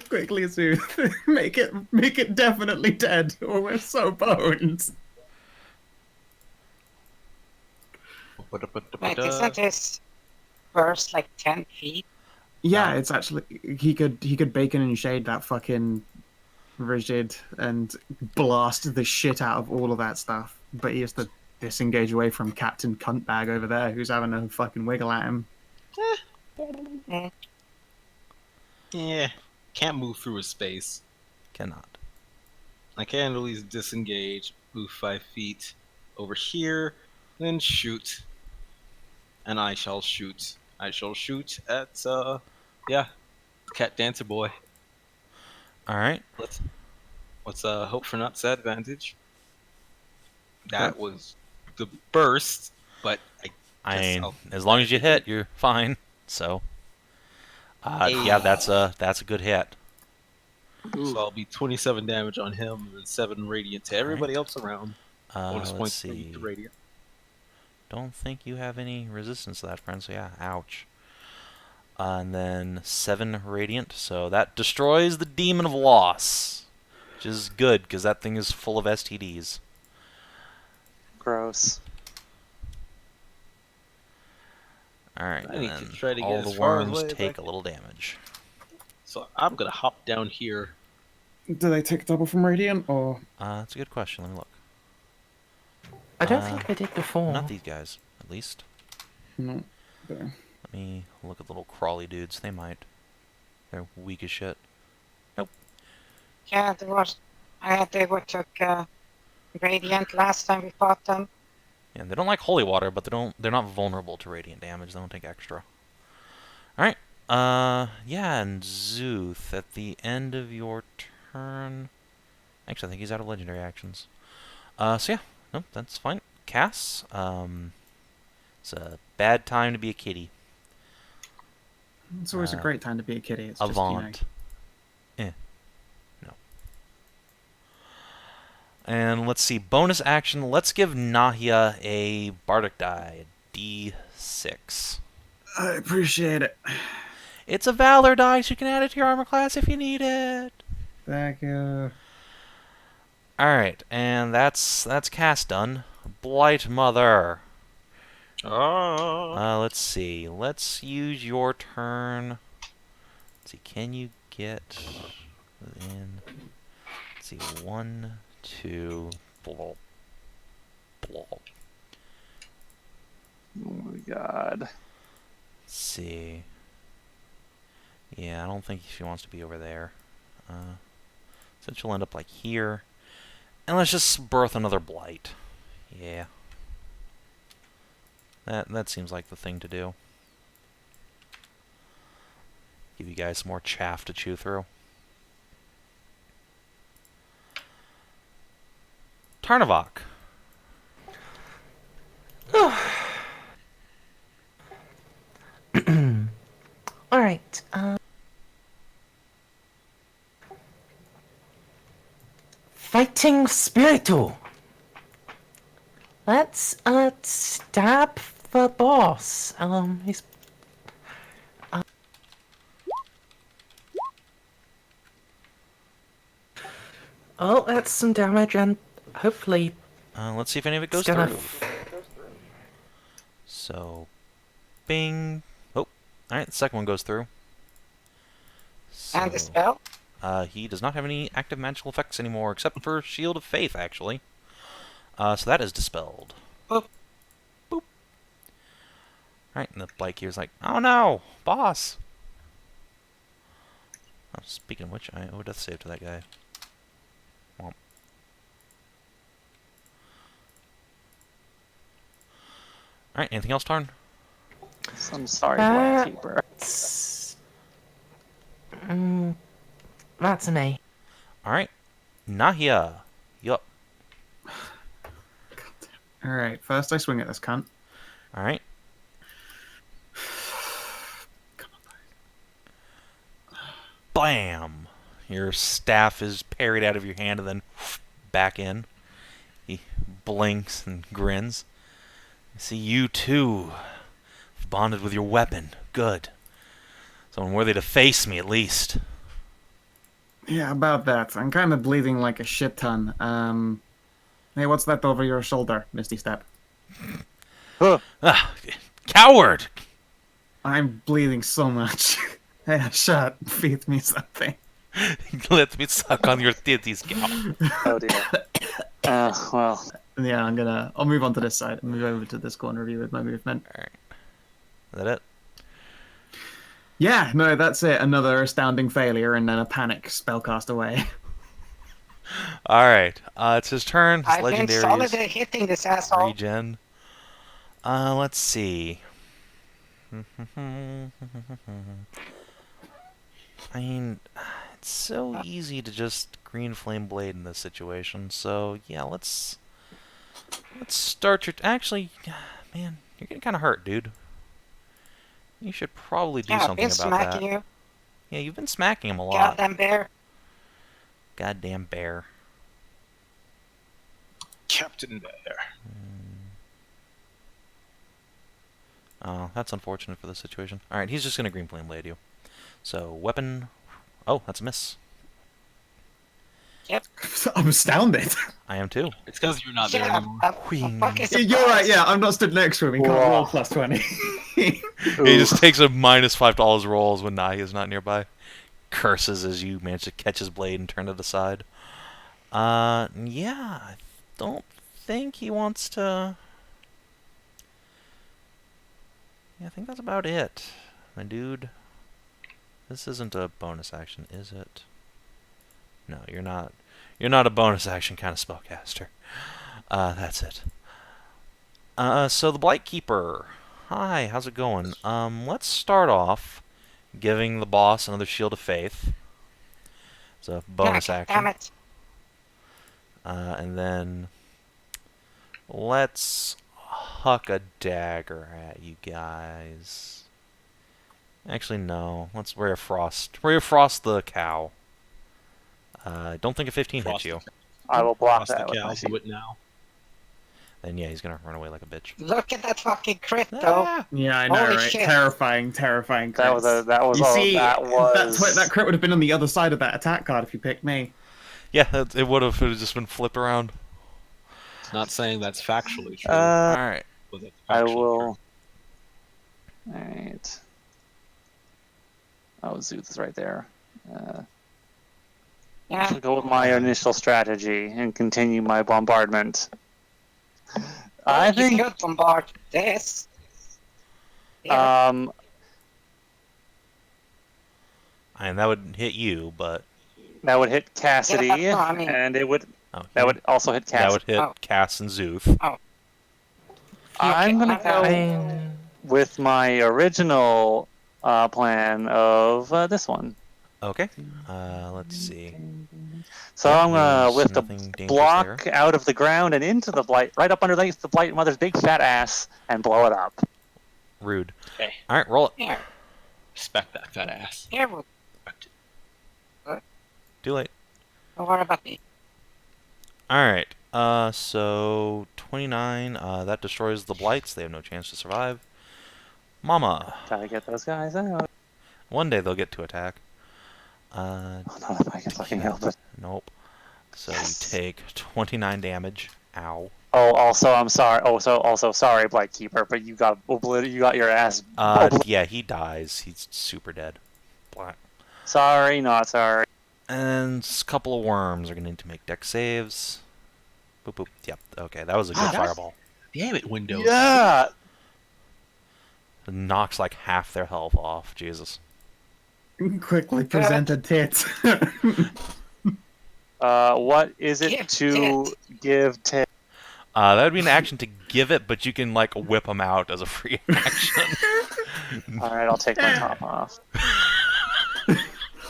Quickly, Szooth. make it definitely dead, or we're so boned. Wait, isn't his burst like 10 feet? Yeah, it's actually he could bacon and shade that fucking rigid and blast the shit out of all of that stuff, but he has to disengage away from Captain Cuntbag over there, who's having a fucking wiggle at him. Yeah, can't move through his space. Cannot. I can at least disengage, move 5 feet over here, then shoot. And I shall shoot. I shall shoot at, yeah, Cat Dancer Boy. Alright. Let's hope for not advantage. That was the burst, but I mean, as long as you hit, you're fine. So, yeah, that's a good hit. So I'll be 27 damage on him and 7 radiant to everybody else around. Bonus Let's points see. to radiant. Don't think you have any resistance to that, friend. So yeah, ouch. And then 7 radiant, so that destroys the Demon of Loss, which is good because that thing is full of STDs. Gross. Alright, I need and to try to all get the as far worms away as I take a can. little damage. So I'm gonna hop down here. Do they take double from radiant, or? That's a good question. Let me look. I don't think I did before. Not these guys. at least. No. There. Let me look at the little crawly dudes. They might. They're weak as shit. Nope. Yeah, there was. They were took Radiant last time we fought them. Yeah, they don't like holy water, but they're not vulnerable to radiant damage. They don't take extra. Alright. Yeah, and Szooth, at the end of your turn... Actually, I think he's out of legendary actions. So yeah, no, that's fine. Cass, it's a bad time to be a kitty. It's always a great time to be a kitty. It's Avant. just, No. And let's see, bonus action. Let's give Nahia a Bardic die, a D6. I appreciate it. It's a Valor dice. You can add it to your armor class if you need it. Thank you. Alright, and that's Cass done. Blight Mother. Let's see. Let's use your turn. Let's see, can you get in? Let's see, 1, 2, blah, blah. Oh my god. Let's see. Yeah, I don't think she wants to be over there. So she'll end up like here. And let's just birth another blight. Yeah. That seems like the thing to do. Give you guys some more chaff to chew through. Tarnavak. Alright, Fighting Spiritual. Let's, stab the boss. He's... Oh, that's some damage, and hopefully... Let's see if any of it goes gonna through. So, bing. Oh, alright, the second one goes through. So, And the spell? he does not have any active magical effects anymore, except for Shield of Faith, actually. So that is dispelled. Boop. Boop. Alright, and the Blake here's like, oh no, boss! Oh, speaking of which, I owe a death save to that guy. Womp. Alright, anything else, Tarn? I'm sorry, Black Keeper. That's an A. Alright, Nahia. Yup. Alright, first I swing at this cunt. Alright. Come on, Blam! Your staff is parried out of your hand and then back in. He blinks and grins. I see you too. Bonded with your weapon. Good. Someone worthy to face me, at least. Yeah, about that. I'm kind of bleeding like a shit ton. Hey, what's that over your shoulder, Misty Step? Coward! I'm bleeding so much. Hey, Hashat, feed me something. Let me suck on your titties, cow. Oh dear. Well. Yeah, I'll move on to this side. Move over to this corner of you with my movement. Alright. Is that it? Yeah, no, that's it. Another astounding failure and then a panic spellcast away. Alright. It's his turn. His I've been legendaries. solidly hitting this asshole. Regen. Let's see. I mean, it's so easy to just green flame blade in this situation. So yeah, let's start your. Actually, man, you're getting kind of hurt, dude. You should probably do something I've been about that. smacking you. Yeah, you've been smacking him a lot. Goddamn bear. Goddamn bear. Captain Bear. Oh, that's unfortunate for the situation. Alright, he's just going to green flame blade you. So, weapon... Oh, that's a miss. Yep. I'm astounded. I am too. It's because you're not there Yeah, anymore. I'm fucking surprised. You're right, yeah, I'm not stood next to him. He can't Whoa. roll plus 20. He just takes a -5 to all his rolls when Nahia's not nearby. Curses as you manage to catch his blade and turn it aside. Yeah, I don't think he wants to... Yeah, I think that's about it, my dude. This isn't a bonus action, is it? No, you're not. You're not a bonus action kind of spellcaster. That's it. So the Blightkeeper. Hi, how's it going? Let's start off giving the boss another Shield of Faith. It's a bonus action. Damn it. And then let's huck a dagger at you guys. Actually, no. Let's Ray of Frost. Ray of Frost the cow. Don't think a 15 hits you. I will block Frost the that with cow, my do shield. it now. Then yeah, he's gonna run away like a bitch. Look at that fucking crit, though. Yeah, I know, Holy right? shit. Terrifying crits. That crit would have been on the other side of that attack card if you picked me. Yeah, it would have just been flipped around. It's not saying that's factually true. Alright. Was it I factually will. Alright. Oh, Szooth is right there. Yeah. I'll go with my initial strategy and continue my bombardment. I You think. could bombard this. Yeah. And that would hit you, but That would hit Cassidy, Yeah, no, I mean- and it would. oh, That would also hit that Cassidy. would hit Oh. Cass and Szooth. I'm gonna go I... with my original plan of this one. Okay. Let's see. So I'm gonna There's lift a nothing dangerous block there. out of the ground and into the blight, right up underneath the blight mother's big fat ass, and blow it up. Rude. Okay. All right, roll it. Here. Respect that fat ass. Here. We'll Too late. don't worry about me. All right. So 29. That destroys the blights. They have no chance to survive. Mama. Gotta get those guys out. One day they'll get to attack. Oh, no, if I can fucking help it. Nope. So Yes. you take 29 damage. Ow. Oh, also, I'm sorry. Oh, so also sorry, Blightkeeper, but you got your ass. Yeah, he dies. He's super dead. Black. Sorry, not sorry. And a couple of worms are going to need to make dex saves. Boop, boop. Yep. Okay, that was a good Ah, that's- fireball. Damn it, Windows. Yeah. It knocks like half their health off. Jesus. Quickly presented tits. What is it Give to give tip? That would be an action to give it, but you can like whip them out as a free action. All right, I'll take my top off.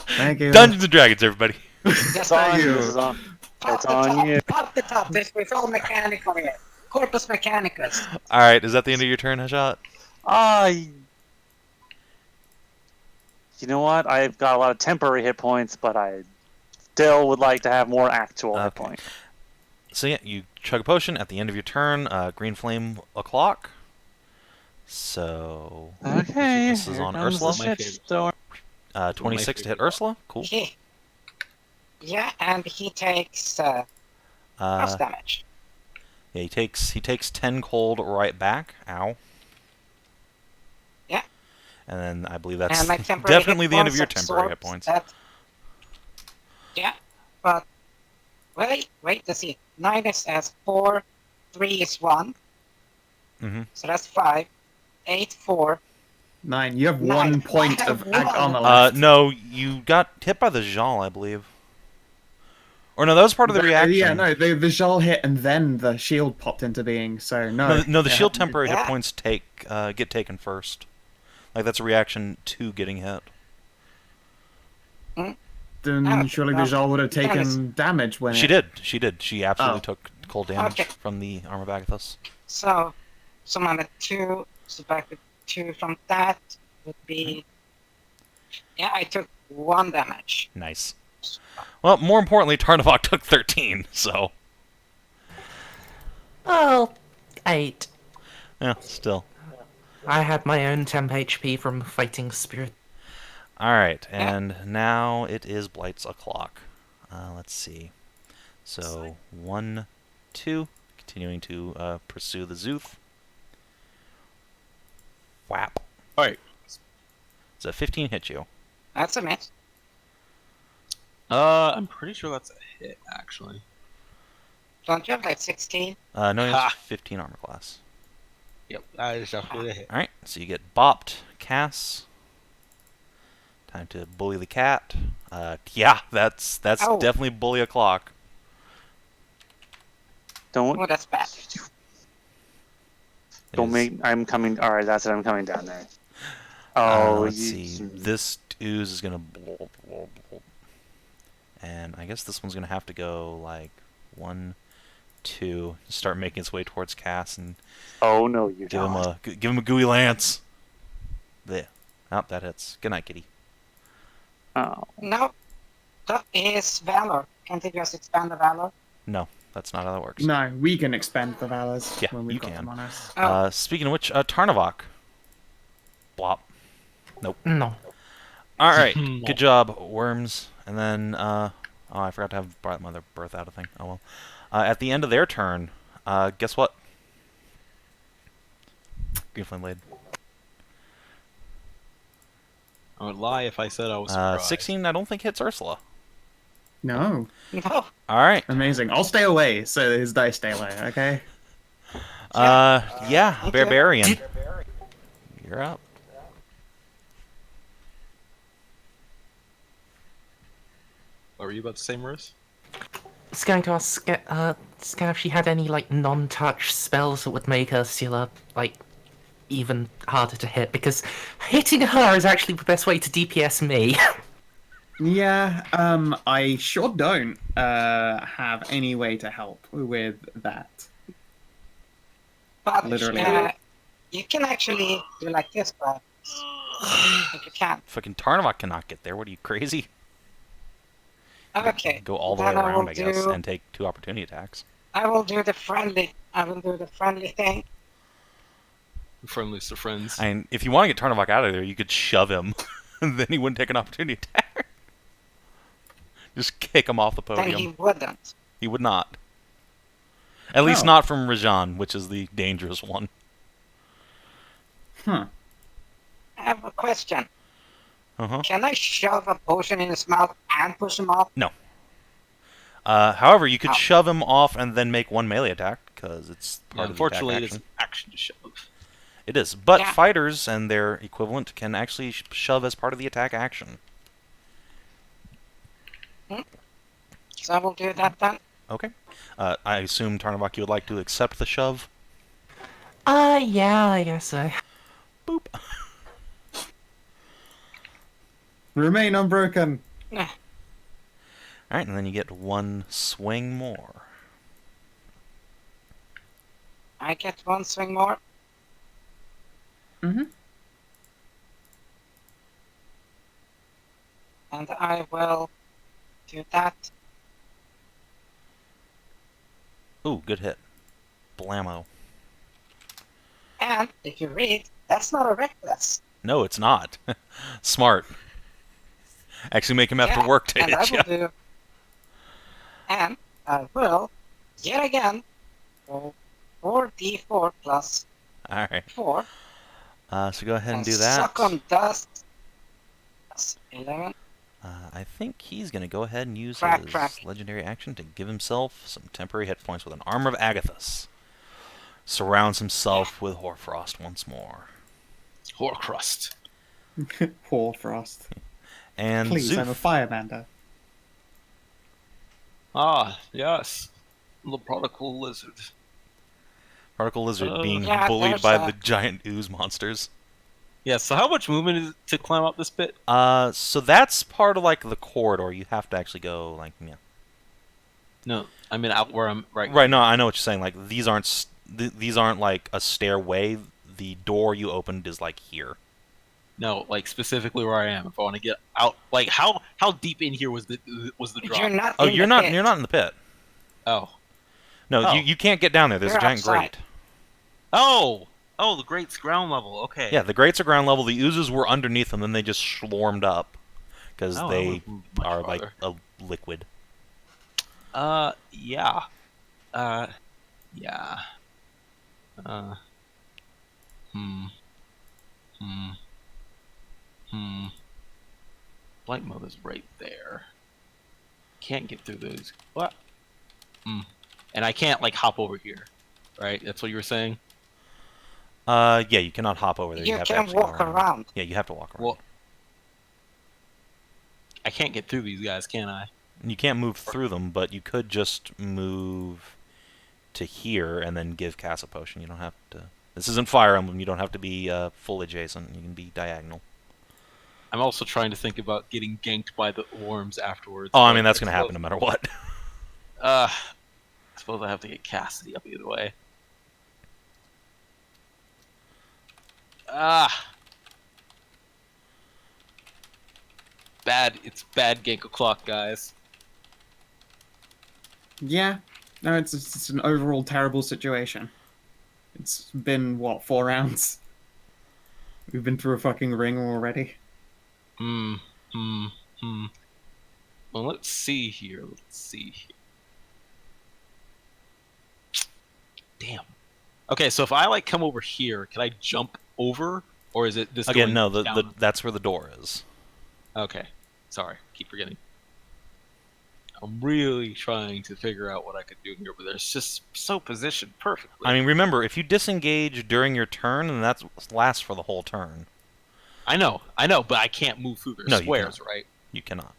Thank you. Dungeons and Dragons, everybody. Just It's on like you. you. This is on. pop It's the on top. you. Pop the top. This we're all mechanical here. Corpus Mechanicus. All right, is that the end of your turn, Hashat? You know what? I've got a lot of temporary hit points, but I still would like to have more actual hit Okay. points. So yeah, you chug a potion at the end of your turn. Green flame o'clock. So Okay. This is here comes comes Ursula. the My shit favorite. storm. 26 to hit favorite. Ursula. Cool. Yeah, and he takes house damage. Yeah, he takes 10 cold right back. Ow. Yeah. And then I believe that's And my temporary definitely hit the end of points your temporary hit absorbs points. that. Yeah, but wait, let's see. 9 is as 4, 3 is 1, Mm-hmm. so that's 5, 8, 4. 9. You have 1 Nine. point I of have ag one. armor left. No, you got hit by the Jal, I believe. Or no, that was part of the reaction. Yeah, no, the Jal hit and then the shield popped into being, so no. No, the Yeah. shield temporary hit Yeah. points get taken first. Like that's a reaction to getting hit. Then surely the Jal would have taken damage when She did. She absolutely Oh. took cold damage Okay. from the armor Bagathus. So I'm at 2, subtracted 2 from that would be. Yeah, I took 1 damage. Nice. Well, more importantly, Tarnavak took 13, so... Oh, 8. Yeah, still. I had my own temp HP from fighting spirit. Alright, and now it is Blight's o'clock. Let's see. So, 1, 2, continuing to pursue the Szooth. Whap. Alright. So 15 hit you. That's a miss. I'm pretty sure that's a hit, actually. Don't you have like 16? No, he has Ha. 15 armor class. Yep, that is definitely a hit. Alright, so you get bopped, Cass. Time to bully the cat. Yeah, that's Oh. definitely bully o'clock. Don't Oh, that's bad. don't make. I'm coming. All right, that's it. I'm coming down there. Oh, Let's see. This ooze is gonna and I guess this one's gonna have to go like 1, 2. Start making its way towards Cass and Oh no, you give don't. him a gooey lance. There. Oh, that hits. Good night, kitty. Oh. No, that is Valor. Can't you just expand the Valor? No, that's not how that works. No, we can expend the Valors Yeah, when we've you got can. them on us. Oh. Speaking of which, Tarnavak. Blop. Nope. No. Alright, good job, worms. And then, oh, I forgot to have brought Mother Birth out of thing. Oh well. At the end of their turn, guess what? Green Flame Blade. I would lie if I said I was surprised. 16, I don't think hits Ursula. No. No. Alright. Amazing. I'll stay away so that his dice stay away, okay? Yeah, Okay. Barbarian. You're up. What were you about to say, Maris? I was going to ask Scan if she had any like non-touch spells that would make Ursula like even harder to hit, because hitting her is actually the best way to DPS me. Yeah, I sure don't have any way to help with that. But Literally. you can actually do like this, but if you can. Fucking Tarnavak cannot get there. What are you, crazy? Okay. Go all the way then around, I guess, do- and take 2 opportunity attacks. I will do the friendly. I will do the friendly thing. Friendliest of friends. And if you want to get Tarnavak out of there, you could shove him, and then he wouldn't take an opportunity attack. Just kick him off the Then podium. he wouldn't. He would not. At least Oh. not from Rajan, which is the dangerous one. Huh. I have a question. Uh-huh. Can I shove a potion in his mouth and push him off? No. However, you could Oh. shove him off and then make 1 melee attack, because it's part Unfortunately, of it the is attack an action to shove. It is. But Yeah. fighters and their equivalent can actually shove as part of the attack action. So I will do that then. Okay. I assume, Tarnavak, you would like to accept the shove? Yeah, I guess so. Boop. Remain unbroken. Alright, and then you get 1 swing more. I get 1 swing more. Mm-hmm. And I will do that. Ooh, good hit. Blammo. And if you read, that's not a reckless. No, it's not. Smart. Actually make him have to work to and hit you. I will do. And I will, yet again, roll 4d4 plus Alright. 4. So go ahead and do Suck that. on dust. That's 11. I think he's going to go ahead and use Crack, his crack. legendary action to give himself some temporary hit points with an Armor of Agathis. Surrounds himself with Hoarfrost once more. Horcrust. Poor Frost. And Please, I'm a Szooth. firebender. Ah, yes. The prodigal lizard. Particle Lizard being Yeah, bullied there's by a- the giant ooze monsters. Yeah, so how much movement is it to climb up this pit? So that's part of like the corridor. You have to actually go like No, I mean out where I'm right. Right. No, I know what you're saying. Like these aren't these aren't like a stairway. The door you opened is like here. No, like specifically where I am. If I want to get out, like how deep in here was the drop? You're not. Oh, in you're the not. pit. You're not in the pit. Oh, No, Oh. you can't get down there. There's You're a giant outside. grate. oh, the grate's ground level. Okay. Yeah, the grates are ground level. The oozes were underneath them, then they just slormed up because Oh, I they would've moved much are like farther. a liquid. Yeah. Yeah. Blight Mother's right there. Can't get through those. What? And I can't like hop over here, right? That's what you were saying. Yeah, you cannot hop over there. You have to can actually go walk around. Yeah, you have to walk around. Well, I can't get through these guys, can I? You can't move through them, but you could just move to here and then give Cass a potion. You don't have to... This isn't Fire Emblem. You don't have to be full adjacent. You can be diagonal. I'm also trying to think about getting ganked by the worms afterwards. Oh, I mean, that's going to happen no matter what. I suppose I have to get Cassidy up either way. It's bad gank o'clock, guys. Yeah. No, it's an overall terrible situation. It's been, what, 4 rounds? We've been through a fucking ring already. Well, let's see here. Damn. Okay, so if I, like, come over here, can I jump over? Or is it this Again, no, down? that's where the door is. Okay. Sorry. Keep forgetting. I'm really trying to figure out what I could do here, but it's just so positioned perfectly. I mean, remember, if you disengage during your turn, then that lasts for the whole turn. I know, but I can't move through their squares, right? You cannot.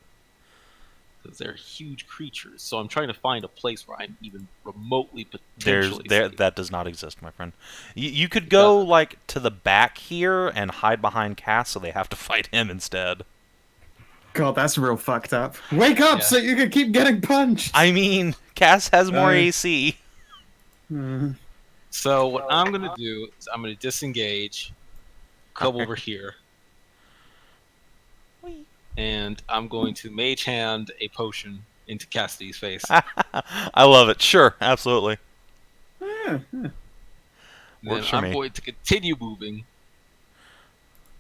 Because they're huge creatures, so I'm trying to find a place where I'm even remotely potentially safe. That does not exist, my friend. You could go, like, to the back here and hide behind Cass, so they have to fight him instead. God, that's real fucked up. Wake up so you can keep getting punched! I mean, Cass has more AC. So what I'm going to do is I'm going to disengage, come over here, and I'm going to mage hand a potion into Cassidy's face. I love it. Sure, absolutely. Then I'm going to continue moving.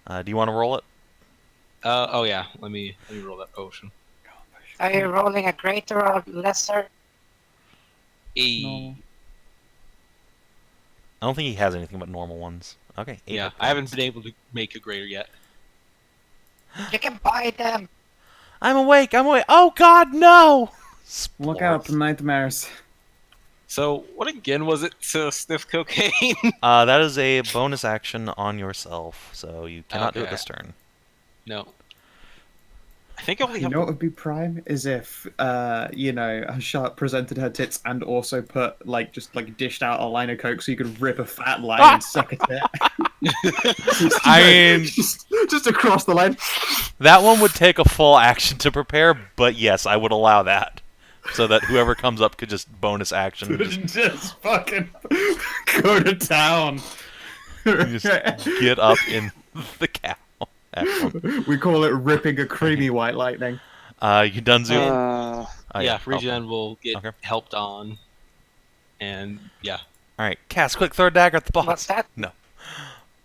Do you want to roll it? Oh yeah, let me roll that potion. Are you rolling a greater or lesser? I don't think he has anything but normal ones. Okay. Yeah, I haven't been able to make a greater yet. You can buy them. I'm awake. Oh God, no! Look out, nightmares. So, what again was it to sniff cocaine? That is a bonus action on yourself, so you cannot do it this turn. No. I think I only have... You know what would be prime? Is if, Hashat presented her tits and also put, dished out a line of coke so you could rip a fat line and suck a tit. Just across the line. That one would take a full action to prepare, but yes, I would allow that. So that whoever comes up could just bonus action. Just fucking go to town. Just get up in the cow. We call it ripping a creamy white lightning. You done, Szooth? Yeah, regen will get helped on. And, yeah. Alright, Cass, quick, throw a dagger at the boss. What's that? No.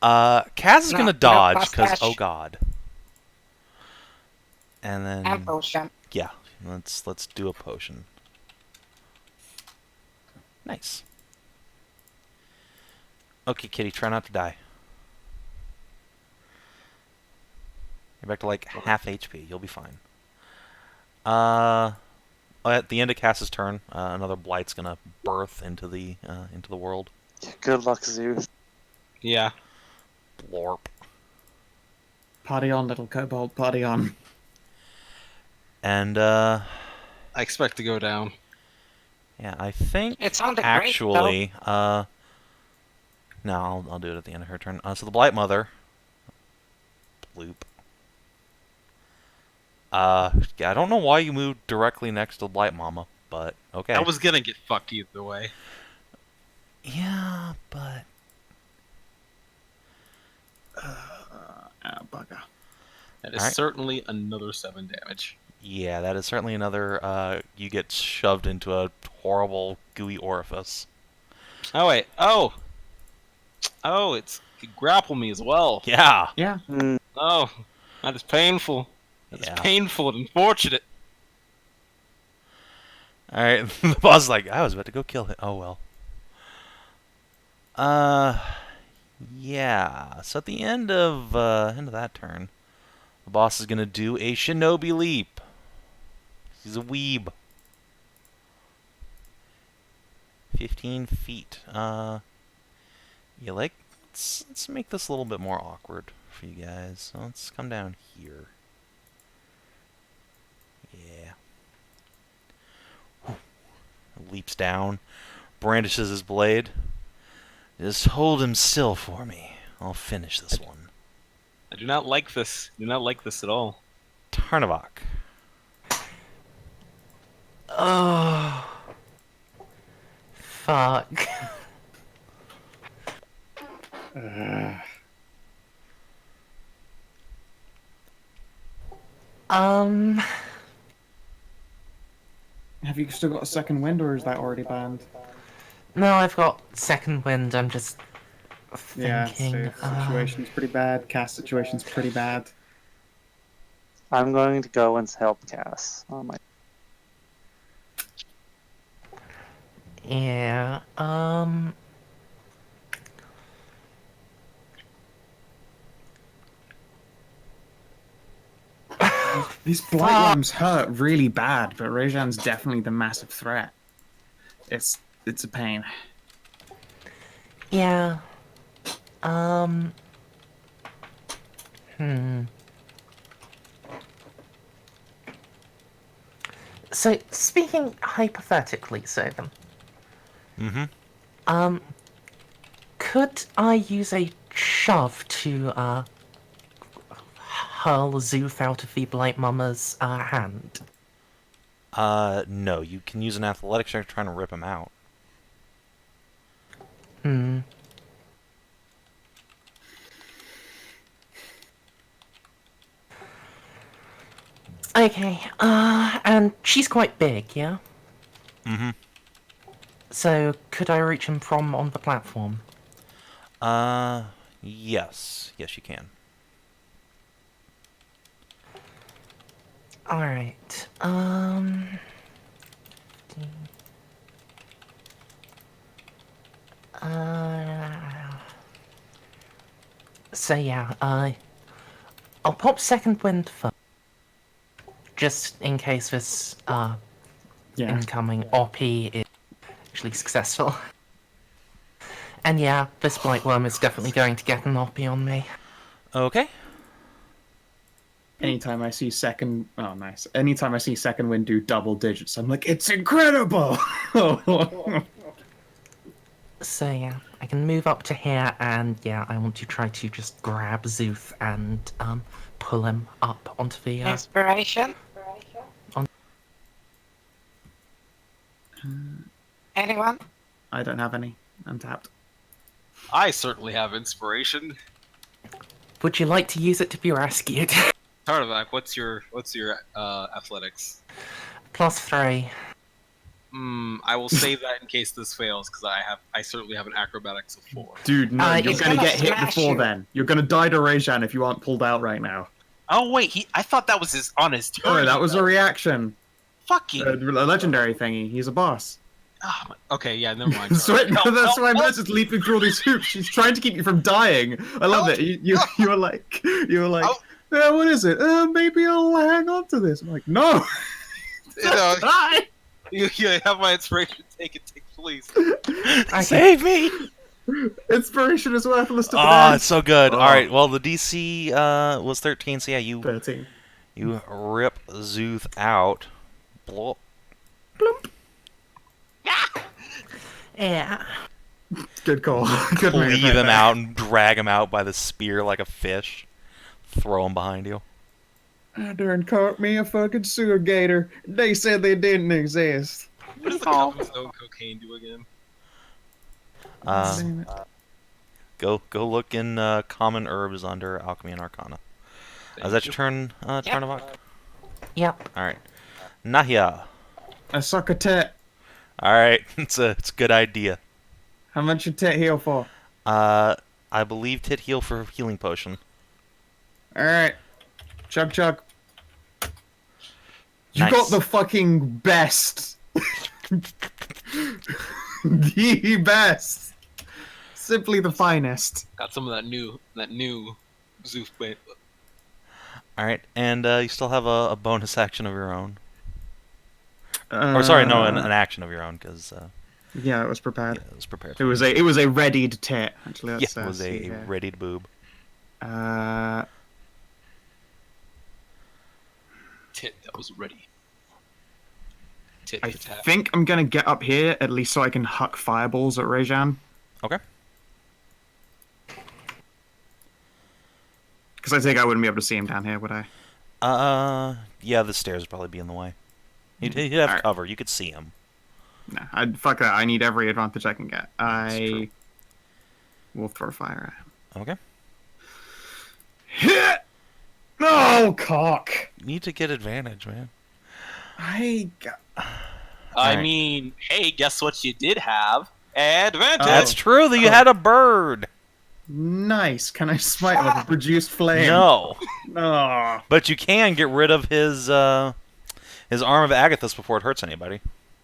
Cass is gonna dodge, because, oh God. And then... And potion. Yeah, let's do a potion. Nice. Okay, kitty, try not to die. You're back to like half HP. You'll be fine. At the end of Cass's turn, another blight's gonna birth into the world. Good luck, Szooth. Yeah. Blorp. Party on, little kobold. Party on. And I expect to go down. Yeah, I think it's on the actually. No, I'll do it at the end of her turn. So the Blight Mother. Bloop. I don't know why you moved directly next to the Blight Mama, but okay. I was gonna get fucked either way. Yeah, but... bugger. That is certainly another 7 damage. Yeah, that is certainly another, you get shoved into a horrible, gooey orifice. Oh, wait. Oh, it could grapple me as well. Yeah. Yeah. Oh, that is painful. That's painful and unfortunate. Alright, the boss is like, I was about to go kill him. Oh, well. Yeah. So at the end of that turn, the boss is gonna do a shinobi leap. He's a weeb. 15 feet. You like let's make this a little bit more awkward for you guys. So let's come down here. Yeah. Whew. Leaps down, brandishes his blade. Just hold him still for me. I'll finish this one. I do not like this. I do not like this at all. Tarnavak. Oh. Fuck. Have you still got a second wind, or is that already banned? No, I've got second wind. I'm just thinking. Yeah, so situation's pretty bad. Cast situation's pretty bad. I'm going to go and help Cass. Oh my. Yeah. These Blightworms hurt really bad, but Rajan's definitely the massive threat. It's a pain. Yeah. So, speaking hypothetically, Savin. Could I use a shove to, hurl Szooth out of the Blight Mama's, hand? No, you can use an athletics check trying to rip him out. Okay, and she's quite big, yeah? So, could I reach him from on the platform? Yes. Yes, you can. Alright, so yeah, I'll pop second wind first. Just in case this, incoming OP is actually successful. And yeah, this Blightworm is definitely going to get an OP on me. Okay. Anytime I see second... Oh, nice. Anytime I see second wind do double digits, I'm like, it's incredible! So yeah, I can move up to here, and yeah, I want to try to just grab Szooth and pull him up onto the... Inspiration? Anyone? I don't have any. I'm tapped. I certainly have inspiration. Would you like to use it to be rescued? Tarnavak, what's your athletics? +3. I will save that in case this fails, because I certainly have an acrobatics of 4. Dude, no, you're he's gonna gonna get hit smash before you. then. You're gonna die to Rajan if you aren't pulled out right now. Oh wait, I thought that was on his turn. Oh, that was a reaction. Fucking. A legendary thingy. He's a boss. Okay, yeah, never mind. That's why Merz leaping through all these hoops. She's trying to keep you from dying. I love it. You were like, what is it? Maybe I'll hang on to this. I'm like, no. Die. You have my inspiration. Take it, please. Save me! Inspiration is worthless to the Oh, it's so good. Alright, well, the DC was 13, so yeah, you 13. You rip Szooth out. Blop. Bloop. Yeah. Good call. Good move. Leave him out and drag him out by the spear like a fish. Throw him behind you. I done caught me a fucking sewer gator. They said they didn't exist. What does the Cowmazon cocaine do again? Go look in common herbs under alchemy and arcana. Is that your turn, Tarnavak? Yep. Alright. Nahia. I suck a tit. Alright, it's a good idea. How much your tit heal for? I believe tit heal for healing potion. Alright. Chug chug. You Nice. got the fucking best. The best. Simply the finest. Got some of that new Szooth blade. Alright, and you still have a bonus action of your own. Or sorry, no, an action of your own, because Yeah, it was prepared. Yeah, it was prepared. It was a readied tit. Actually, it was a readied boob. Tit that was ready. Tit I for tat. think I'm gonna get up here at least so I can huck fireballs at Rajan. Okay. Because I think I wouldn't be able to see him down here, would I? Yeah, the stairs would probably be in the way. He'd have Alright. cover. You could see him. No, fuck that. I need every advantage I can get. That's true. I will throw fire at him. Okay. Hit! Oh, cock! You need to get advantage, man. I Alright. mean, hey, guess what you did have? Advantage! That's true, that you had a bird! Nice. Can I smite him with a produced flame? No. Oh. But you can get rid of his arm of Agathis before it hurts anybody.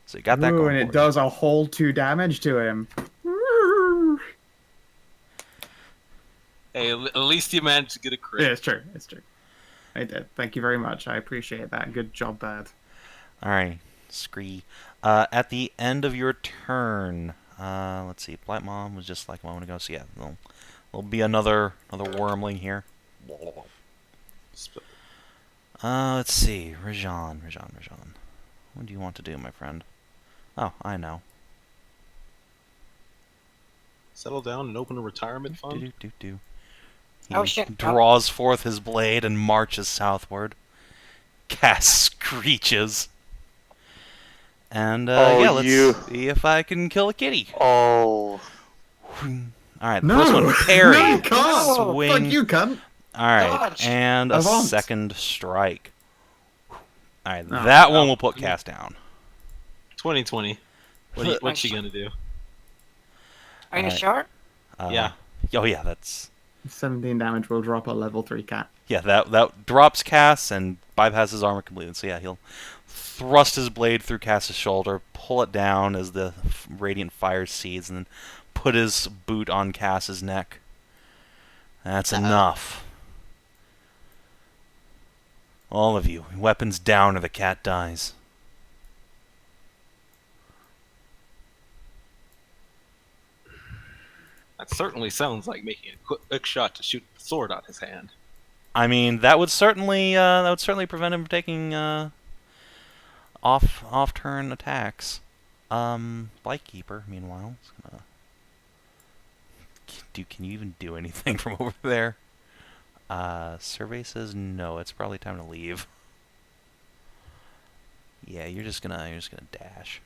So you got that Ooh, going and for it you. does a whole 2 damage to him. Hey, at least you managed to get a crit. Yeah, it's true. It's true. I did. Thank you very much. I appreciate that. Good job, Bird. Alright, Scree. At the end of your turn, let's see, Blight Mom was just like a moment ago, so yeah, there'll be another wormling here. Let's see, Rajan. What do you want to do, my friend? Oh, I know. Settle down and open a retirement fund. He Oh, shit. draws forth his blade and marches southward. Cass screeches. And, yeah, let's see if I can kill a kitty. Oh. Alright, the first one, parry. No, can't. Swing. Fuck you, cunt. Alright, Dodge. and a Avant. second strike. Alright, Oh, that one will put Cass down. 2020. What's she gonna do? Are you Alright. sure? Yeah. Oh, yeah, that's... 17 damage will drop a level 3 cat. Yeah, that drops Cass and bypasses armor completely. So yeah, he'll thrust his blade through Cass's shoulder, pull it down as the radiant fire seeds, and then put his boot on Cass's neck. That's enough. All of you, weapons down or the cat dies. That certainly sounds like making a quick shot to shoot the sword out his hand. I mean, that would certainly prevent him from taking off turn attacks. Blightkeeper, meanwhile, is gonna... Can you even do anything from over there? Survey says no. It's probably time to leave. Yeah, you're just gonna dash.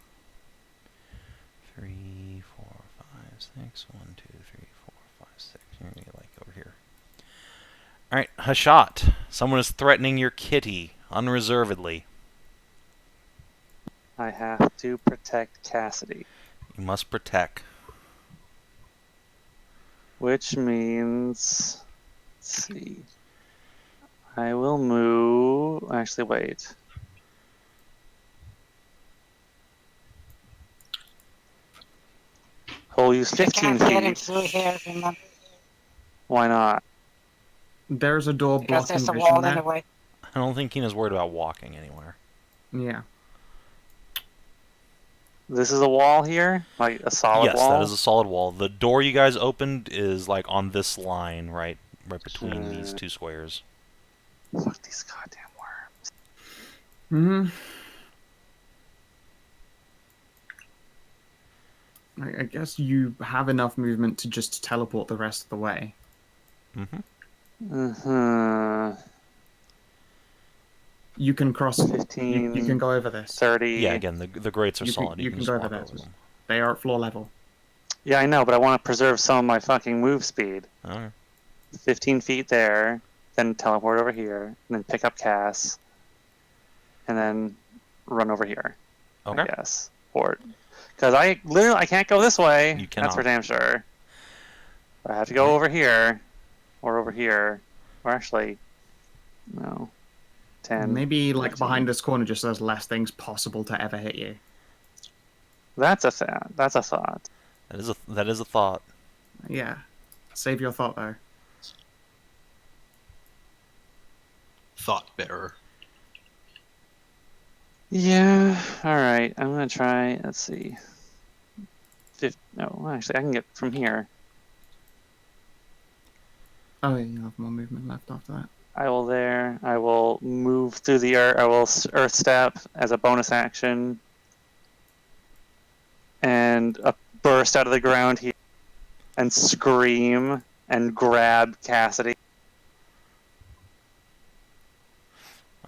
3, 4, 5, 6. 1, 2, 3, 4, 5, 6. You're gonna get like over here. All right, Hashat. Someone is threatening your kitty unreservedly. I have to protect Cassidy. You must protect. Which means... Let's see. I will move... Actually, wait. I'll use You 15 can't get him feet. through here, remember? Why not? There's a door Because blocking there's a vision wall in there. the way. I don't think Kina's worried about walking anywhere. Yeah. This is a wall here? Like a solid Yes, wall? that is a solid wall. The door you guys opened is like on this line, right between these two squares. Fuck these goddamn worms. I guess you have enough movement to just teleport the rest of the way. You can cross. 15, You can go over this. 30. Yeah, again, the grates are You can- solid. you You can can go just over walk there. over them. They are at floor level. Yeah, I know, but I want to preserve some of my fucking move speed. Alright. 15 feet there, then teleport over here, and then pick up Cass, and then run over here. Okay. I guess. Or, because I can't go this way. You That's for cannot. damn sure. I have to go over here, or over here, or actually, no, 10. Maybe like 15. behind this corner, just so there's less things possible to ever hit you. That's a thought. That's a thought. That is a thought. Yeah. Save your thought though. Thought bearer. Yeah. All right. I'm gonna try. Let's see. No, actually, I can get from here. Oh, yeah, you have more movement left after that. I will move through the earth. I will earth step as a bonus action. And burst out of the ground here. And scream and grab Cassidy.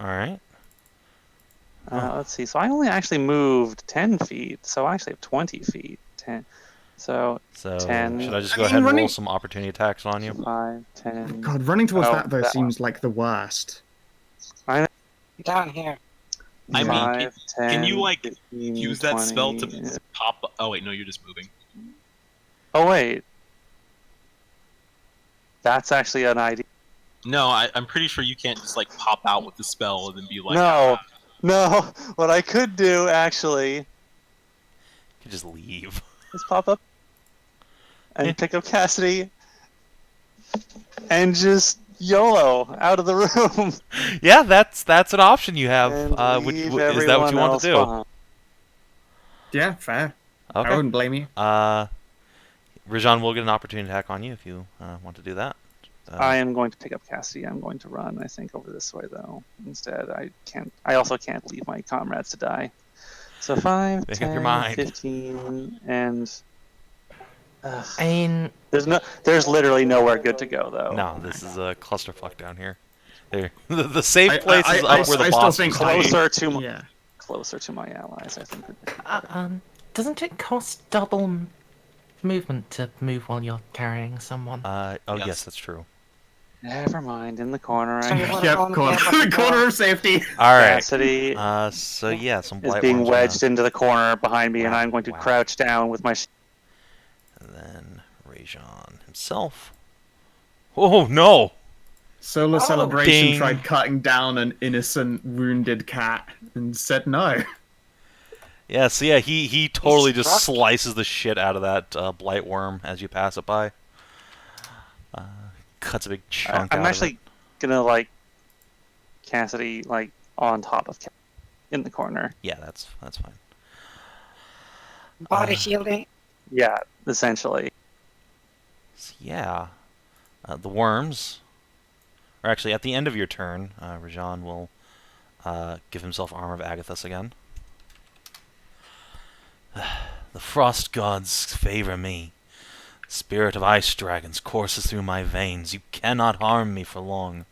Alright. Let's see. So I only actually moved 10 feet. So I actually have 20 feet. 10. So 10. Should I just go ahead and roll some opportunity attacks on you? 5, 10. God, running towards that though that seems like the worst. Down here. I mean, 5, 10, can you, like, 15, use that 20. spell to pop... Oh, wait, no, you're just moving. Oh, wait. That's actually an idea. No, I'm pretty sure you can't just, like, pop out with the spell and then be like... No. What I could do, actually... You could just leave. Just pop up and pick up Cassidy and just YOLO out of the room. Yeah, that's an option you have. And Is that what you want to do? behind. Yeah, fair. Okay. I wouldn't blame you. Rajan will get an opportunity attack on you if you want to do that. I am going to pick up Cassidy. I'm going to run, I think, over this way, though. Instead, I also can't leave my comrades to die. So 5, Make up your 10, mind. 15, and... I mean, There's literally nowhere good to go, though. No, this is a clusterfuck down here. There, the safe place is up where the boss is. Closer to my allies, I think. doesn't it cost double movement to move while you're carrying someone? Yes, that's true. Never mind. In the corner. Corner of safety. All right. Cassidy so yeah, some blight is being worms wedged into the corner behind me, and I'm going to Wow. crouch down with my. And then Rajan himself. Oh no! Solar Celebration ding. tried cutting down an innocent, wounded cat and said no. Yeah, so yeah, he totally just slices the shit out of that blight worm as you pass it by. Cuts a big chunk out I'm actually of gonna Cassidy on top of in the corner. Yeah, that's fine. Body shielding. Yeah, essentially. So yeah, the worms. Or actually, at the end of your turn, Rajan will give himself Armor of Agathis again. The frost gods favor me. Spirit of ice dragons courses through my veins. You cannot harm me for long.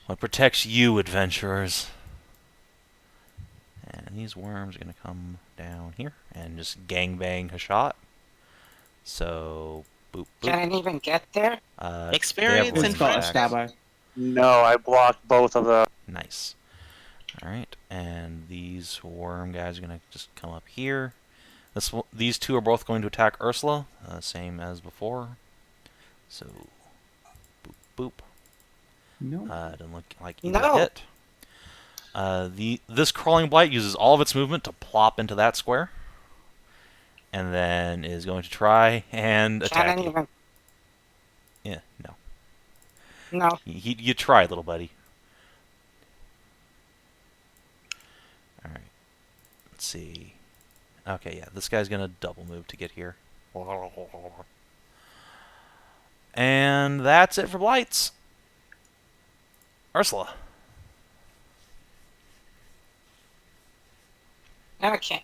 What protects you, adventurers? And these worms are going to come down here and just gangbang Hashat. So, boop, boop. Can I even get there? Experience and fun. No, I blocked both of them. Nice. Alright, and these worm guys are going to just come up here. These two are both going to attack Ursula, same as before. So, boop, boop. No. Doesn't look like either hit. This crawling blight uses all of its movement to plop into that square. And then is going to try and attack you. Yeah, no. No. You tried, little buddy. Alright. Let's see. Okay, yeah, this guy's gonna double move to get here. And that's it for blights. Ursula. Okay.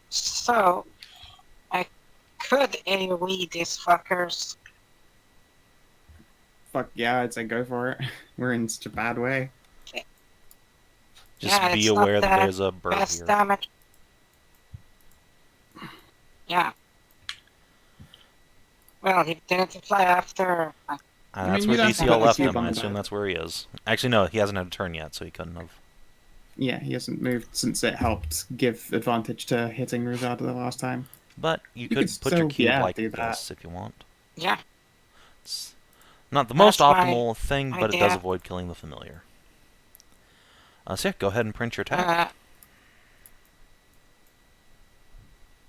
So, I could AoE these fuckers. Fuck yeah, I'd say go for it. We're in such a bad way. Just be aware that there's a bird best here. Damage. Yeah. Well, he didn't fly after. That's where DCL left him. I assume that's where he is. Actually, no, he hasn't had a turn yet, so he couldn't have. Yeah, he hasn't moved since it helped give advantage to hitting Rosada the last time. But you could put your cube like this if you want. Yeah. It's not the most optimal thing, but it does avoid killing the familiar. So yeah, go ahead and print your attack.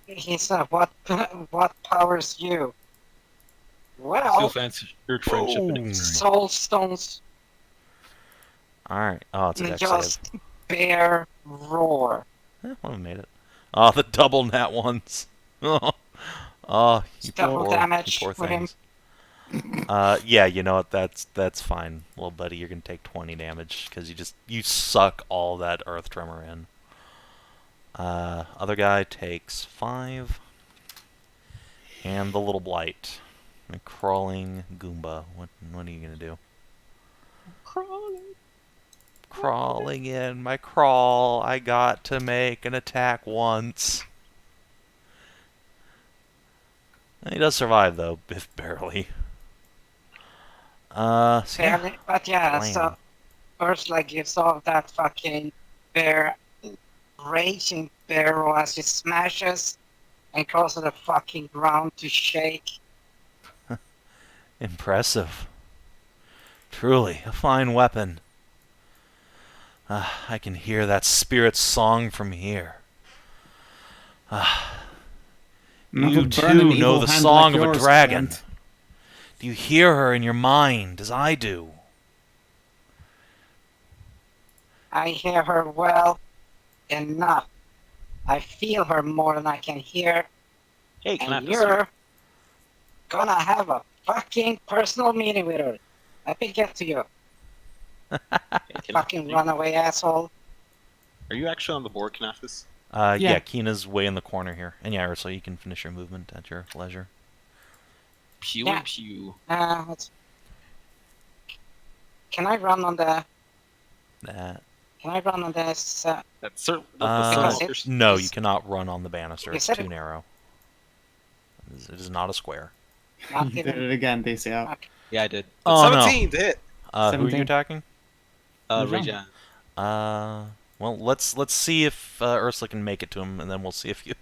He said, what powers you? Well, Feel fancy. Friendship. soul stones. Alright. Oh, it's a dex Just save. bear roar. Well, we made it. Oh, the double nat ones. Oh, you Double poor, damage you poor with him. things. Yeah, you know what? That's fine, little buddy. You're gonna take 20 damage because you suck all that earth tremor in. Other guy takes 5, and the little blight, a crawling Goomba. What are you gonna do? Crawling in my crawl. I got to make an attack once. He does survive though, if barely. So yeah. Barely, but yeah, Lame. so Ursula gives off that fucking bear, raging bear roar as she smashes and causes the fucking ground to shake. Impressive. Truly, a fine weapon. I can hear that spirit's song from here. You too know the song of a dragon. Do you hear her in your mind, as I do? I hear her well enough. I feel her more than I can hear. Hey, And you're gonna have a fucking personal meeting with her. Let me get to you. Fucking runaway asshole. Are you actually on the board, Kinathis? Yeah, Kina's way in the corner here. And yeah, Ursula, you can finish your movement at your leisure. Pew Yeah. pew. Can I run on the... That. Can I run on this... That's certainly No, you cannot run on the banister. You It's said too it- narrow. It is not a square. not You did even... it again, DC out. Okay. Yeah, I did. Oh, no. 17 to hit. Who are 17. you attacking? Rajan. Rajan. Well, let's see if Ursula can make it to him, and then we'll see if you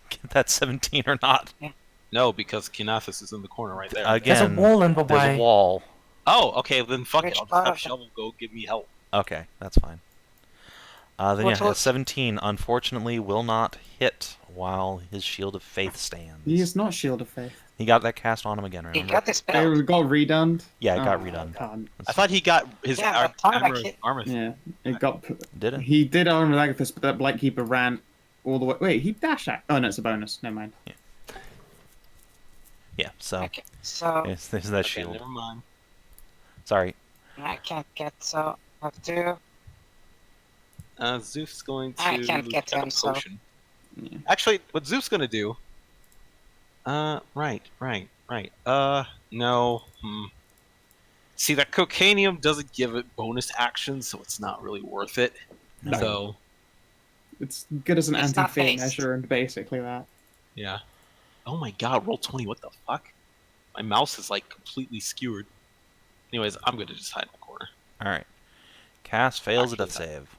get that 17 or not. No, because Kinathis is in the corner right there. Again, There's a wall in the there's way. a wall. Oh, okay, then fuck Which it. I'll just part have of Shovel go give me help. Okay, that's fine. Then What's yeah, what? 17 unfortunately will not hit while his Shield of Faith stands. He is not Shield of Faith. He got that cast on him again, He remember? got this spell. It got redone. Yeah, it got Oh, redone. can't. I thought he got his Yeah, but Tarnavak armor. Yeah, it got. Did it? He did armor Agathis, but that Blightkeeper ran all the way. Wait, he dash at. Oh no, it's a bonus. Never mind. Yeah, so Okay, so there's that Okay, shield. never mind. Sorry. I can't get, so I have to... Szooth's going to I can't get get a him, so- potion. Yeah. Actually, what Szooth's gonna do... right. No. See, that Cocainium doesn't give it bonus actions, so it's not really worth it. No. So, It's good as an It's not anti-fear based. measure, and basically that. yeah. Oh my god, roll 20, what the fuck? My mouse is, like, completely skewered. Anyways, I'm gonna just hide in the corner. Alright. Cass fails a death Actually, save.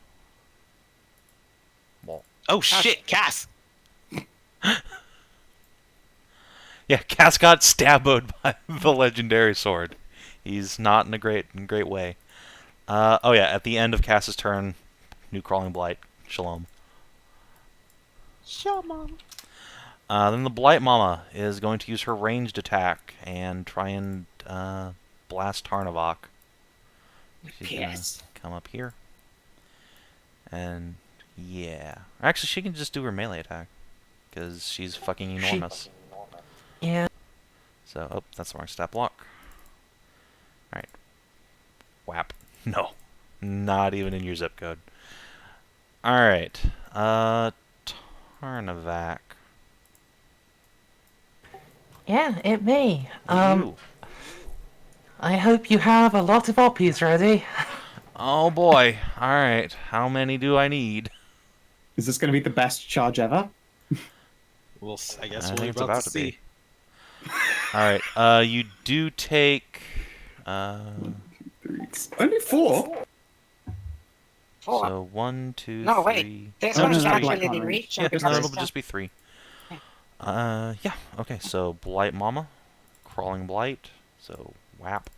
Well, Oh shit, Cass! yeah, Cass got stabboed by the legendary sword. He's not in a great way. Oh yeah, at the end of Cass's turn, new crawling blight. Shalom. Shalom. Then the Blight Mama is going to use her ranged attack and try and blast Tarnavak. She's Yes. gonna come up here. And yeah. Actually, she can just do her melee attack. Because she's fucking enormous. Yeah. So, oh, that's the wrong stat block. Alright. Whap. No. Not even in your zip code. Alright. Tarnavak. Yeah, it may. You. I hope you have a lot of oppies ready. Oh boy. Alright. How many do I need? Is this going to be the best charge ever? I guess I we'll think be it's about to be. see. Alright. You do take... Only 4? 4. So 1, 2, No, 3... wait. This Oh, one's no, actually Black in Mama. reach. Yeah, because no, it's it'll just be 3. Yeah, okay, so Blight Mama, Crawling Blight, so Whap.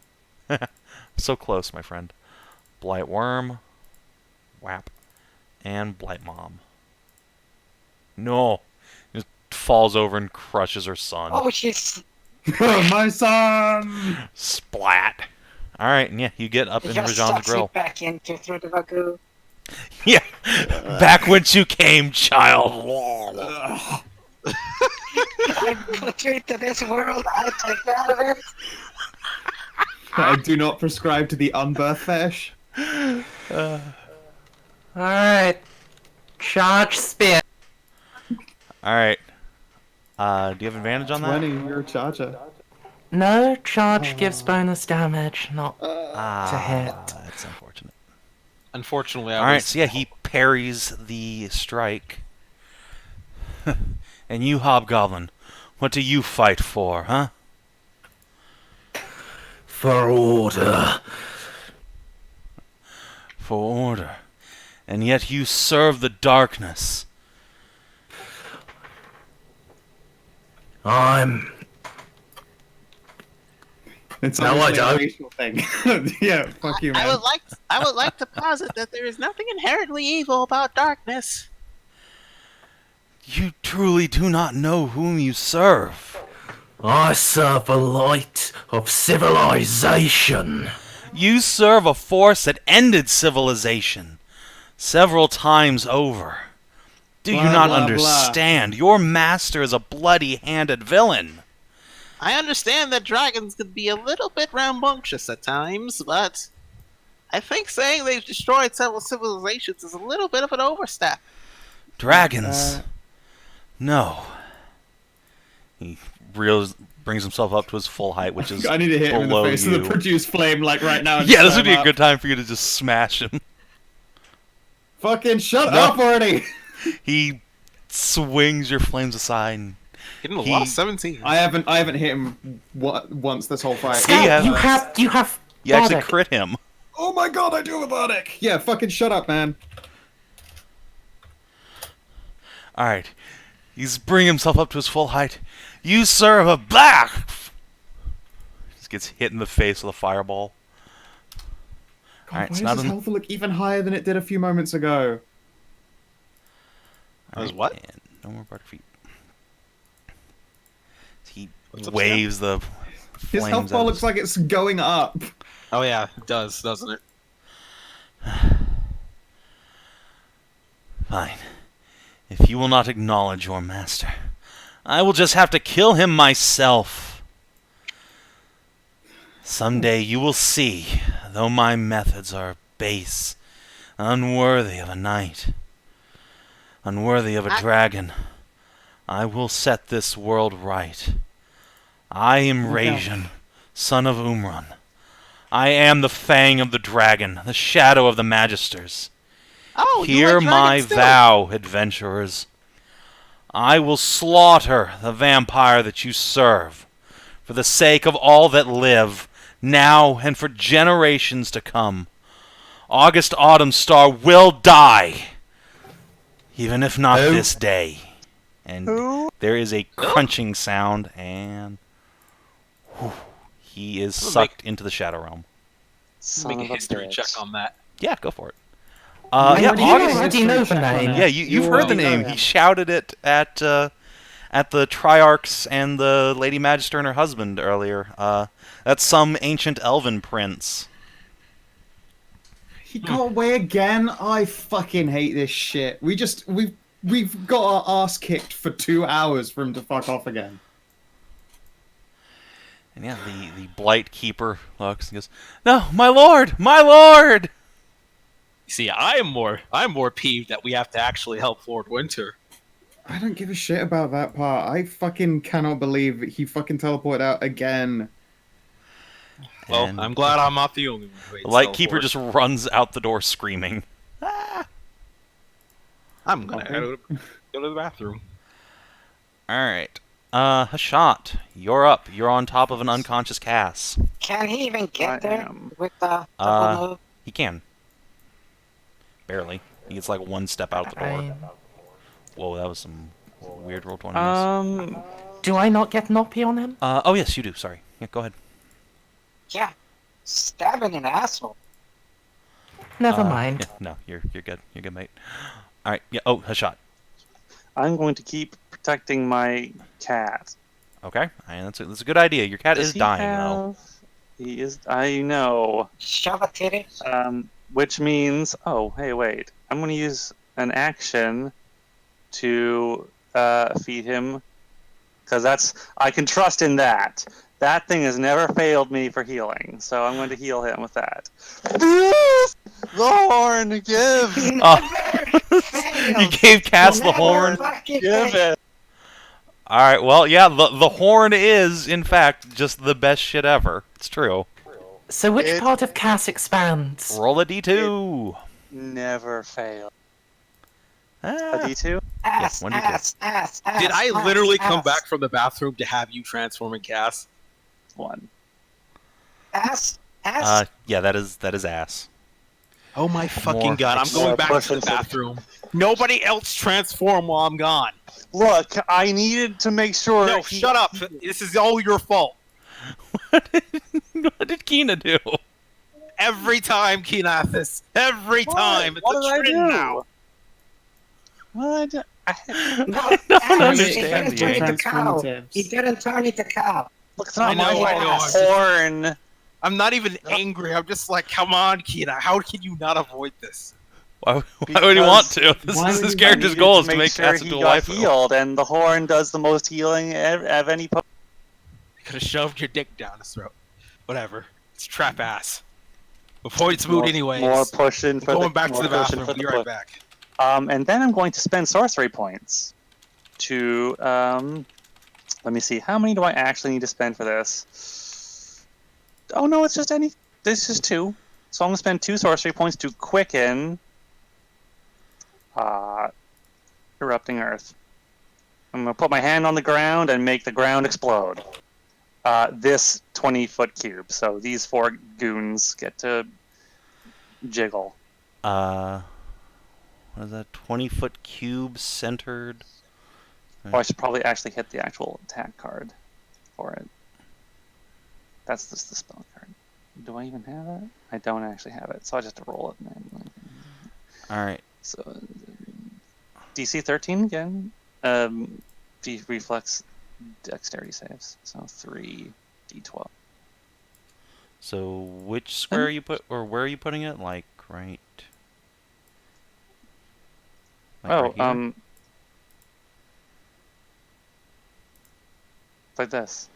So close, my friend. Blight Worm, Whap, and Blight Mom. No! Just falls over and crushes her son. Oh, she's... My son! Splat! All right, and yeah, you get up It in just Rajan's sucks you grill. back into through the Vagu. Yeah, back whence you came, child. I put you into this world, I take you out of it. I do not prescribe to the unbirth fetish. Alright. Charge spin. All right. Do you have advantage on that? 20, you're a charger. No, charge gives bonus damage, not to hit. That's unfortunate. Unfortunately, All right, so yeah, he parries the strike. And you, Hobgoblin, what do you fight for, huh? For order. For order. And yet you serve the darkness. It's No, I obviously a don't. racial thing. Yeah, fuck you, man. I would like to posit that there is nothing inherently evil about darkness. You truly do not know whom you serve. I serve the light of civilization. You serve a force that ended civilization several times over. Do you Blah, not blah, understand? Your master is a bloody-handed villain. I understand that dragons could be a little bit rambunctious at times, but I think saying they've destroyed several civilizations is a little bit of an overstep. Dragons. No. He brings himself up to his full height, which is I need to hit him in the below face you. with a produced flame, like right now. and Yeah, this slam would be a up. good time for you to just smash him. Fucking shut No. up already! He swings your flames aside. And Hitting a He- lot of 17. I haven't hit him once this whole fight. Yeah, Scout, you you have you actually Bardic. crit him. Oh my god, I do have a bardic! Yeah, fucking shut up, man. Alright. He's bringing himself up to his full height. You serve a black! Just gets hit in the face with a fireball. Alright, Why it's does not his an... health look even higher than it did a few moments ago? As what? And no more bardic feet. He What's up, waves the His flames health bar out. looks like it's going up. Oh yeah, it does, doesn't it? Fine. If you will not acknowledge your master, I will just have to kill him myself. Someday you will see, though my methods are base, unworthy of a knight, unworthy of a dragon, I will set this world right. I am Rajan, son of Umran. I am the fang of the dragon, the shadow of the Magisters. Oh, Hear my vow, adventurers. I will slaughter the vampire that you serve, for the sake of all that live, now and for generations to come. August Autumn Star will die, even if not this day. And there is a crunching sound, and he is sucked into the Shadow Realm. Son Make a of a history bitch. check on that. Yeah, go for it. Yeah, Yeah, you August. already know the name. Yeah, you've heard the name. He shouted it at the Triarchs and the Lady Magister and her husband earlier. That's some ancient elven prince. He got away again. I fucking hate this shit. We've got our ass kicked for 2 hours for him to fuck off again. And yeah, the Blight Keeper looks and goes, "No, my lord, my lord!" See, I'm more peeved that we have to actually help Lord Winter. I don't give a shit about that part. I fucking cannot believe he fucking teleported out again. Well, And I'm glad I'm not the only one who hates the Light Keeper teleport. just runs out the door screaming. I'm gonna go to the bathroom. Alright. Hashat, you're up. You're on top of an unconscious Cass. Can he even I get there am. with the Uh, double move? He can. Barely. He gets like one step out the door. Whoa, that was some weird roll 20s. Do I not get Noppy on him? Oh yes, you do. Sorry. Yeah, go ahead. Yeah. Stabbing an asshole. Never mind. Yeah, no, you're good. You're good, mate. All right. Yeah. Oh, Hashat. I'm going to keep protecting my cat. Okay. That's a good idea. Your cat Does is he dying though. have He is. I know. Shove a titty. Which means, oh, hey, wait. I'm going to use an action to feed him, because I can trust in that. That thing has never failed me for healing, so I'm going to heal him with that. The horn, give! You gave Cass the horn? Give it! Alright, well, yeah, the horn is, in fact, just the best shit ever. It's true. So which part of Cass expands? Roll a d2. Never fail. A Ah. d2? Ass, Yeah, 1d2. ass. Did I ass, literally ass, come back from the bathroom to have you transform in Cass? 1. Ass. Yeah, that is ass. Oh my fucking More god, I'm going back to the explicit. bathroom. Nobody else transform while I'm gone. Look, I needed to make sure. No, shut up. This is all your fault. What did Kina do? Every time, Kinathis. Every time. What It's did a I trend do? now. What? No, I ass. understand He didn't turn the into cow. transformatives. He didn't turn into cow. Look, it's not I know, my I know, I'm just- horn. I'm not even angry. I'm just like, come on, Kina. How can you not avoid this? Why would he want to? Why This would his he character's Needed goal is to make make sure Cass he into a got waifu. healed, and the horn does the most healing of any. You could have shoved your dick down his throat. Whatever. It's trap ass. Avoids mood anyways. More pushing for Going the. back to more the pushing bathroom. for Be the right push. back. And then I'm going to spend sorcery points to. Let me see. How many do I actually need to spend for this? Oh no, it's just any. This is 2. So I'm going to spend 2 sorcery points to quicken. Erupting Earth. I'm going to put my hand on the ground and make the ground explode. This 20-foot cube. So these 4 goons get to jiggle. What is that? 20-foot cube centered. Oh, I should probably actually hit the actual attack card for it. That's just the spell card. Do I even have it? I don't actually have it, so I just have to roll it manually. Alright. So, DC 13 again. Reflex dexterity saves. So 3 d12. So which square where are you putting it? Like right. Right here? Like this.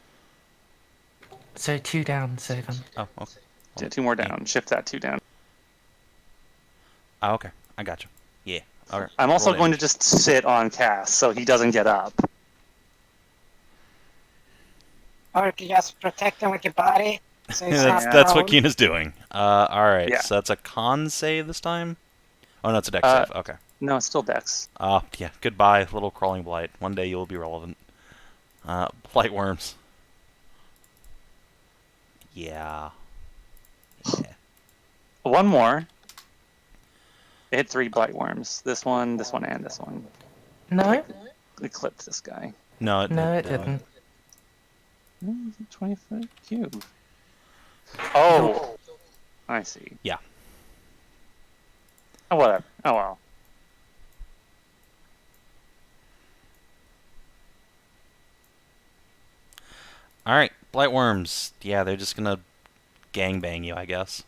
So 2 down, Savin. Oh, okay. Yeah, 2 more down. Shift that 2 down. Oh, okay. I got you. Yeah. All right. I'm also Roll going to damage. just sit on Cass so he doesn't get up. Or you just protect him with your body. So he's Yeah, not that's what prone. Kina's doing. Alright, Yeah. so that's a con save this time? Oh, no, it's a dex save. Okay. No, it's still Dex. Oh, yeah. Goodbye, little crawling blight. One day you will be relevant. Blight worms. Yeah. Yeah. 1 more. It hit 3 blight worms. This one, and this one. No? It clipped this guy. No, No, it didn't. 20-foot cube. Oh! I see. Yeah. Oh, whatever. Oh, well. Alright, blight worms. Yeah, they're just gonna gangbang you, I guess.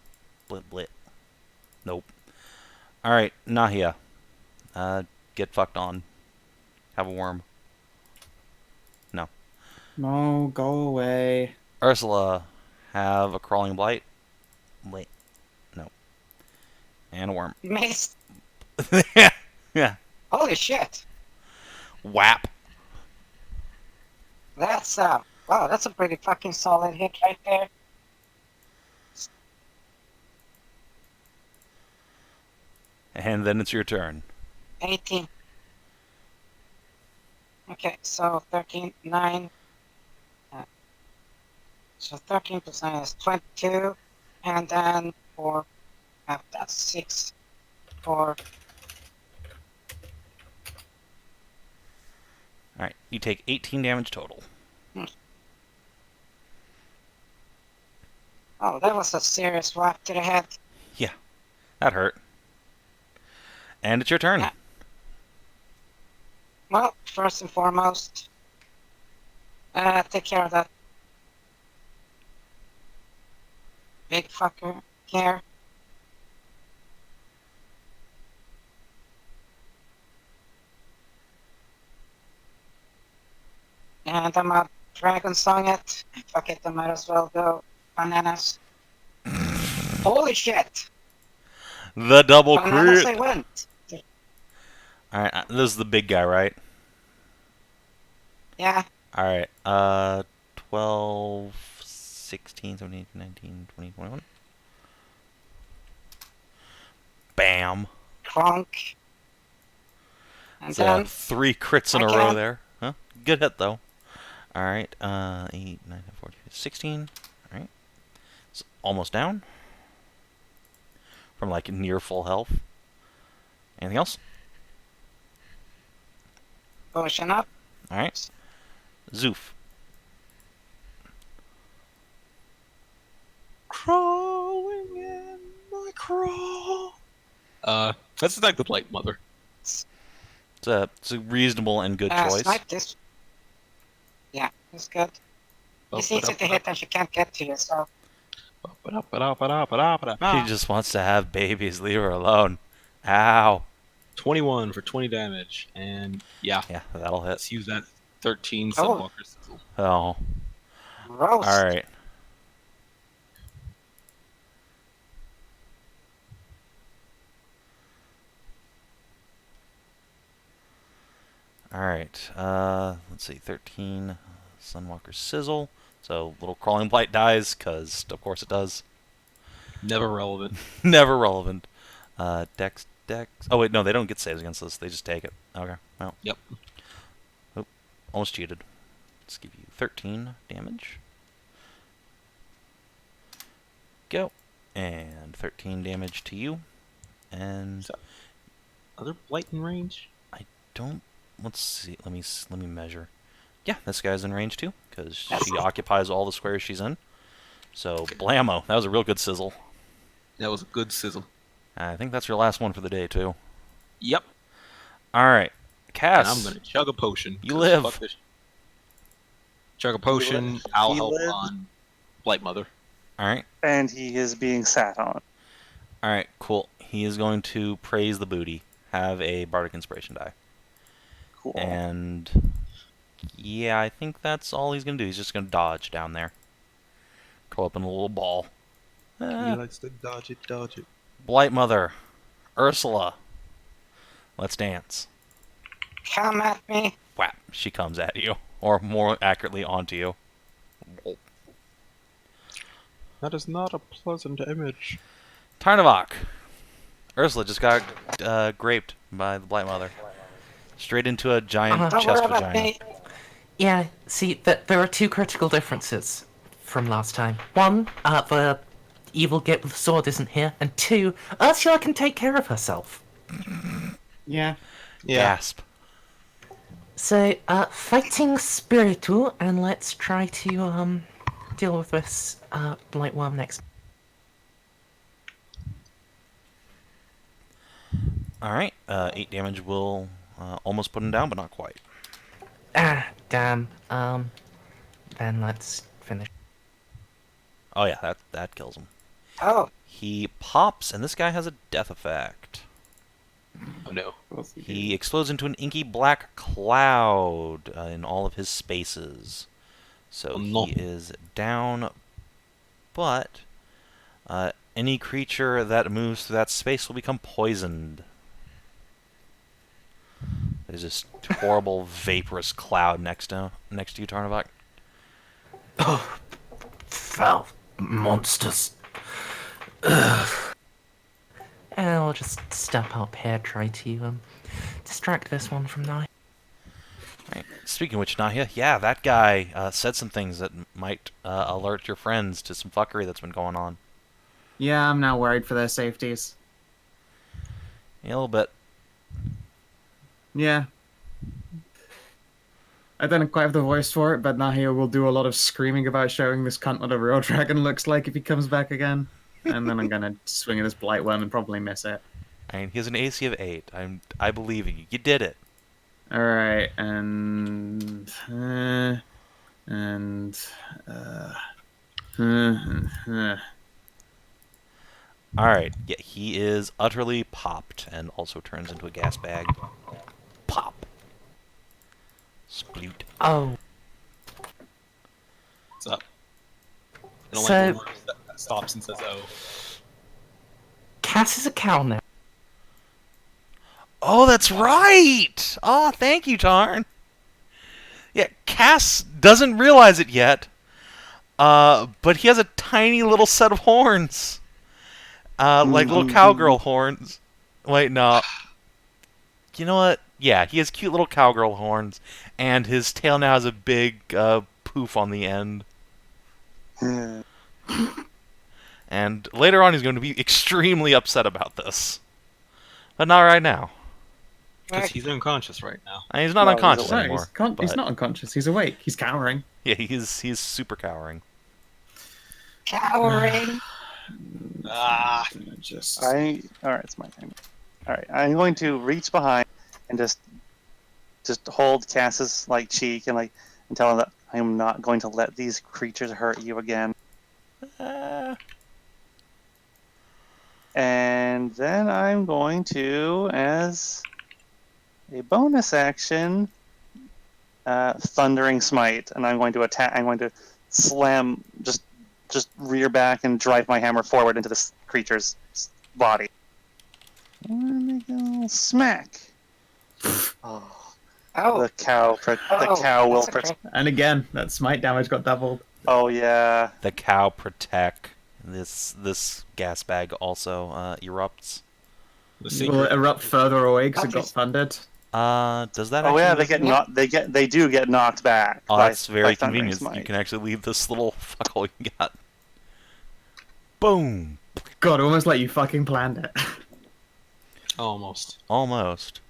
Blit blit. Nope. Alright, Nahia. Get fucked on. Have a worm. No. No, go away. Ursula. Have a crawling blight. Blit. No. And a worm. Missed. Yeah. Holy shit. Whap. That's wow, that's a pretty fucking solid hit right there. And then it's your turn. 18. Okay, so 13, 9. So 13 plus 9 is 22. And then 4, that's 6, 4. Alright, you take 18 damage total. Oh, that was a serious whack to the head. Yeah, that hurt. And it's your turn. Yeah. Well, first and foremost, take care of that. big fucker here. And I'm a dragon song it. Fuck it, I might as well go bananas. Holy shit! The double Bananas crit. I went. Alright, this is the big guy, right? Yeah. Alright, 12, 16, 17, 19, 20, 21. Bam. Clunk. And So then 3 crits in a row there. Huh? Good hit, though. Alright, 8, 9, 14, 16. Alright. It's almost down. From, like, near full health. Anything else? potion up. Alright. Szooth. Crawling in my crawl. Let's attack the Blight Mother. It's a reasonable and good choice. Snipe this. Yeah, that's good. It's easy to hit and she can't get to you, so. She just wants to have babies. Leave her alone. Ow. 21 for 20 damage, and yeah, that'll hit. Let's use that 13 Sunwalker Sizzle. Oh. Roast. All right. All right. Let's see. 13 Sunwalker Sizzle. So little crawling blight dies, because of course it does. Never relevant. Never relevant. Dex. Oh wait, no, they don't get saves against this. They just take it. Okay. Well. Yep. Oh, almost cheated. Let's give you 13 damage. Go. And 13 damage to you. And other blight in range? I don't. Let's see. Let me measure. Yeah, this guy's in range too, because she occupies all the squares she's in. So, blammo. That was a real good sizzle. That was a good sizzle. I think that's your last one for the day, too. Yep. Alright. Cass. And I'm going to chug a potion. You live. Chug a potion. I'll help on Blight Mother. Alright. And he is being sat on. Alright, cool. He is going to praise the booty. Have a Bardic Inspiration die. Cool. And yeah, I think that's all he's going to do. He's just going to dodge down there. Curl up in a little ball. He likes to dodge it, dodge it. Blight Mother. Ursula. Let's dance. Come at me. Whap. She comes at you. Or more accurately, onto you. That is not a pleasant image. Tarnavak. Ursula just got graped by the Blight Mother. Straight into a giant chest vagina. Yeah, see, there are 2 critical differences from last time. 1, the evil git with the sword isn't here, and 2, Ursula can take care of herself. Yeah. Gasp. So, fighting Spiritu, and let's try to, deal with this, Blight Worm next. Alright, 8 damage will almost put him down, but not quite. Ah, damn. Then let's finish. Oh yeah, that kills him. Oh. He pops, and this guy has a death effect. Oh no. He explodes into an inky black cloud in all of his spaces. So no. He is down, but any creature that moves through that space will become poisoned. There's this horrible vaporous cloud next to you, Tarnavak. Oh, foul monsters. Ugh. And I'll just step up here, try to distract this one from Nahia. Right. Speaking of which, Nahia, yeah, that guy said some things that might alert your friends to some fuckery that's been going on. Yeah, I'm now worried for their safeties. Yeah, a little bit. Yeah. I don't quite have the voice for it, but Nahia will do a lot of screaming about showing this cunt what a real dragon looks like if he comes back again. And then I'm gonna swing at this blight worm and probably miss it. I mean, he has an AC of 8. I believe in you. You did it. Alright, and Alright, yeah, he is utterly popped and also turns into a gas bag. Pop. Sploot. Oh, What's up? I don't So- like when Mars that stops and says, "Oh." Cass is a cow now. Oh, that's right! Oh, thank you, Tarn. Yeah, Cass doesn't realize it yet, but he has a tiny little set of horns. Like little cowgirl horns. Wait, no. You know what? Yeah, he has cute little cowgirl horns, and his tail now has a big poof on the end. And later on, he's going to be extremely upset about this. But not right now. Because he's unconscious right now. And he's not No, he's unconscious awake. anymore. He's but- not unconscious. He's awake. He's cowering. Yeah, he's super cowering. Cowering. Ah, Alright, it's my time. Alright, I'm going to reach behind and just hold Cass's cheek and tell him that I am not going to let these creatures hurt you again. And then I'm going to, as a bonus action, Thundering Smite, and I'm going to attack. I'm going to slam, just rear back and drive my hammer forward into this creature's body. And make a little smack. Oh, Oh, the cow will that's okay. And again, that smite damage got doubled. Oh yeah. The cow protect. This gas bag also erupts. the Will secret. it erupt further away because it got Okay. thundered? Does that? Oh yeah, actually they do get knocked back. Oh, by- that's very by Thundering convenient. You Smite. can actually leave this little fuckhole you got. Boom. God, almost like you fucking planned it. Almost. Almost.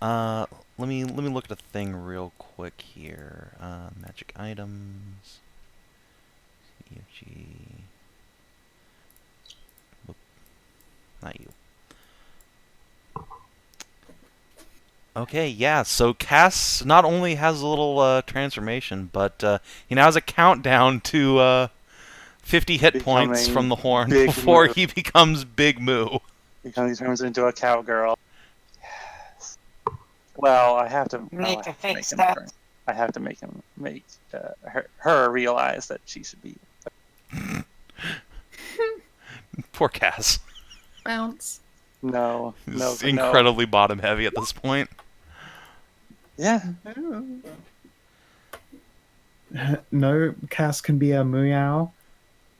Let me look at a thing real quick here. Magic items. EFG. Whoop. Not you. Okay, yeah. So Cass not only has a little transformation, but he now has a countdown to 50 hit points Becoming from the horn Big before Moo. he becomes Big Moo. Because he turns into a cowgirl. Yes. Well, I have to. Need to fix him that. first. I have to make her realize that she should be. Poor Cass. Bounce. No, He's no, incredibly bottom heavy at this point. Yeah. No, Cass can be a meow.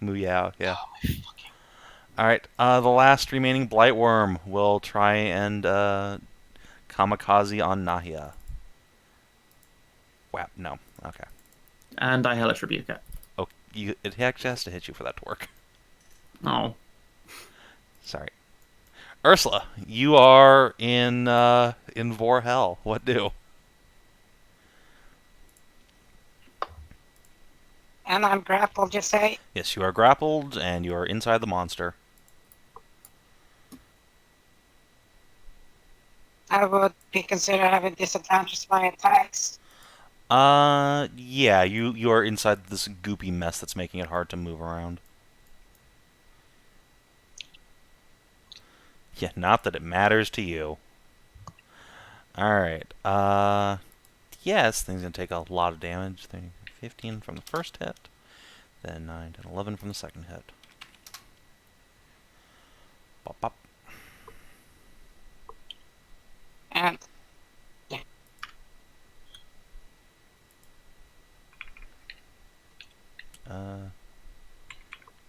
Mooyao, yeah. Alright, the last remaining Blightworm will try and kamikaze on Nahia. Whap, no. Okay. And I hellish rebuke it. Oh, it actually has to hit you for that to work. Oh. Sorry. Ursula, you are in Vor Hell. What do? And I'm grappled, you say? Yes, you are grappled, and you are inside the monster. I would be considered having disadvantage to my attacks. Yeah, you are inside this goopy mess that's making it hard to move around. Yeah, not that it matters to you. Alright, yes, thing's gonna take a lot of damage. 15 from the first hit, then 9, 10, 11 from the second hit. Bop, bop. And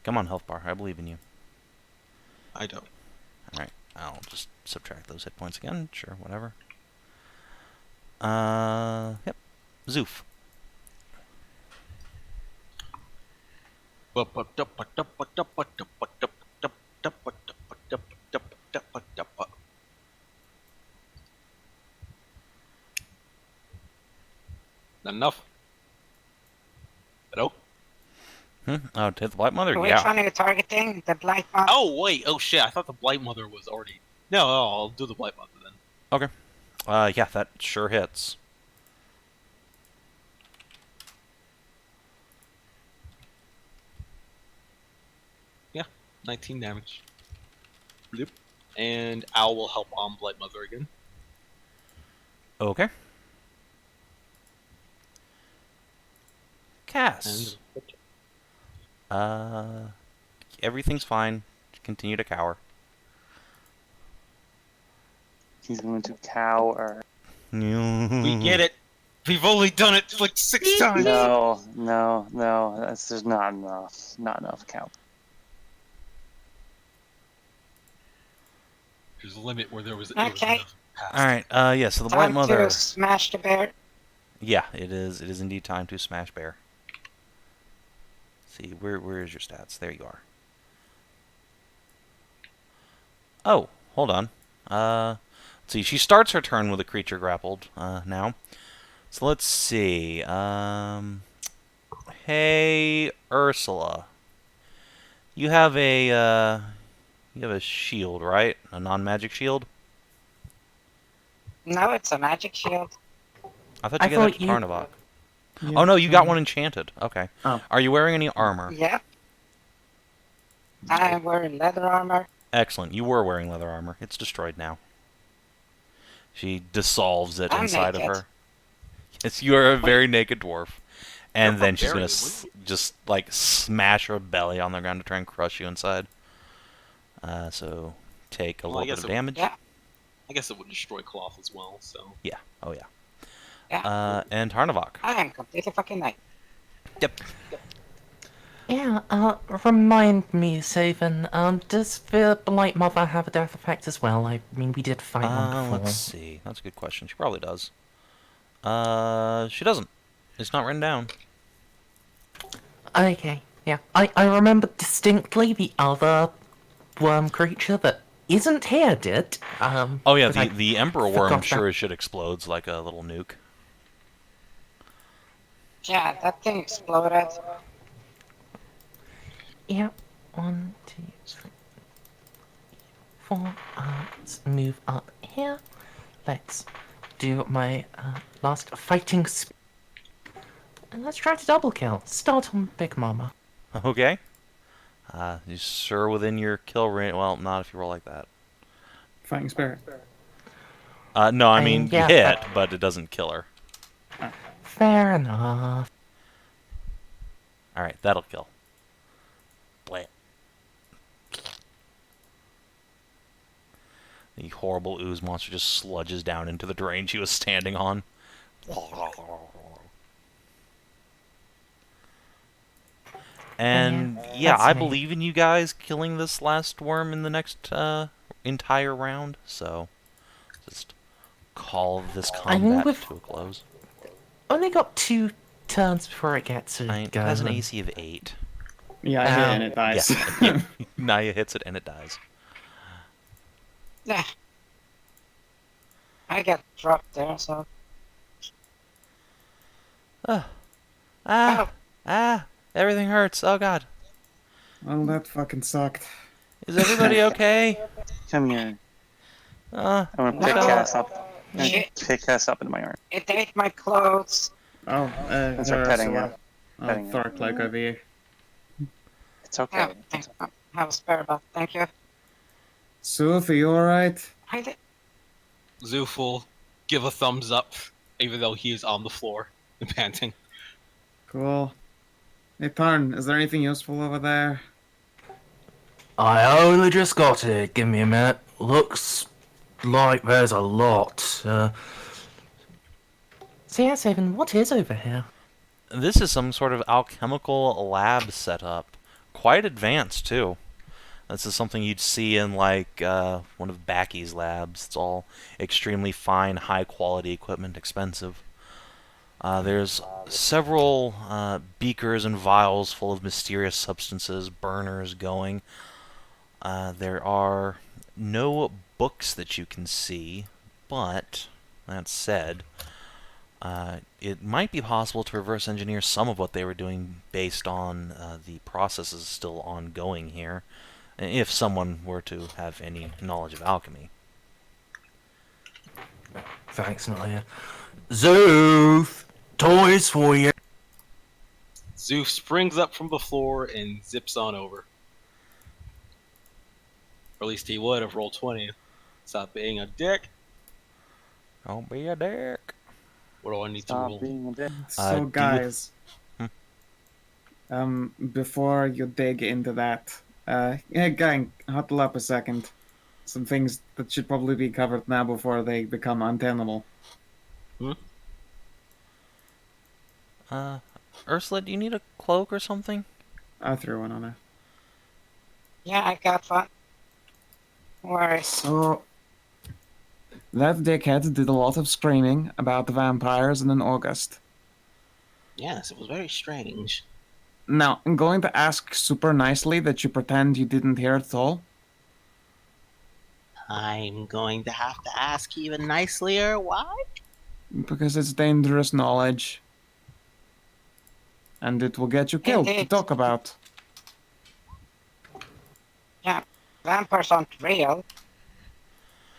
Come on, health bar, I believe in you. I don't. Alright, I'll just subtract those hit points again. Sure, whatever. Yep. Szooth. Not enough. Hello? Oh, to hit the Blight Mother? which Yeah. one are you targeting? The Blight one? Oh, wait. Oh, shit. I thought the Blight Mother was already... No, I'll do the Blight Mother then. Okay. Yeah, that sure hits. Yeah, 19 damage. Yep. And Owl will help on Blight Mother again. Okay. Cass. Everything's fine. Continue to cower. He's going to cower. We get it. We've only done it like 6 times. No. That's just not enough. Not enough cow. There's a limit where there was. Okay. Alright, yeah, so the Blight Time Mother. to smash the bear. Yeah, it is indeed time to smash bear. Let's see, where is your stats? There you are. Oh, hold on. Let's see, she starts her turn with a creature grappled, now. So let's see, hey, Ursula. You have a shield, right? A non-magic shield? No, it's a magic shield. I thought you got that to Tarnavak. Yeah. Oh no, you got one enchanted. Okay. Oh. Are you wearing any armor? Yep. I'm wearing leather armor. Excellent. You were wearing leather armor. It's destroyed now. She dissolves it I'm inside naked. of her. Yes, you are a very naked dwarf. And You're then she's gonna barbarian, just like smash her belly on the ground to try and crush you inside. So take a Well, I little bit guess of it- damage. Yeah. I guess it would destroy cloth as well. So. Yeah. Oh yeah. Yeah. And Tarnavak. I am completely fucking naked. Yep. Yeah, remind me, Savin, does the Blight Mother have a death effect as well? I mean, we did fight one before. Let's see. That's a good question. She probably does. She doesn't. It's not written down. Okay, yeah. I remember distinctly the other worm creature that isn't here did. Oh yeah, but the Emperor forgot Worm that. sure as shit explodes like a little nuke. Yeah, that thing exploded. Yeah, 1, 2, 3, 4. Let's move up here. Let's do my last fighting and let's try to double kill. Start on Big Mama. Okay. You sure within your kill range? Well, not if you roll like that. Fighting spirit. No, I mean yeah, you hit, but it doesn't kill her. Fair enough. All right, that'll kill. Blam. The horrible ooze monster just sludges down into the drain she was standing on. And yeah, that's I me. believe in you guys killing this last worm in the next entire round. So just call this I mean, combat we've to a close. only got 2 turns before it gets to It go. has an and- AC of 8. Yeah, I hit it and it dies. Yeah. Nahia hits it and it dies. Yeah. I got dropped there, so. Everything hurts. Oh god. Well, that fucking sucked. Is everybody okay? Come here. Uh, I'm gonna pick No. Cass up. I'm gonna Shit. pick Cass up into my arm. It ate my clothes. Oh, And start petting Ursula. her. I'll Petting throw her. a cloak over you. It's okay. Oh, thank you. Have a spare buff. Thank you. Szooth, are you alright? I did. Szooth will give a thumbs up, even though he is on the floor and panting. Cool. Hey, Tarn, is there anything useful over there? I only just got it. Give me a minute. Looks like there's a lot. So yeah, Savin, what is over here? this is some sort of alchemical lab setup. Quite advanced, too. This is something you'd see in, like, one of Backy's labs. It's all extremely fine, high-quality equipment, expensive. There's several beakers and vials full of mysterious substances, burners going. There are no books that you can see, but, that said, it might be possible to reverse engineer some of what they were doing based on the processes still ongoing here, if someone were to have any knowledge of alchemy. Thanks, Nahia. Szooth! Toys for you! Szooth springs up from the floor and zips on over. Or at least he would have rolled 20. Stop being a dick. Don't be a dick. What do I need to Stop roll? being a dick. So, guys, before you dig into that, gang, huddle up a second. Some things that should probably be covered now before they become untenable. Ursula, do you need a cloak or something? I threw one on her. Yeah, I got one. Where? So, that dickhead did a lot of screaming about the vampires in August. Yes, it was very strange. Now, I'm going to ask super nicely that you pretend you didn't hear it at all. I'm going to have to ask even nicelier why? Because it's dangerous knowledge. And it will get you killed to talk about. Yeah, vampires aren't real.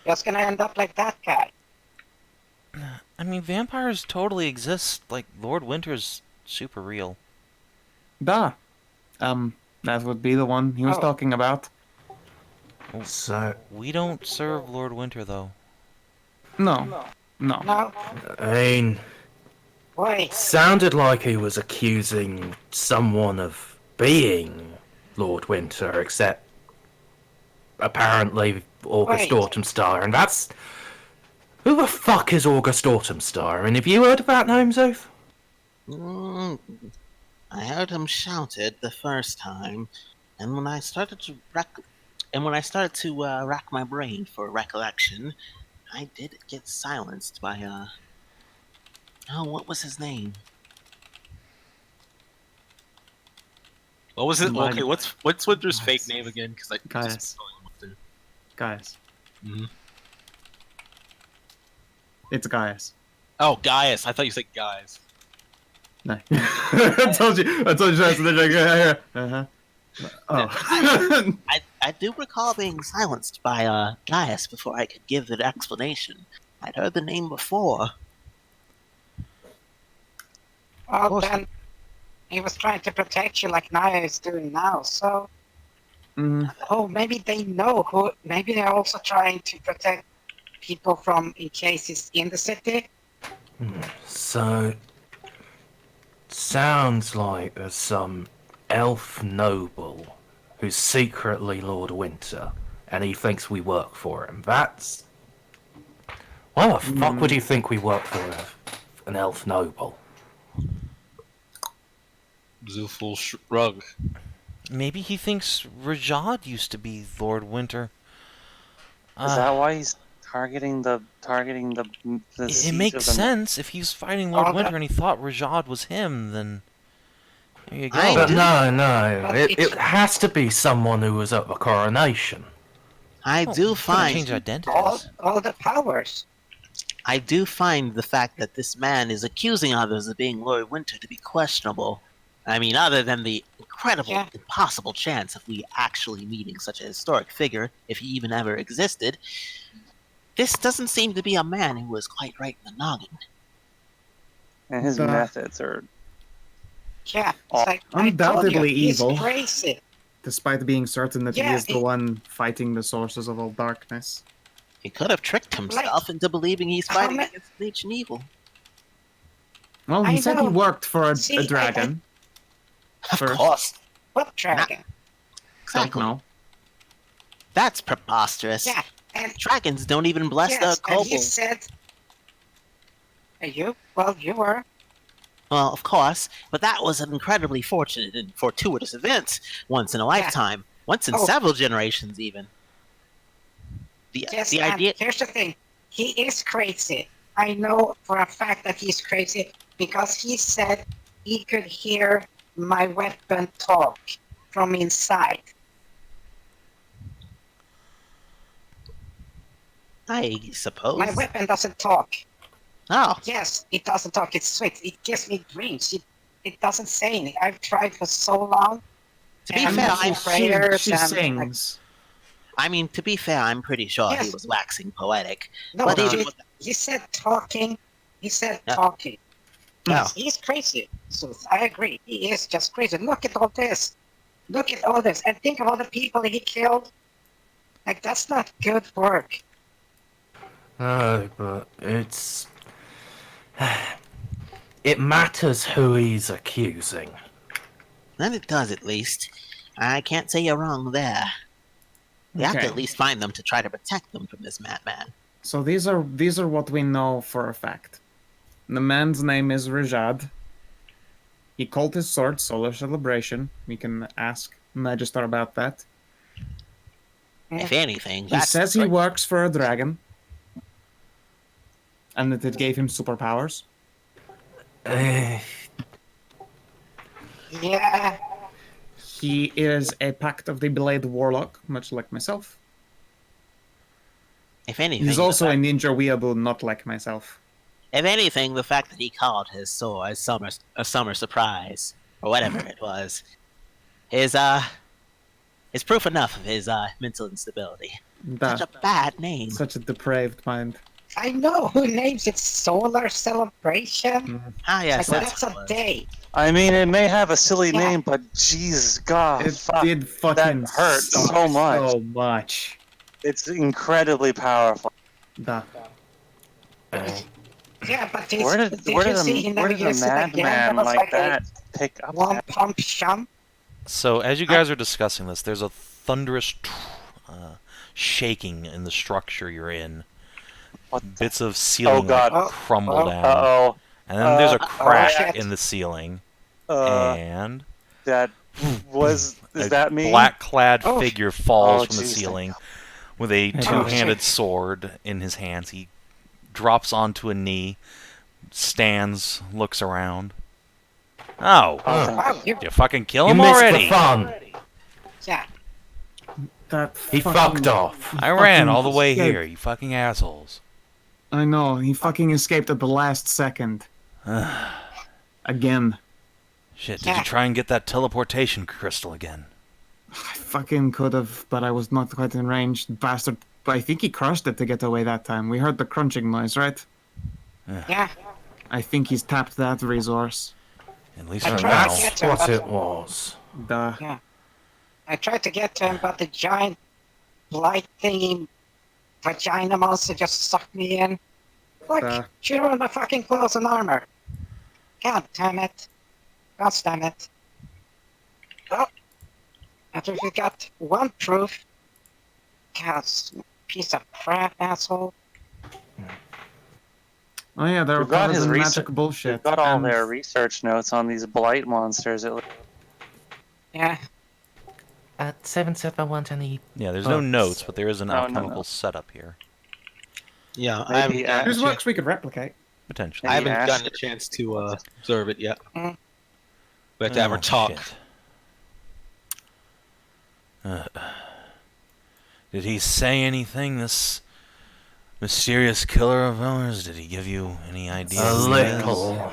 Just gonna end up like that guy. I mean, vampires totally exist. Like, Lord Winter's super real. Duh. That would be the one he was talking about. So, We don't serve Lord Winter, though. No. No, I mean, wait. sounded like he was accusing someone of being Lord Winter, except apparently August Wait. Autumnstar, and that's... Who the fuck is August Autumnstar? I mean, have you heard of that name, Szooth? I heard him shout it the first time, and when I started to rack my brain for recollection, I did get silenced by what was his name? What was it? Mine- Okay, what's Winter's fake name again? Because I Gaius. just Winter. Gaius. Mhm. It's Gaius. Oh, Gaius. I thought you said guys. No. I told you. Uh-huh. Oh. I do recall being silenced by Gaius before I could give an explanation. I'd heard the name before. Well, then he was trying to protect you like Nahia is doing now, so... Oh, maybe they know who... Maybe they're also trying to protect people from in cases in the city? So, sounds like there's some elf noble who's secretly Lord Winter, and he thinks we work for him. That's... Why the fuck would you think we work for an elf noble? Zooful shrug. Maybe he thinks Rajad used to be Lord Winter. Is that why he's targeting the It seat makes of the... sense. If he's fighting Lord Winter and he thought Rajad was him, then... There you go. But no. It has to be someone who was at the coronation. I do find... Change identities. All the powers. I do find the fact that this man is accusing others of being Lord Winter to be questionable. I mean, other than the incredible, impossible chance of we actually meeting such a historic figure, if he even ever existed, this doesn't seem to be a man who was quite right in the noggin. And his methods are... Yeah, it's like, undoubtedly he's evil. crazy. Despite being certain that he is the one fighting the sources of all darkness. He could have tricked himself into believing he's fighting against ancient evil. Well, he said he worked for a dragon. Of course. What dragon? Exactly. No. That's preposterous. Yeah, and dragons don't even bless the and he kobold. said... You were. Well, of course, but that was an incredibly fortunate and fortuitous event. Once in a lifetime. Once in several generations, even. The idea... Here's the thing. He is crazy. I know for a fact that he's crazy because he said he could hear my weapon talk from inside. I suppose. My weapon doesn't talk. Oh. Yes, it doesn't talk. It's sweet. It gives me dreams. It doesn't say anything. I've tried for so long. To be fair, she sings. I mean, to be fair, I'm pretty sure he was waxing poetic. No, but he said talking. He said talking. No. He's crazy. So I agree. He is just crazy. Look at all this. Look at all this. And think of all the people he killed. Like, that's not good work. Oh, but it's... It matters who he's accusing. Then it does, at least. I can't say you're wrong there. We have to at least find them to try to protect them from this madman. So these are what we know for a fact. The man's name is Rajad. He called his sword Solar Celebration. We can ask Magister about that. If anything, He says he works for a dragon. And that it gave him superpowers. Yeah. He is a Pact of the Blade Warlock, much like myself. If anything, He's also a ninja weeaboo, not like myself. If anything, the fact that he called his sword a summer surprise, or whatever it was, is proof enough of his mental instability. Such a bad name. Such a depraved mind. I know who names it Solar Celebration. Ah, yes, like, that's a day. I mean, it may have a silly name, but jeez, God, It did fucking that hurt so much. So much. It's incredibly powerful. Duh. Yeah, but Where did a madman like that pick up one that? pump shum? So, as you guys are discussing this, there's a thunderous shaking in the structure you're in. Bits of ceiling crumble down. And then there's a crack in the ceiling. And that was... Is that me? Black-clad figure falls from the ceiling with a two-handed sword in his hands. He drops onto a knee, stands, looks around. Oh, you fucking kill him already! You missed the fun! Yeah. He fucked off. I ran all the way here, you fucking assholes. I know, he fucking escaped at the last second. Again. Shit, did you try and get that teleportation crystal again? I fucking could have, but I was not quite in range, bastard. But I think he crushed it to get away that time. We heard the crunching noise, right? Yeah. I think he's tapped that resource. At least that's what it was. Duh. Yeah. I tried to get to him, but the giant blight thingy vagina monster just sucked me in. Like, she ruined my fucking clothes and armor. God damn it. God damn it. Oh. After we got one proof. God, piece of crap, asshole. Oh yeah, they're covered in magic bullshit. We've got all their research notes on these blight monsters. Yeah. 771 any... Yeah, there's no notes, but there is an alchemical setup here. Yeah, there's works we could replicate. Potentially. I haven't gotten a chance to observe it yet. We have to have her talk. Did he say anything, this mysterious killer of ours? Did he give you any ideas? A little.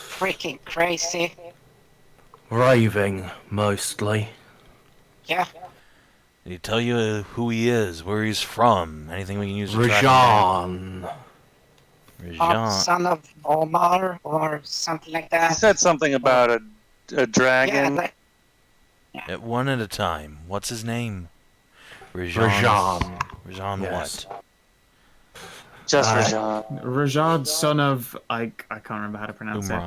Freaking crazy. Raving, mostly. Yeah. Did he tell you who he is, where he's from, anything we can use to track him down? Rajan. Son of Omar or something like that. He said something about a dragon. Yeah, At one at a time. What's his name? Rajan. Rajan what? Just Rajan. Rajad, son of... I can't remember how to pronounce it.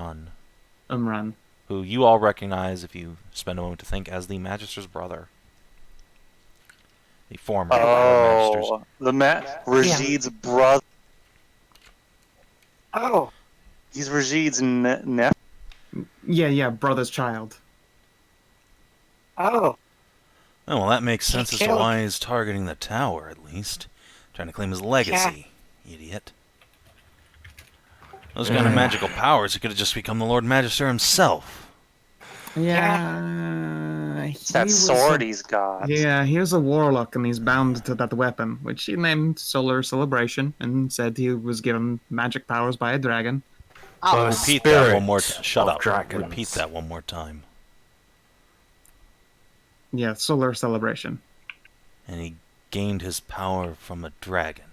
Umran. Who you all recognize, if you spend a moment to think, as the Magister's brother. The former Magisters. Rajid's brother. Oh. He's Rajid's nephew. Yeah, brother's child. Oh. Oh, well, that makes sense as to why he's targeting the tower, at least. Trying to claim his legacy, idiot. Those kind of magical powers, he could have just become the Lord Magister himself. Yeah. It's that sword he's got. Yeah, he was a warlock and he's bound to that weapon, which he named Solar Celebration and said he was given magic powers by a dragon. Repeat that one more time. Shut up. Dragons. Repeat that one more time. Yeah, Solar Celebration. And he gained his power from a dragon.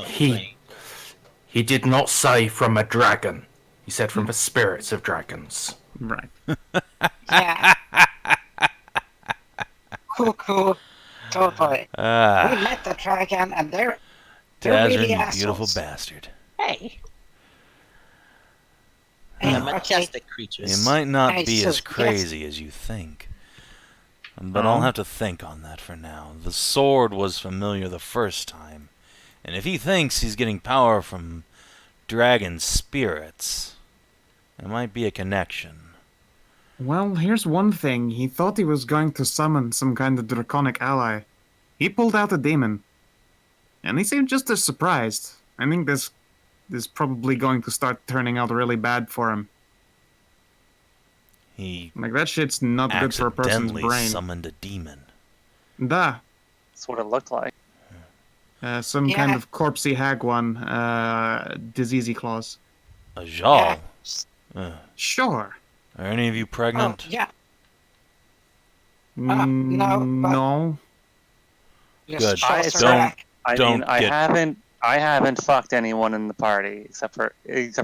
He did not say from a dragon. He said from the spirits of dragons. Right. Yeah. Cool. Totally. We met the dragon, and they're Dazrin, really you assholes. beautiful bastard. Hey. Hey, majestic creatures. It might not be as Szooth, crazy as you think. But I'll have to think on that for now. The sword was familiar the first time. And if he thinks he's getting power from dragon spirits, there might be a connection. Well, here's one thing. He thought he was going to summon some kind of draconic ally. He pulled out a demon. And he seemed just as surprised. I think this is probably going to start turning out really bad for him. He Like, that shit's not good for a person's accidentally brain. summoned a demon. Da. That's what it looked like. Some kind of corpsey hag one. Diseasey claws. A Jal? Sure. Are any of you pregnant? Yeah. No. Good. I haven't fucked anyone in the party except for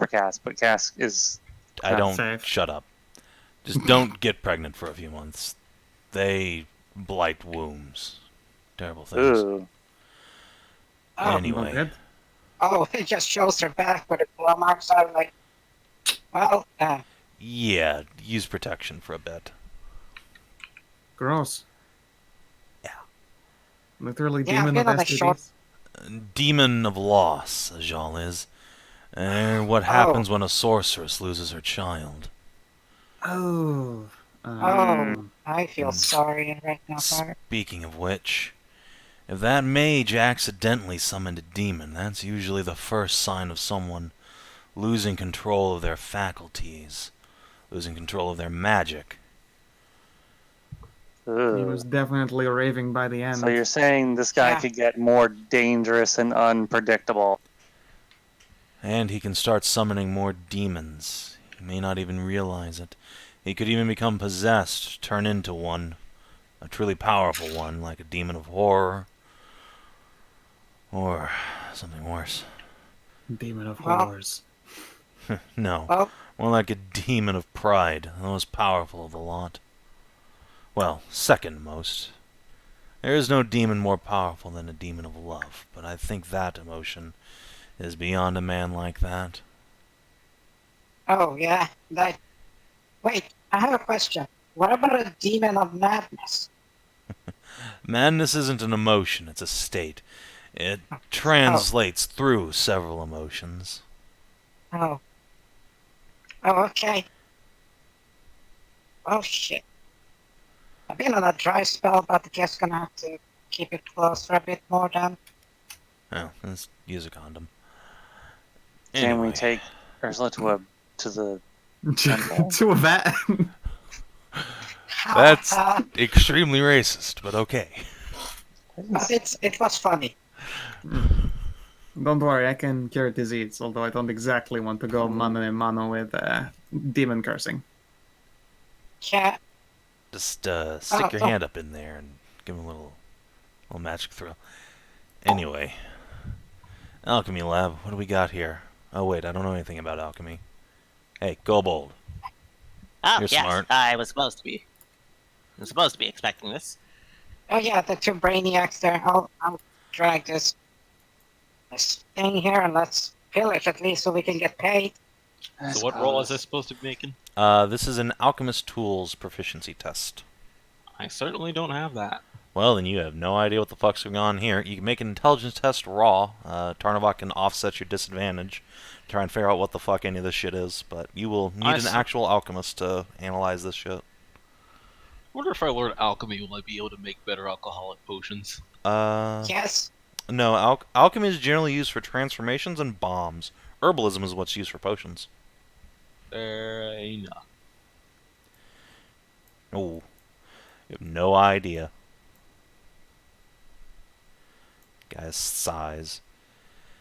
Cass, but Cass is. Safe. Shut up. Just don't get pregnant for a few months. They blight wombs. Terrible things. Ooh. Anyway. It just shows her back with the claw marks. I'm like, yeah, use protection for a bit. Gross. Yeah. Literally Yeah, demon of I've been on a short- STDs. Demon of loss, Ajal is. And what happens when a sorceress loses her child? I feel sorry right now for her. Speaking of which, if that mage accidentally summoned a demon, that's usually the first sign of someone losing control of their faculties, losing control of their magic. He was definitely raving by the end. So you're saying this guy could get more dangerous and unpredictable. And he can start summoning more demons. He may not even realize it. He could even become possessed, turn into one. A truly powerful one, like a demon of horror. Or something worse. Demon of horrors. No. More like a demon of pride, the most powerful of the lot. Well, second most. There is no demon more powerful than a demon of love, but I think that emotion is beyond a man like that. Oh, yeah. Wait, I have a question. What about a demon of madness? Madness isn't an emotion, it's a state. It translates through several emotions. Oh, okay. Oh, shit. I've been on a dry spell, but I guess gonna have to keep it close for a bit more then. Oh, let's use a condom. Can we take Ursula to the temple? To a vet? That's extremely racist, but okay. But it was funny. Don't worry, I can cure disease, although I don't exactly want to go mano a mano with demon cursing. Yeah. Just stick your hand up in there and give him a little magic thrill. Anyway, alchemy lab, what do we got here? Oh wait, I don't know anything about alchemy. Hey, Kobold. Oh, You're yes, smart. I was supposed to be. I'm supposed to be expecting this. Oh yeah, the two brainiacs there. I'll drag this thing here and let's fill it at least so we can get paid. So what roll is I supposed to be making? This is an Alchemist Tools proficiency test. I certainly don't have that. Well, then you have no idea what the fuck's going on here. You can make an intelligence test raw. Tarnavak can offset your disadvantage. Try and figure out what the fuck any of this shit is. But you will need an actual alchemist to analyze this shit. I wonder if I learn alchemy, will I be able to make better alcoholic potions? Yes. No, alchemy is generally used for transformations and bombs. Herbalism is what's used for potions. Fair enough. Oh, you have no idea. Guy's size.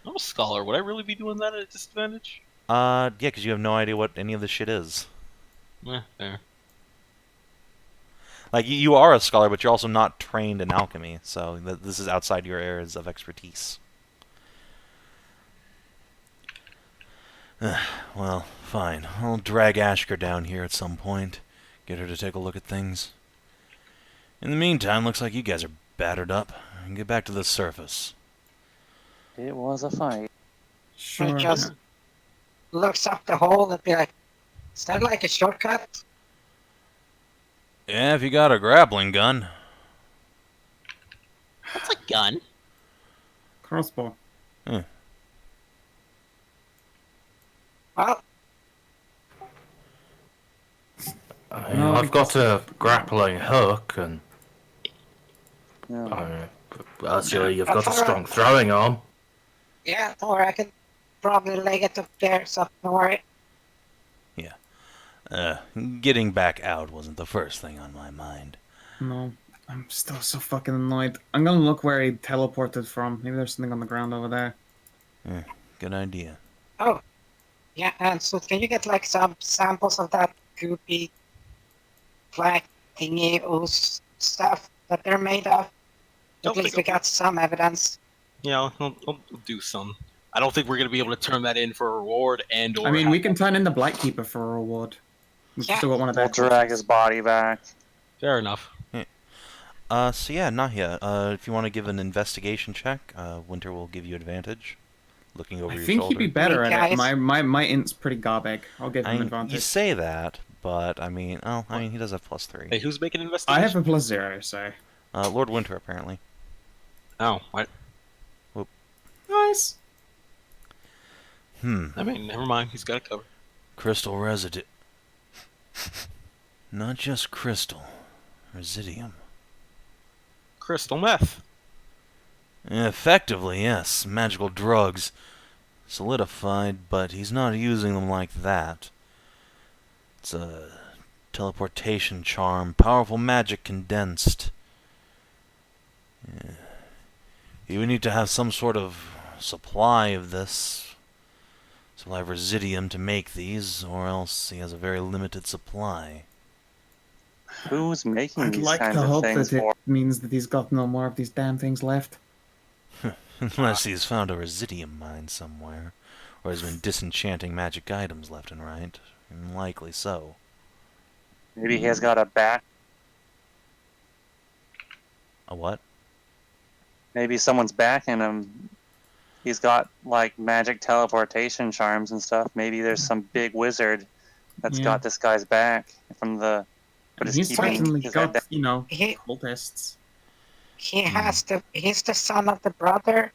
I'm a scholar. Would I really be doing that at a disadvantage? Yeah, because you have no idea what any of this shit is. Fair. Like, you are a scholar, but you're also not trained in alchemy, so this is outside your areas of expertise. Well, fine. I'll drag Ashker down here at some point. Get her to take a look at things. In the meantime, looks like you guys are battered up. Get back to the surface. It was a fight. Sure. He just looks up the hole and be like, is that like a shortcut? Yeah, if you got a grappling gun. What's a gun? Crossbow. Huh. Well, I've got a grappling hook, and Yeah. Ursula, you've got a strong throwing arm. yeah, don't worry, I can probably leg it up there, so don't worry. Getting back out wasn't the first thing on my mind. No, I'm still so fucking annoyed. I'm gonna look where he teleported from. Maybe there's something on the ground over there. Good idea. Oh, yeah, and so can you get like some samples of that goopy, black thingy ooze stuff that they're made of? At least we got some evidence. Yeah, I'll do some. I don't think we're going to be able to turn that in for a reward and or... I mean, we can turn in the Black Keeper for a reward. We've Yeah. still got one of We'll their drag his body back. Fair enough. So yeah, Nahia, if you want to give an investigation check, Winter will give you advantage. Looking over I your think shoulder. he'd be better Hey, at it. guys. My int's pretty garbage. I'll give him You advantage. say that, but I mean, he does have +3. Hey, who's making an I investigation? have a +0, so. Lord Winter, apparently. Oh, what? Nice. I mean, never mind. He's got it covered. Crystal residue. Not just crystal. Residium. Crystal meth. Effectively, yes. Magical drugs. Solidified, but he's not using them like that. It's a teleportation charm. Powerful magic condensed. You would need to have some sort of supply of this. Supply of residium to make these, or else he has a very limited supply. Who's making I'd these like kinds to of hope things that for? it means that he's got no more of these damn things left. Unless he's found a residium mine somewhere, or has been disenchanting magic items left and right. Likely so. Maybe he has got a back. A what? Maybe someone's backing him. He's got like magic teleportation charms and stuff. Maybe there's some big wizard that's got this guy's back from the. But He's certainly his head got, down. you know, He cultists. he's the son of the brother.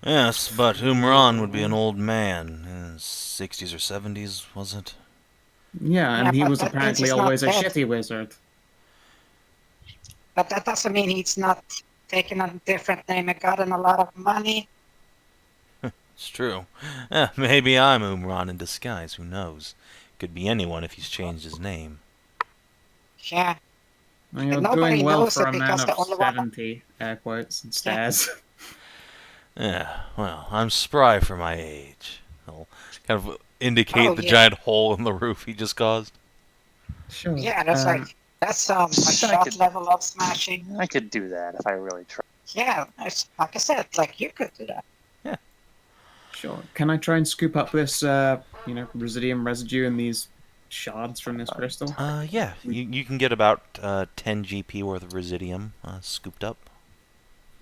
Yes, but Umran would be an old man. In his 60s or 70s, was it? Yeah, and Yeah, he but was that means apparently he's not always a dead. shitty wizard. But that doesn't mean he's not taking a different name and gotten a lot of money. It's true. Maybe I'm Umran in disguise, who knows? Could be anyone if he's changed his name. Yeah. Well, you're Nobody doing well knows for it a man because of the only one- 70, air quotes, and stares. Yeah, well, I'm spry for my age. I'll kind of indicate Oh, the yeah. giant hole in the roof he just caused. Sure. Yeah, that's a I shot could- level of smashing. I could do that if I really tried. Yeah, like I said, like you could do that. Sure. Can I try and scoop up this, residium residue in these shards from this crystal? Yeah, you can get about 10 GP worth of residium scooped up.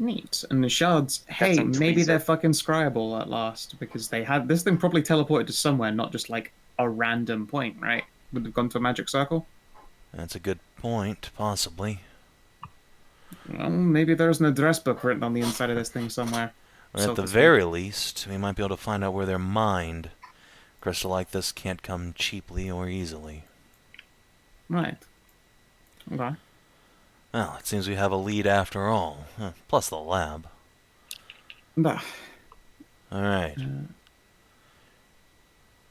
Neat. And the shards, hey, some maybe tweezer. they're fucking scryable at last, because they had this thing probably teleported to somewhere, not just like a random point, right? Would have gone to a magic circle? That's a good point, possibly. Well, maybe there's an address book written on the inside of this thing somewhere. Or So at the to speak. very least, we might be able to find out where they're mined. Crystal like this can't come cheaply or easily. Right. Okay. Well, it seems we have a lead after all. Plus the lab. But, Alright.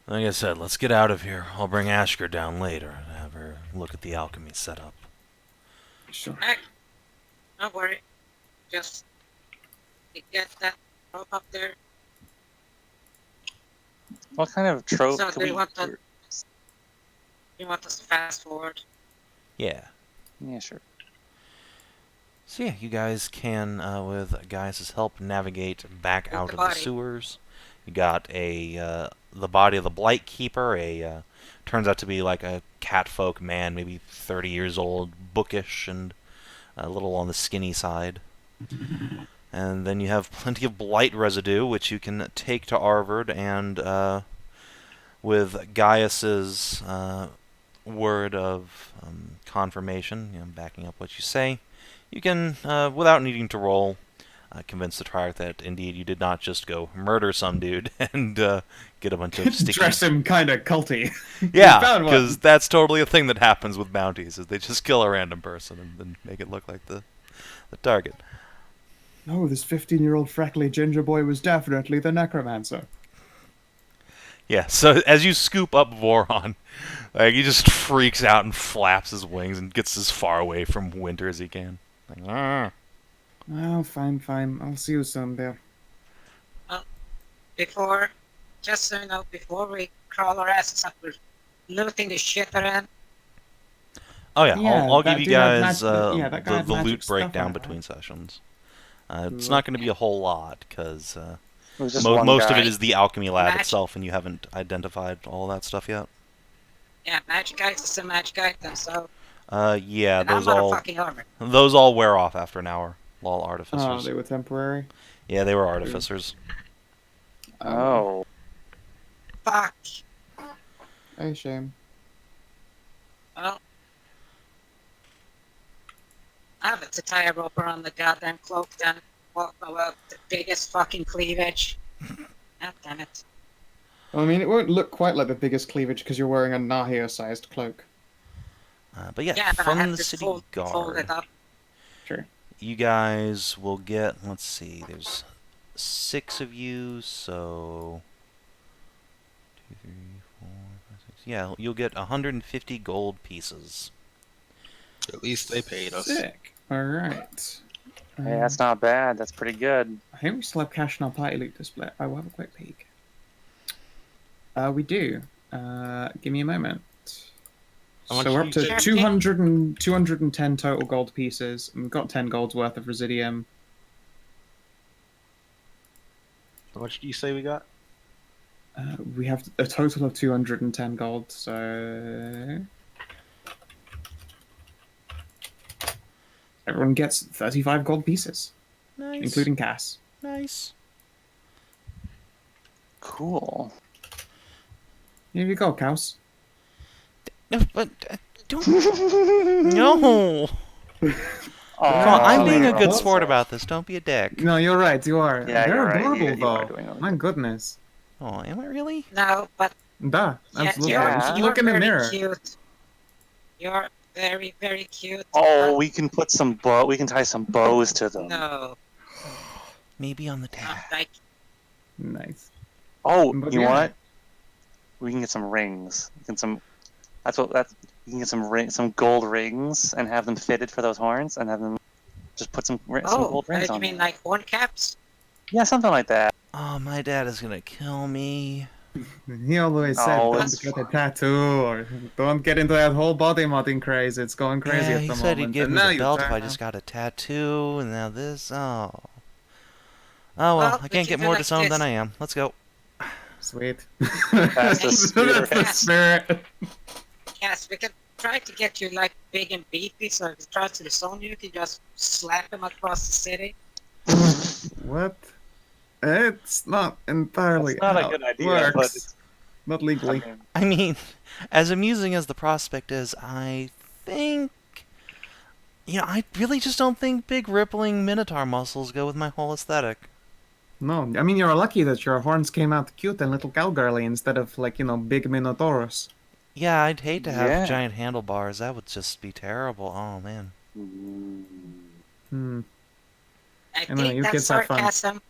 Like I said, let's get out of here. I'll bring Ashker down later and have her look at the alchemy setup. sure. Don't worry. Just get that rope up there. What kind of trope So could they we? want to- You want us to fast forward? Yeah. Yeah, sure. So yeah, you guys can, with Gaius' help, navigate back With out the of the body. sewers. You got the body of the Blight Keeper, turns out to be like a catfolk man, maybe 30 years old, bookish and a little on the skinny side. And then you have plenty of blight residue, which you can take to Arvard, and with Gaius's word of confirmation, backing up what you say, you can, without needing to roll, convince the Triarch that indeed you did not just go murder some dude and get a bunch of sticky... Dress him kind of culty. Yeah, because that's totally a thing that happens with bounties, is they just kill a random person and then make it look like the target. No, this 15-year-old freckly ginger boy was definitely the necromancer. Yeah, so as you scoop up Voron, like, he just freaks out and flaps his wings and gets as far away from Winter as he can. Like, Arr. Oh, fine. I'll see you soon, there. Just so you know, before we crawl our asses up, we're looting the shit around. Oh yeah, I'll give you guys the the loot breakdown between sessions. It's not going to be a whole lot, because most of it is the alchemy lab itself, and you haven't identified all that stuff yet. Yeah, magic items is a magic item, so... yeah, armor. those all wear off after an hour. Lol, artificers. Oh, they were temporary? Yeah, they were artificers. Oh. Fuck. Hey, shame. Well... I have to tie a rope around the goddamn cloak, then walk the biggest fucking cleavage. God damn it. I mean, it won't look quite like the biggest cleavage because you're wearing a Nahia-sized cloak. But yeah, but from I have the to city fold guard, it up. Sure. you guys will get, let's see, there's 6 of you, so 2, 3, 4, 5, 6. Yeah, you'll get 150 gold pieces. At least they paid us. Sick. Alright. Hey, that's not bad. That's pretty good. I think we still have cash in our party loot display. I will have a quick peek. We do. Give me a moment. So we're up to 210 total gold pieces. And we've got 10 gold's worth of residium. How much do you say we got? We have a total of 210 gold, so... Everyone gets 35 gold pieces. Nice. Including Cass. Nice. Cool. Here you go, Cass. No, but don't. No. I'm being a good sport about this. Don't be a dick. No, you're right. You are. Yeah, They're you're right. adorable, You though. My goodness. Oh, am I really? No, but Duh. Absolutely. yeah. You should you're look in the very mirror. Cute. You're very, very cute. Oh, we can put some we can tie some bows to them. No. Maybe on the tab. Like, Nice. Oh, But you know yeah. what? We can get some rings. We can get some gold rings and have them fitted for those horns, and have them just put some gold rings you on mean them. like horn caps? Yeah, something like that. Oh, my dad is gonna kill me. He always said, Oh, don't get a tattoo, or don't get into that whole body modding craze. It's going crazy Yeah, at he the said moment. he'd give And me now the you belt if turn I out. just got a tattoo, and now this. Oh. Oh well, Well, I we can't can get do more like disowned this. than I am. Let's go. Sweet. That's the spirit. That's the spirit. Yes, we can try to get you like big and beefy, so if you try to disown you, you can just slap him across the city. What? It's not entirely It's not how a good it idea, works. but it's, Not legally. I mean, as amusing as the prospect is, I think... I really just don't think big rippling Minotaur muscles go with my whole aesthetic. No, I mean, you're lucky that your horns came out cute and little cowgirly instead of, like, big Minotaurus. Yeah, I'd hate to have Yeah. giant handlebars. That would just be terrible. Oh, man. I know, think you that's kids have fun. sarcasm.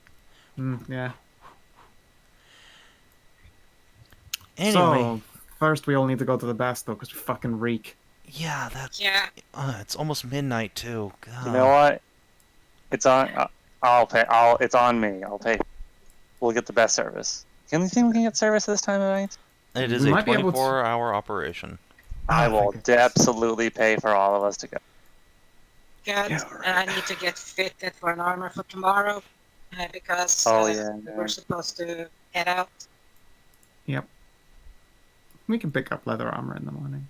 Yeah. Anyway. So, first we all need to go to the bath, though, because we fucking reek. Yeah, that's... Yeah. it's almost midnight, too. God. you know what? It's on. I'll pay. It's on me. I'll pay. We'll get the best service. Can you think we can get service this time of night? It is We a might be able to- 24-hour operation. I will thank goodness. absolutely pay for all of us to go. Good. Yeah, And I need to get fitted for an armor for tomorrow, because Yeah. we're supposed to head out. We can pick up leather armor in the morning.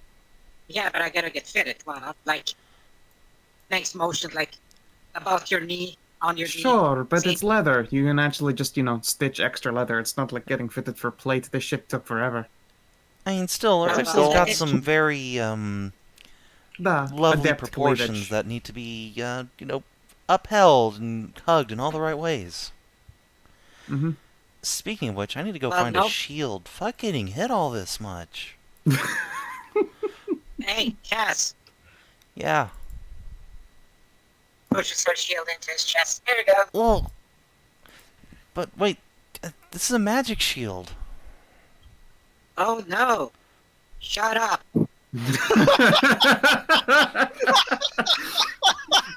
Yeah, but I gotta get fitted. Come on, like nice motion, like about your knee, on your knee. Sure, but See? it's leather. You can actually just, stitch extra leather. It's not like getting fitted for plate. This shit took forever. I mean, still, Is it Ursula's still- got some very lovely adept proportions cleavage. that need to be, upheld and hugged in all the right ways. Mm-hmm. Speaking of which, I need to go Well, find nope. a shield. Fuck getting hit all this much. Hey, Cass, Yeah. pushes her shield into his chest. There we go. Well, but wait, this is a magic shield. Oh no! Shut up.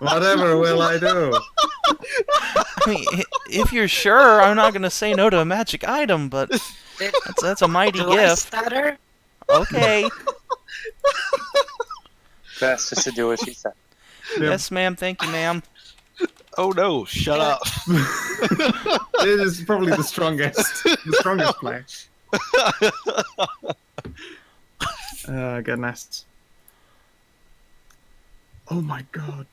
Whatever will I do? I mean, if you're sure, I'm not gonna say no to a magic item, but Did, that's a mighty do I gift. stutter? Okay. Best just to do what she said. Yes, ma'am. Thank you, ma'am. Oh no! Shut up. It is probably the strongest play. Goodness. Oh my god.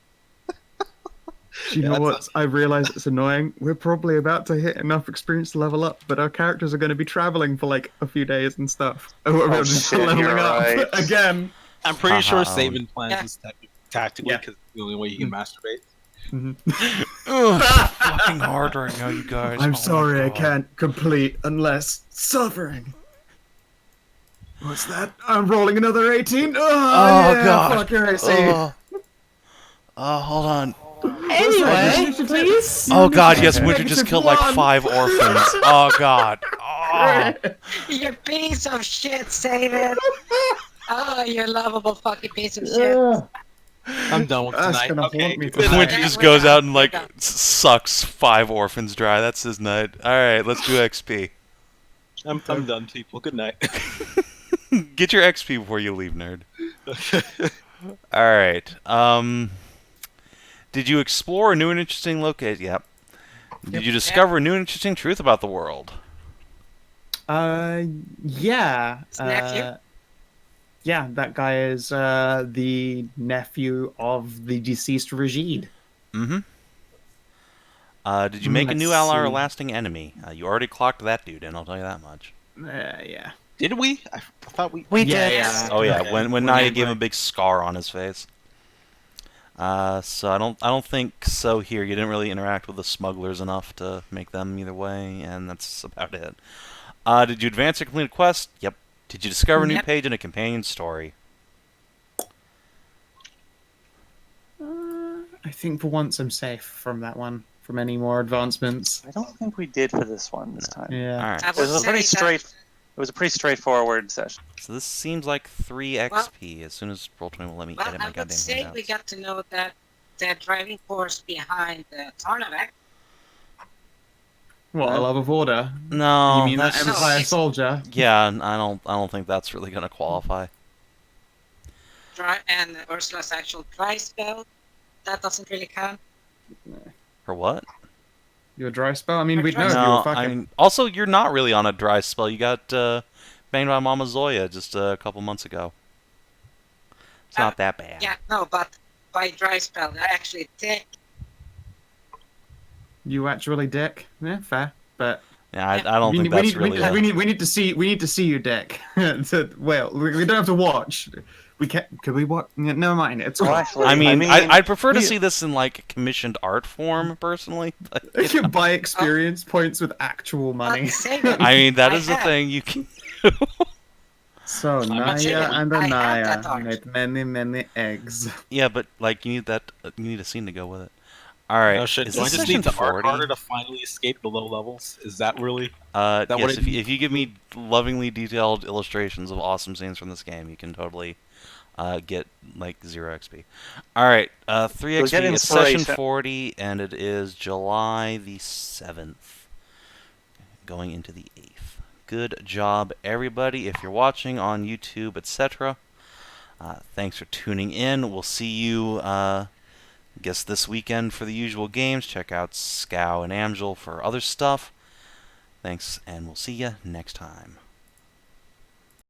Do you know what? I realize it's annoying. We're probably about to hit enough experience to level up, but our characters are going to be traveling for like a few days and stuff. And we're just shit, leveling you're up right. again. I'm pretty sure Uh-huh. Savin plans Yeah. this tactically Yeah. because it's the only way you can masturbate. Ugh, fucking hard right now, you guys. I'm Oh my sorry, I God. can't complete unless suffering. What's that? I'm rolling another 18. Oh, yeah, God. Fuck your AC. Hold on. Anyway, please. Oh God, yes, Winter just Negative killed like 1. 5 orphans. Oh God. Oh. You piece of shit, Savin. Oh, you lovable fucking piece of shit. I'm done with That's tonight. gonna Okay. haunt me good tonight. Winter night. just We're goes done. out and We're like done. sucks 5 orphans dry. That's his night. All right, let's do XP. I'm done, people. Good night. Get your XP before you leave, nerd. All right. Did you explore a new and interesting location? Yep. Did you discover a new and interesting truth about the world? Yeah. His nephew? Yeah, that guy is the nephew of the deceased Rajid. Mm-hmm. Did you make a new Let's ally or see. lasting enemy? You already clocked that dude in, I'll tell you that much. Yeah. Did we? I thought we. We Yeah, did. yeah. Oh yeah, Okay. when When Nahia they gave him were- a big scar on his face. So I don't think so here. You didn't really interact with the smugglers enough to make them either way, and that's about it. Did you advance or complete a quest? Yep. Did you discover a new Yep. page in a companion story? I think for once I'm safe from that one, from any more advancements. I don't think we did for this one this time. Yeah. Alright. I It was would a pretty say straight. It was a pretty straightforward session. So this seems like 3 XP. As soon as Roll20 will let me Well, edit I my would goddamn say we handouts. got to know that the driving force behind the Tarnavak. What, a love of order? No, You mean that that's No, Empire it's- soldier? yeah. I don't think that's really gonna qualify. And Ursula's actual dry spell. That doesn't really count. For what? Your dry spell? I mean, Or we'd know dry if you were No, fucking. I mean, also you're not really on a dry spell. You got banged by Mama Zoya just a couple months ago. It's not that bad. Yeah, no, but by dry spell, I actually did. You actually dick? Yeah, fair. But Yeah, I don't think that's really. we need to see you dick. Well, we don't have to watch. We can. Could we watch? Yeah, never mind. It's Well, cool. actually, I mean, I'd prefer to we- see this in like commissioned art form, personally. But, You can buy experience points with actual money. But Savin, I mean, that I is the have. thing you can. So not saying Nahia and I have that Nahia art. made many eggs. Yeah, but like you need a scene to go with it. All right. Oh shit! Is Do I this just session need to art 40? harder to finally escape the low levels? Is that really? Yes, what it- if you give me lovingly detailed illustrations of awesome scenes from this game, you can totally get like 0 XP. All right, 3 You'll XP. get It's session inspiration. 40, and it is July the 7th, going into the 8th. Good job, everybody. If you're watching on YouTube, etc., thanks for tuning in. We'll see you. Guess this weekend for the usual games. Check out Scow and Amgel for other stuff. Thanks, and we'll see you next time.